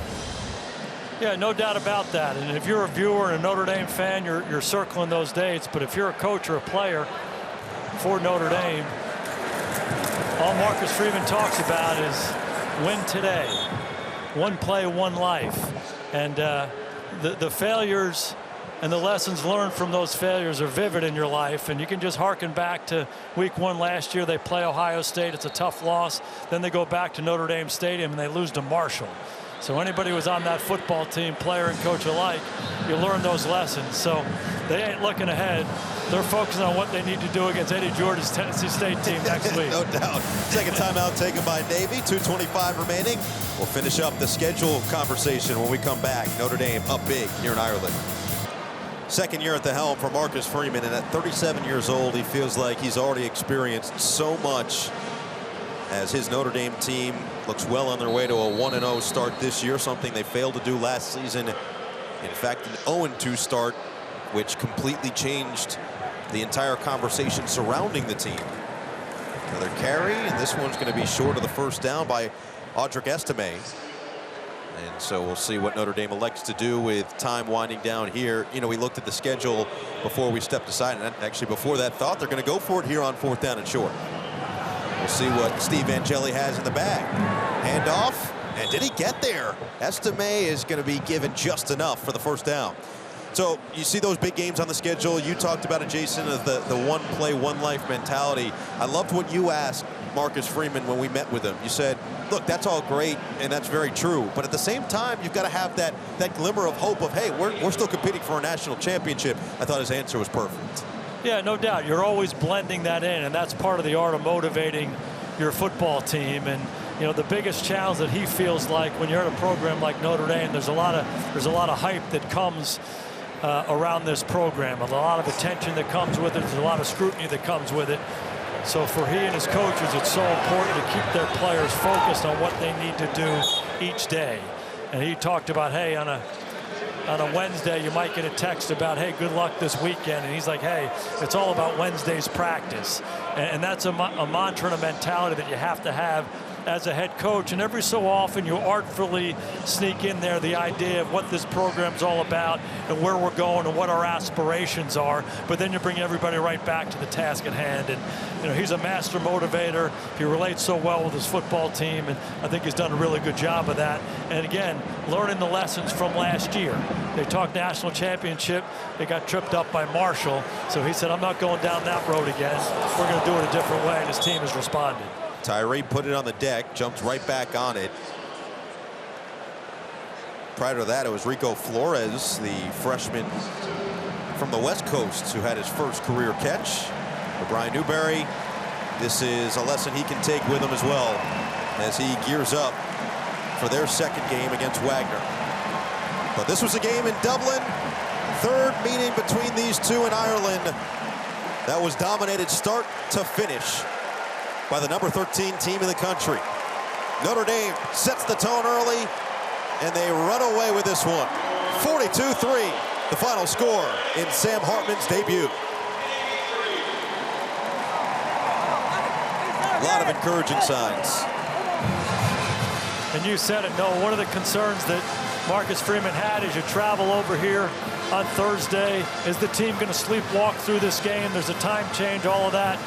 Yeah, no doubt about that. And if you're a viewer and a Notre Dame fan, you're circling those dates. But if you're a coach or a player for Notre Dame, all Marcus Freeman talks about is win today. One play, one life. And the failures and the lessons learned from those failures are vivid in your life. And you can just harken back to week 1 last year. They play Ohio State. It's a tough loss. Then they go back to Notre Dame Stadium and they lose to Marshall. So anybody who was on that football team, player and coach alike, you learn those lessons. So they ain't looking ahead. They're focusing on what they need to do against Eddie George's Tennessee State team next week. No doubt. Second timeout taken by Navy. 2:25 remaining. We'll finish up the schedule conversation when we come back. Notre Dame up big here in Ireland. Second year at the helm for Marcus Freeman, and at 37 years old, he feels like he's already experienced so much as his Notre Dame team looks well on their way to a 1-0 start this year, something they failed to do last season. In fact, an 0-2 start, which completely changed the entire conversation surrounding the team. Another carry, and this one's going to be short of the first down by Audric Estime. And so we'll see what Notre Dame elects to do with time winding down here. You know, we looked at the schedule before we stepped aside, and actually before that thought, they're going to go for it here on 4th down and short. We'll see what Steve Angeli has in the bag. Handoff, and did he get there? Estime is going to be given just enough for the first down. So you see those big games on the schedule. You talked about it, Jason, of the one play, one life mentality. I loved what you asked Marcus Freeman when we met with him. You said, look, that's all great, and that's very true. But at the same time, you've got to have that glimmer of hope of, hey, we're still competing for a national championship. I thought his answer was perfect. Yeah, no doubt. You're always blending that in, and that's part of the art of motivating your football team. And you know, the biggest challenge that he feels like when you're at a program like Notre Dame, there's a lot of hype that comes around this program, a lot of attention that comes with it. There's a lot of scrutiny that comes with it. So for he and his coaches, it's so important to keep their players focused on what they need to do each day. And he talked about, hey, on a Wednesday, you might get a text about, hey, good luck this weekend. And he's like, hey, it's all about Wednesday's practice. And that's a mantra and a mentality that you have to have as a head coach. And every so often you artfully sneak in there the idea of what this program's all about and where we're going and what our aspirations are. But then you bring everybody right back to the task at hand. And you know, he's a master motivator. He relates so well with his football team, and I think he's done a really good job of that. And again, learning the lessons from last year. They talked national championship. They got tripped up by Marshall. So he said, I'm not going down that road again. We're going to do it a different way, and his team has responded. Tyree put it on the deck, jumped right back on it. Prior to that, it was Rico Flores, the freshman from the West Coast, who had his first career catch. For Brian Newberry, this is a lesson he can take with him as well as he gears up for their second game against Wagner. But this was a game in Dublin, third meeting between these two in Ireland, that was dominated start to finish by the number 13 team in the country. Notre Dame sets the tone early, and they run away with this one. 42-3, the final score in Sam Hartman's debut. A lot of encouraging signs. And you said it, Noah, one of the concerns that Marcus Freeman had as you travel over here on Thursday, is the team going to sleepwalk through this game? There's a time change, all of that.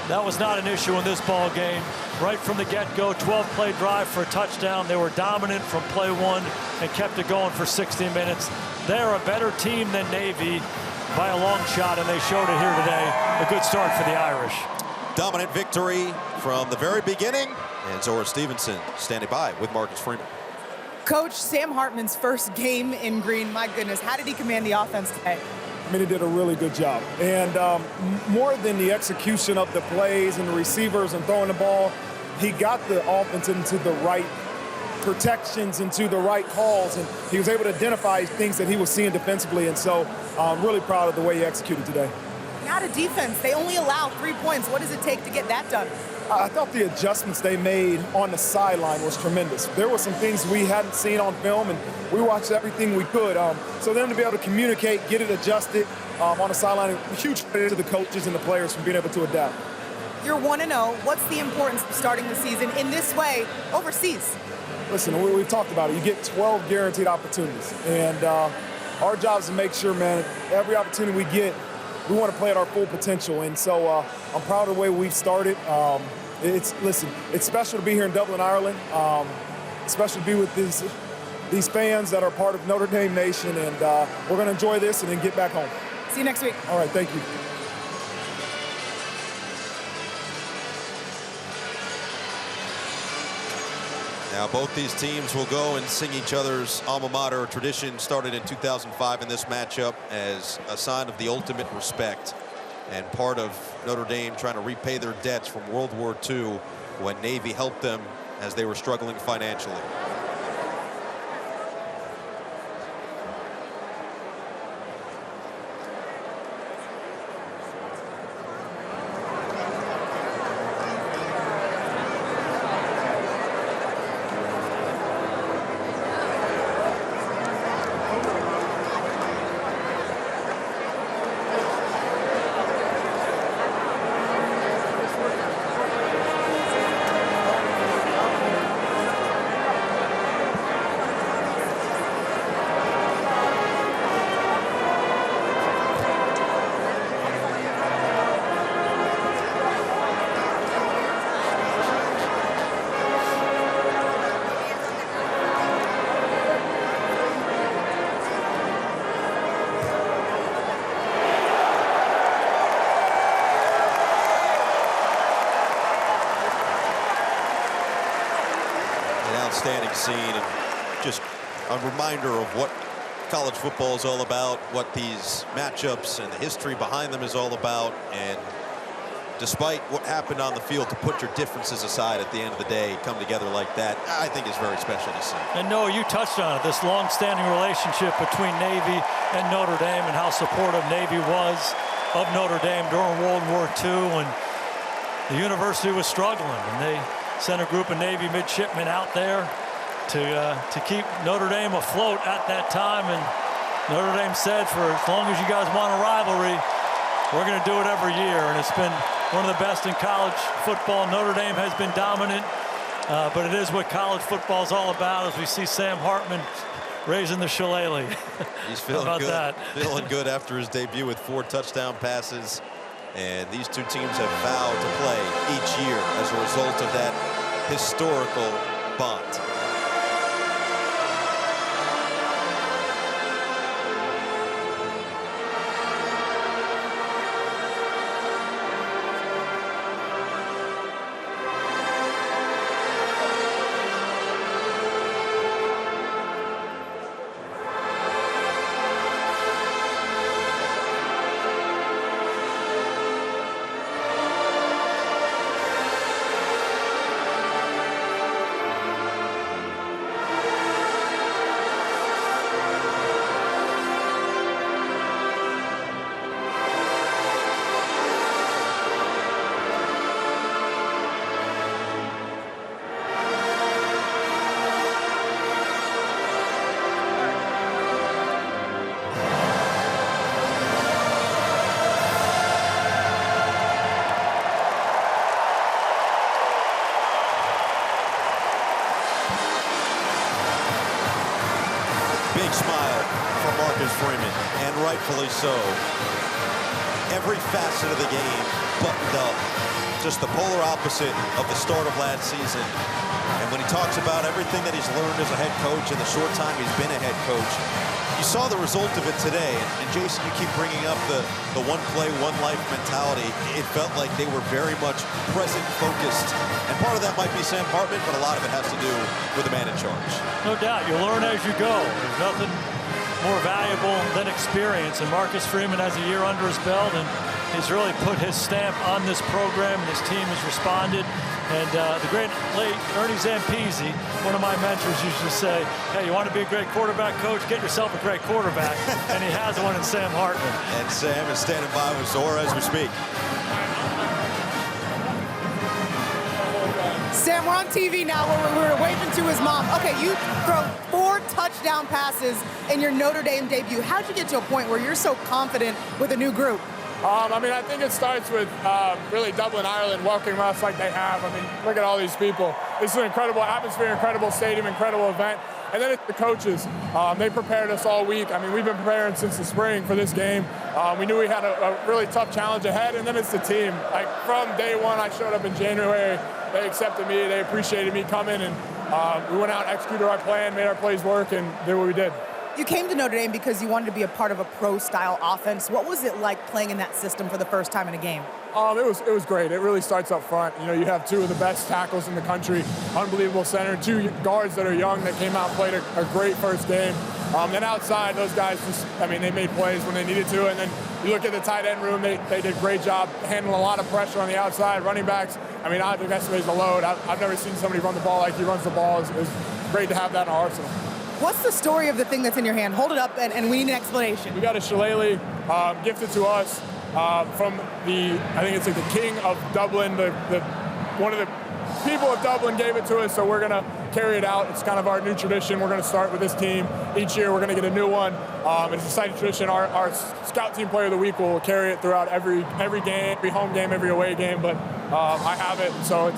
That was not an issue in this ball game. Right from the get-go, 12-play drive for a touchdown. They were dominant from play one and kept it going for 60 minutes. They're a better team than Navy by a long shot, and they showed it here today. A good start for the Irish. Dominant victory from the very beginning. And Zora Stevenson standing by with Marcus Freeman. Coach, Sam Hartman's first game in green, my goodness, how did he command the offense today? I mean, he did a really good job. And more than the execution of the plays and the receivers and throwing the ball, he got the offense into the right protections, into the right calls, and he was able to identify things that he was seeing defensively. And so I'm really proud of the way he executed today. Not a defense. They only allow 3 points. What does it take to get that done? I thought the adjustments they made on the sideline was tremendous. There were some things we hadn't seen on film, and we watched everything we could. So them to be able to communicate, get it adjusted on the sideline, huge credit to the coaches and the players for being able to adapt. You're 1-0. What's the importance of starting the season in this way overseas? Listen, we've talked about it. You get 12 guaranteed opportunities, and our job is to make sure, man, every opportunity we get, we want to play at our full potential. And so I'm proud of the way we've started. Listen, it's special to be here in Dublin, Ireland. Special to be with these fans that are part of Notre Dame Nation, and we're going to enjoy this and then get back home. See you next week. All right, thank you. Now, both these teams will go and sing each other's alma mater. A tradition started in 2005 in this matchup as a sign of the ultimate respect and part of Notre Dame trying to repay their debts from World War II when Navy helped them as they were struggling financially. Outstanding scene, and just a reminder of what college football is all about, what these matchups and the history behind them is all about. And despite what happened on the field, to put your differences aside at the end of the day, come together like that, I think is very special to see. And Noah, you touched on it, this long-standing relationship between Navy and Notre Dame and how supportive Navy was of Notre Dame during World War II when the university was struggling, and they sent a group of Navy midshipmen out there to keep Notre Dame afloat at that time. And Notre Dame said, for as long as you guys want a rivalry, we're going to do it every year. And it's been one of the best in college football. Notre Dame has been dominant, but it is what college football is all about, as we see Sam Hartman raising the shillelagh. He's feeling good. Feeling good after his debut with 4 touchdown passes. And these two teams have vowed to play each year as a result of that historical bond. Big smile from Marcus Freeman, and rightfully so. Every facet of the game buttoned up. Just the polar opposite of the start of last season. And when he talks about everything that he's learned as a head coach in the short time he's been a head coach, you saw the result of it today. And Jason, you keep bringing up the one play, one life mentality. It felt like they were very much present, focused. And part of that might be Sam Hartman, but a lot of it has to do with the man in charge. No doubt, you learn as you go. There's nothing more valuable than experience. And Marcus Freeman has a year under his belt, and he's really put his stamp on this program, and his team has responded. And the great late Ernie Zampese, one of my mentors, used to say, hey, you want to be a great quarterback coach? Get yourself a great quarterback. And he has one in Sam Hartman. And Sam is standing by with Zora as we speak. Sam, we're on TV now. We're waving to his mom. Okay, you throw 4 touchdown passes in your Notre Dame debut. How'd you get to a point where you're so confident with a new group? I mean, I think it starts with really Dublin, Ireland welcoming us like they have. I mean, look at all these people. This is an incredible atmosphere, incredible stadium, incredible event. And then it's the coaches. They prepared us all week. I mean, we've been preparing since the spring for this game. We knew we had a really tough challenge ahead, and then it's the team. Like, from day one, I showed up in January. They accepted me. They appreciated me coming, and we went out and executed our plan, made our plays work, and did what we did. You came to Notre Dame because you wanted to be a part of a pro-style offense. What was it like playing in that system for the first time in a game? It was great. It really starts up front. You know, you have two of the best tackles in the country, unbelievable center, two guards that are young that came out and played a great first game. Then outside, those guys they made plays when they needed to. And then you look at the tight end room, they did a great job handling a lot of pressure on the outside. Running backs, I think that's the load. I've never seen somebody run the ball like he runs the ball. It's great to have that in our arsenal. What's the story of the thing that's in your hand? Hold it up, and we need an explanation. We got a shillelagh gifted to us from I think it's like the king of Dublin. One of the people of Dublin gave it to us, so we're going to carry it out. It's kind of our new tradition. We're going to start with this team. Each year we're going to get a new one. It's a exciting tradition. Our scout team player of the week will carry it throughout every game, every home game, every away game. But I have it, so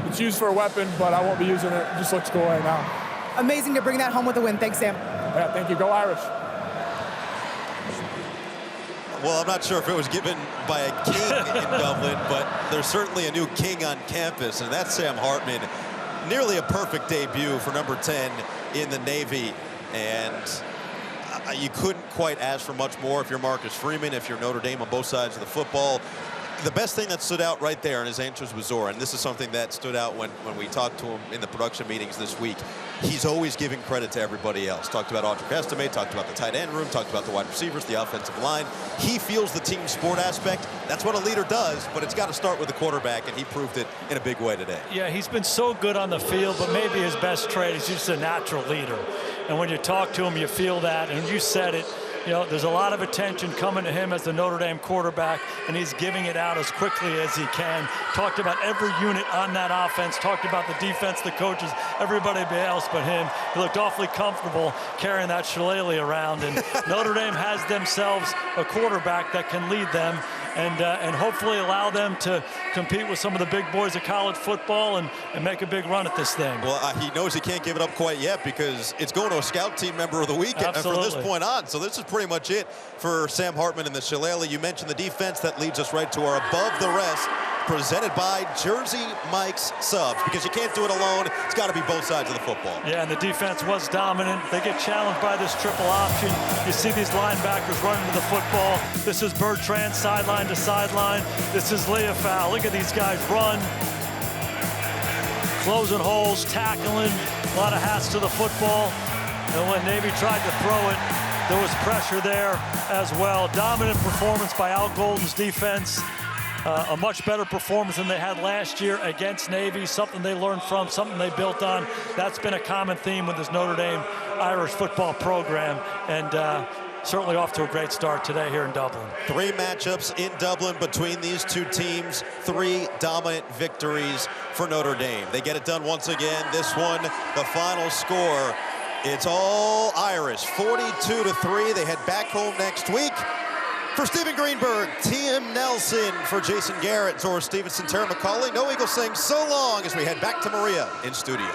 it's used for a weapon, but I won't be using it. It just looks cool right now. Amazing to bring that home with a win. Thanks, Sam. Yeah, thank you. Go Irish. Well, I'm not sure if it was given by a king in Dublin, but there's certainly a new king on campus, and that's Sam Hartman. Nearly a perfect debut for number 10 in the Navy, and you couldn't quite ask for much more if you're Marcus Freeman, if you're Notre Dame on both sides of the football. The best thing that stood out right there in his answers was Zora, and this is something that stood out when we talked to him in the production meetings this week. He's always giving credit to everybody else. Talked about Audric Estime, talked about the tight end room, talked about the wide receivers, the offensive line. He feels the team sport aspect. That's what a leader does, but it's got to start with the quarterback, and he proved it in a big way today. Yeah, he's been so good on the field, but maybe his best trait is just a natural leader. And when you talk to him, you feel that, and you said it. You know, there's a lot of attention coming to him as the Notre Dame quarterback, and he's giving it out as quickly as he can. Talked about every unit on that offense, talked about the defense, the coaches, everybody else but him. He looked awfully comfortable carrying that shillelagh around, and Notre Dame has themselves a quarterback that can lead them and hopefully allow them to compete with some of the big boys of college football and make a big run at this thing. Well, he knows he can't give it up quite yet because it's going to a scout team member of the week from this point on. So this is pretty much it for Sam Hartman and the shillelagh. You mentioned the defense. That leads us right to our Above the Rest, presented by Jersey Mike's Subs, because you can't do it alone. It's got to be both sides of the football. Yeah, and the defense was dominant. They get challenged by this triple option. You see these linebackers running to the football. This is Bertrand sideline to sideline. This is Leofow. Look at these guys run, closing holes, tackling, a lot of hats to the football. And when Navy tried to throw it, there was pressure there as well. Dominant performance by Al Golden's defense. A much better performance than they had last year against Navy, something they learned from, something they built on. That's been a common theme with this Notre Dame Irish football program, and certainly off to a great start today here in Dublin. 3 matchups in Dublin between these two teams, 3 dominant victories for Notre Dame. They get it done once again. This one, the final score, it's all Irish, 42-3. They head back home next week. For Stephen Greenberg, Tim Nelson, for Jason Garrett, Zora Stevenson, Tara McCauley, No Eagle saying so long as we head back to Maria in studio.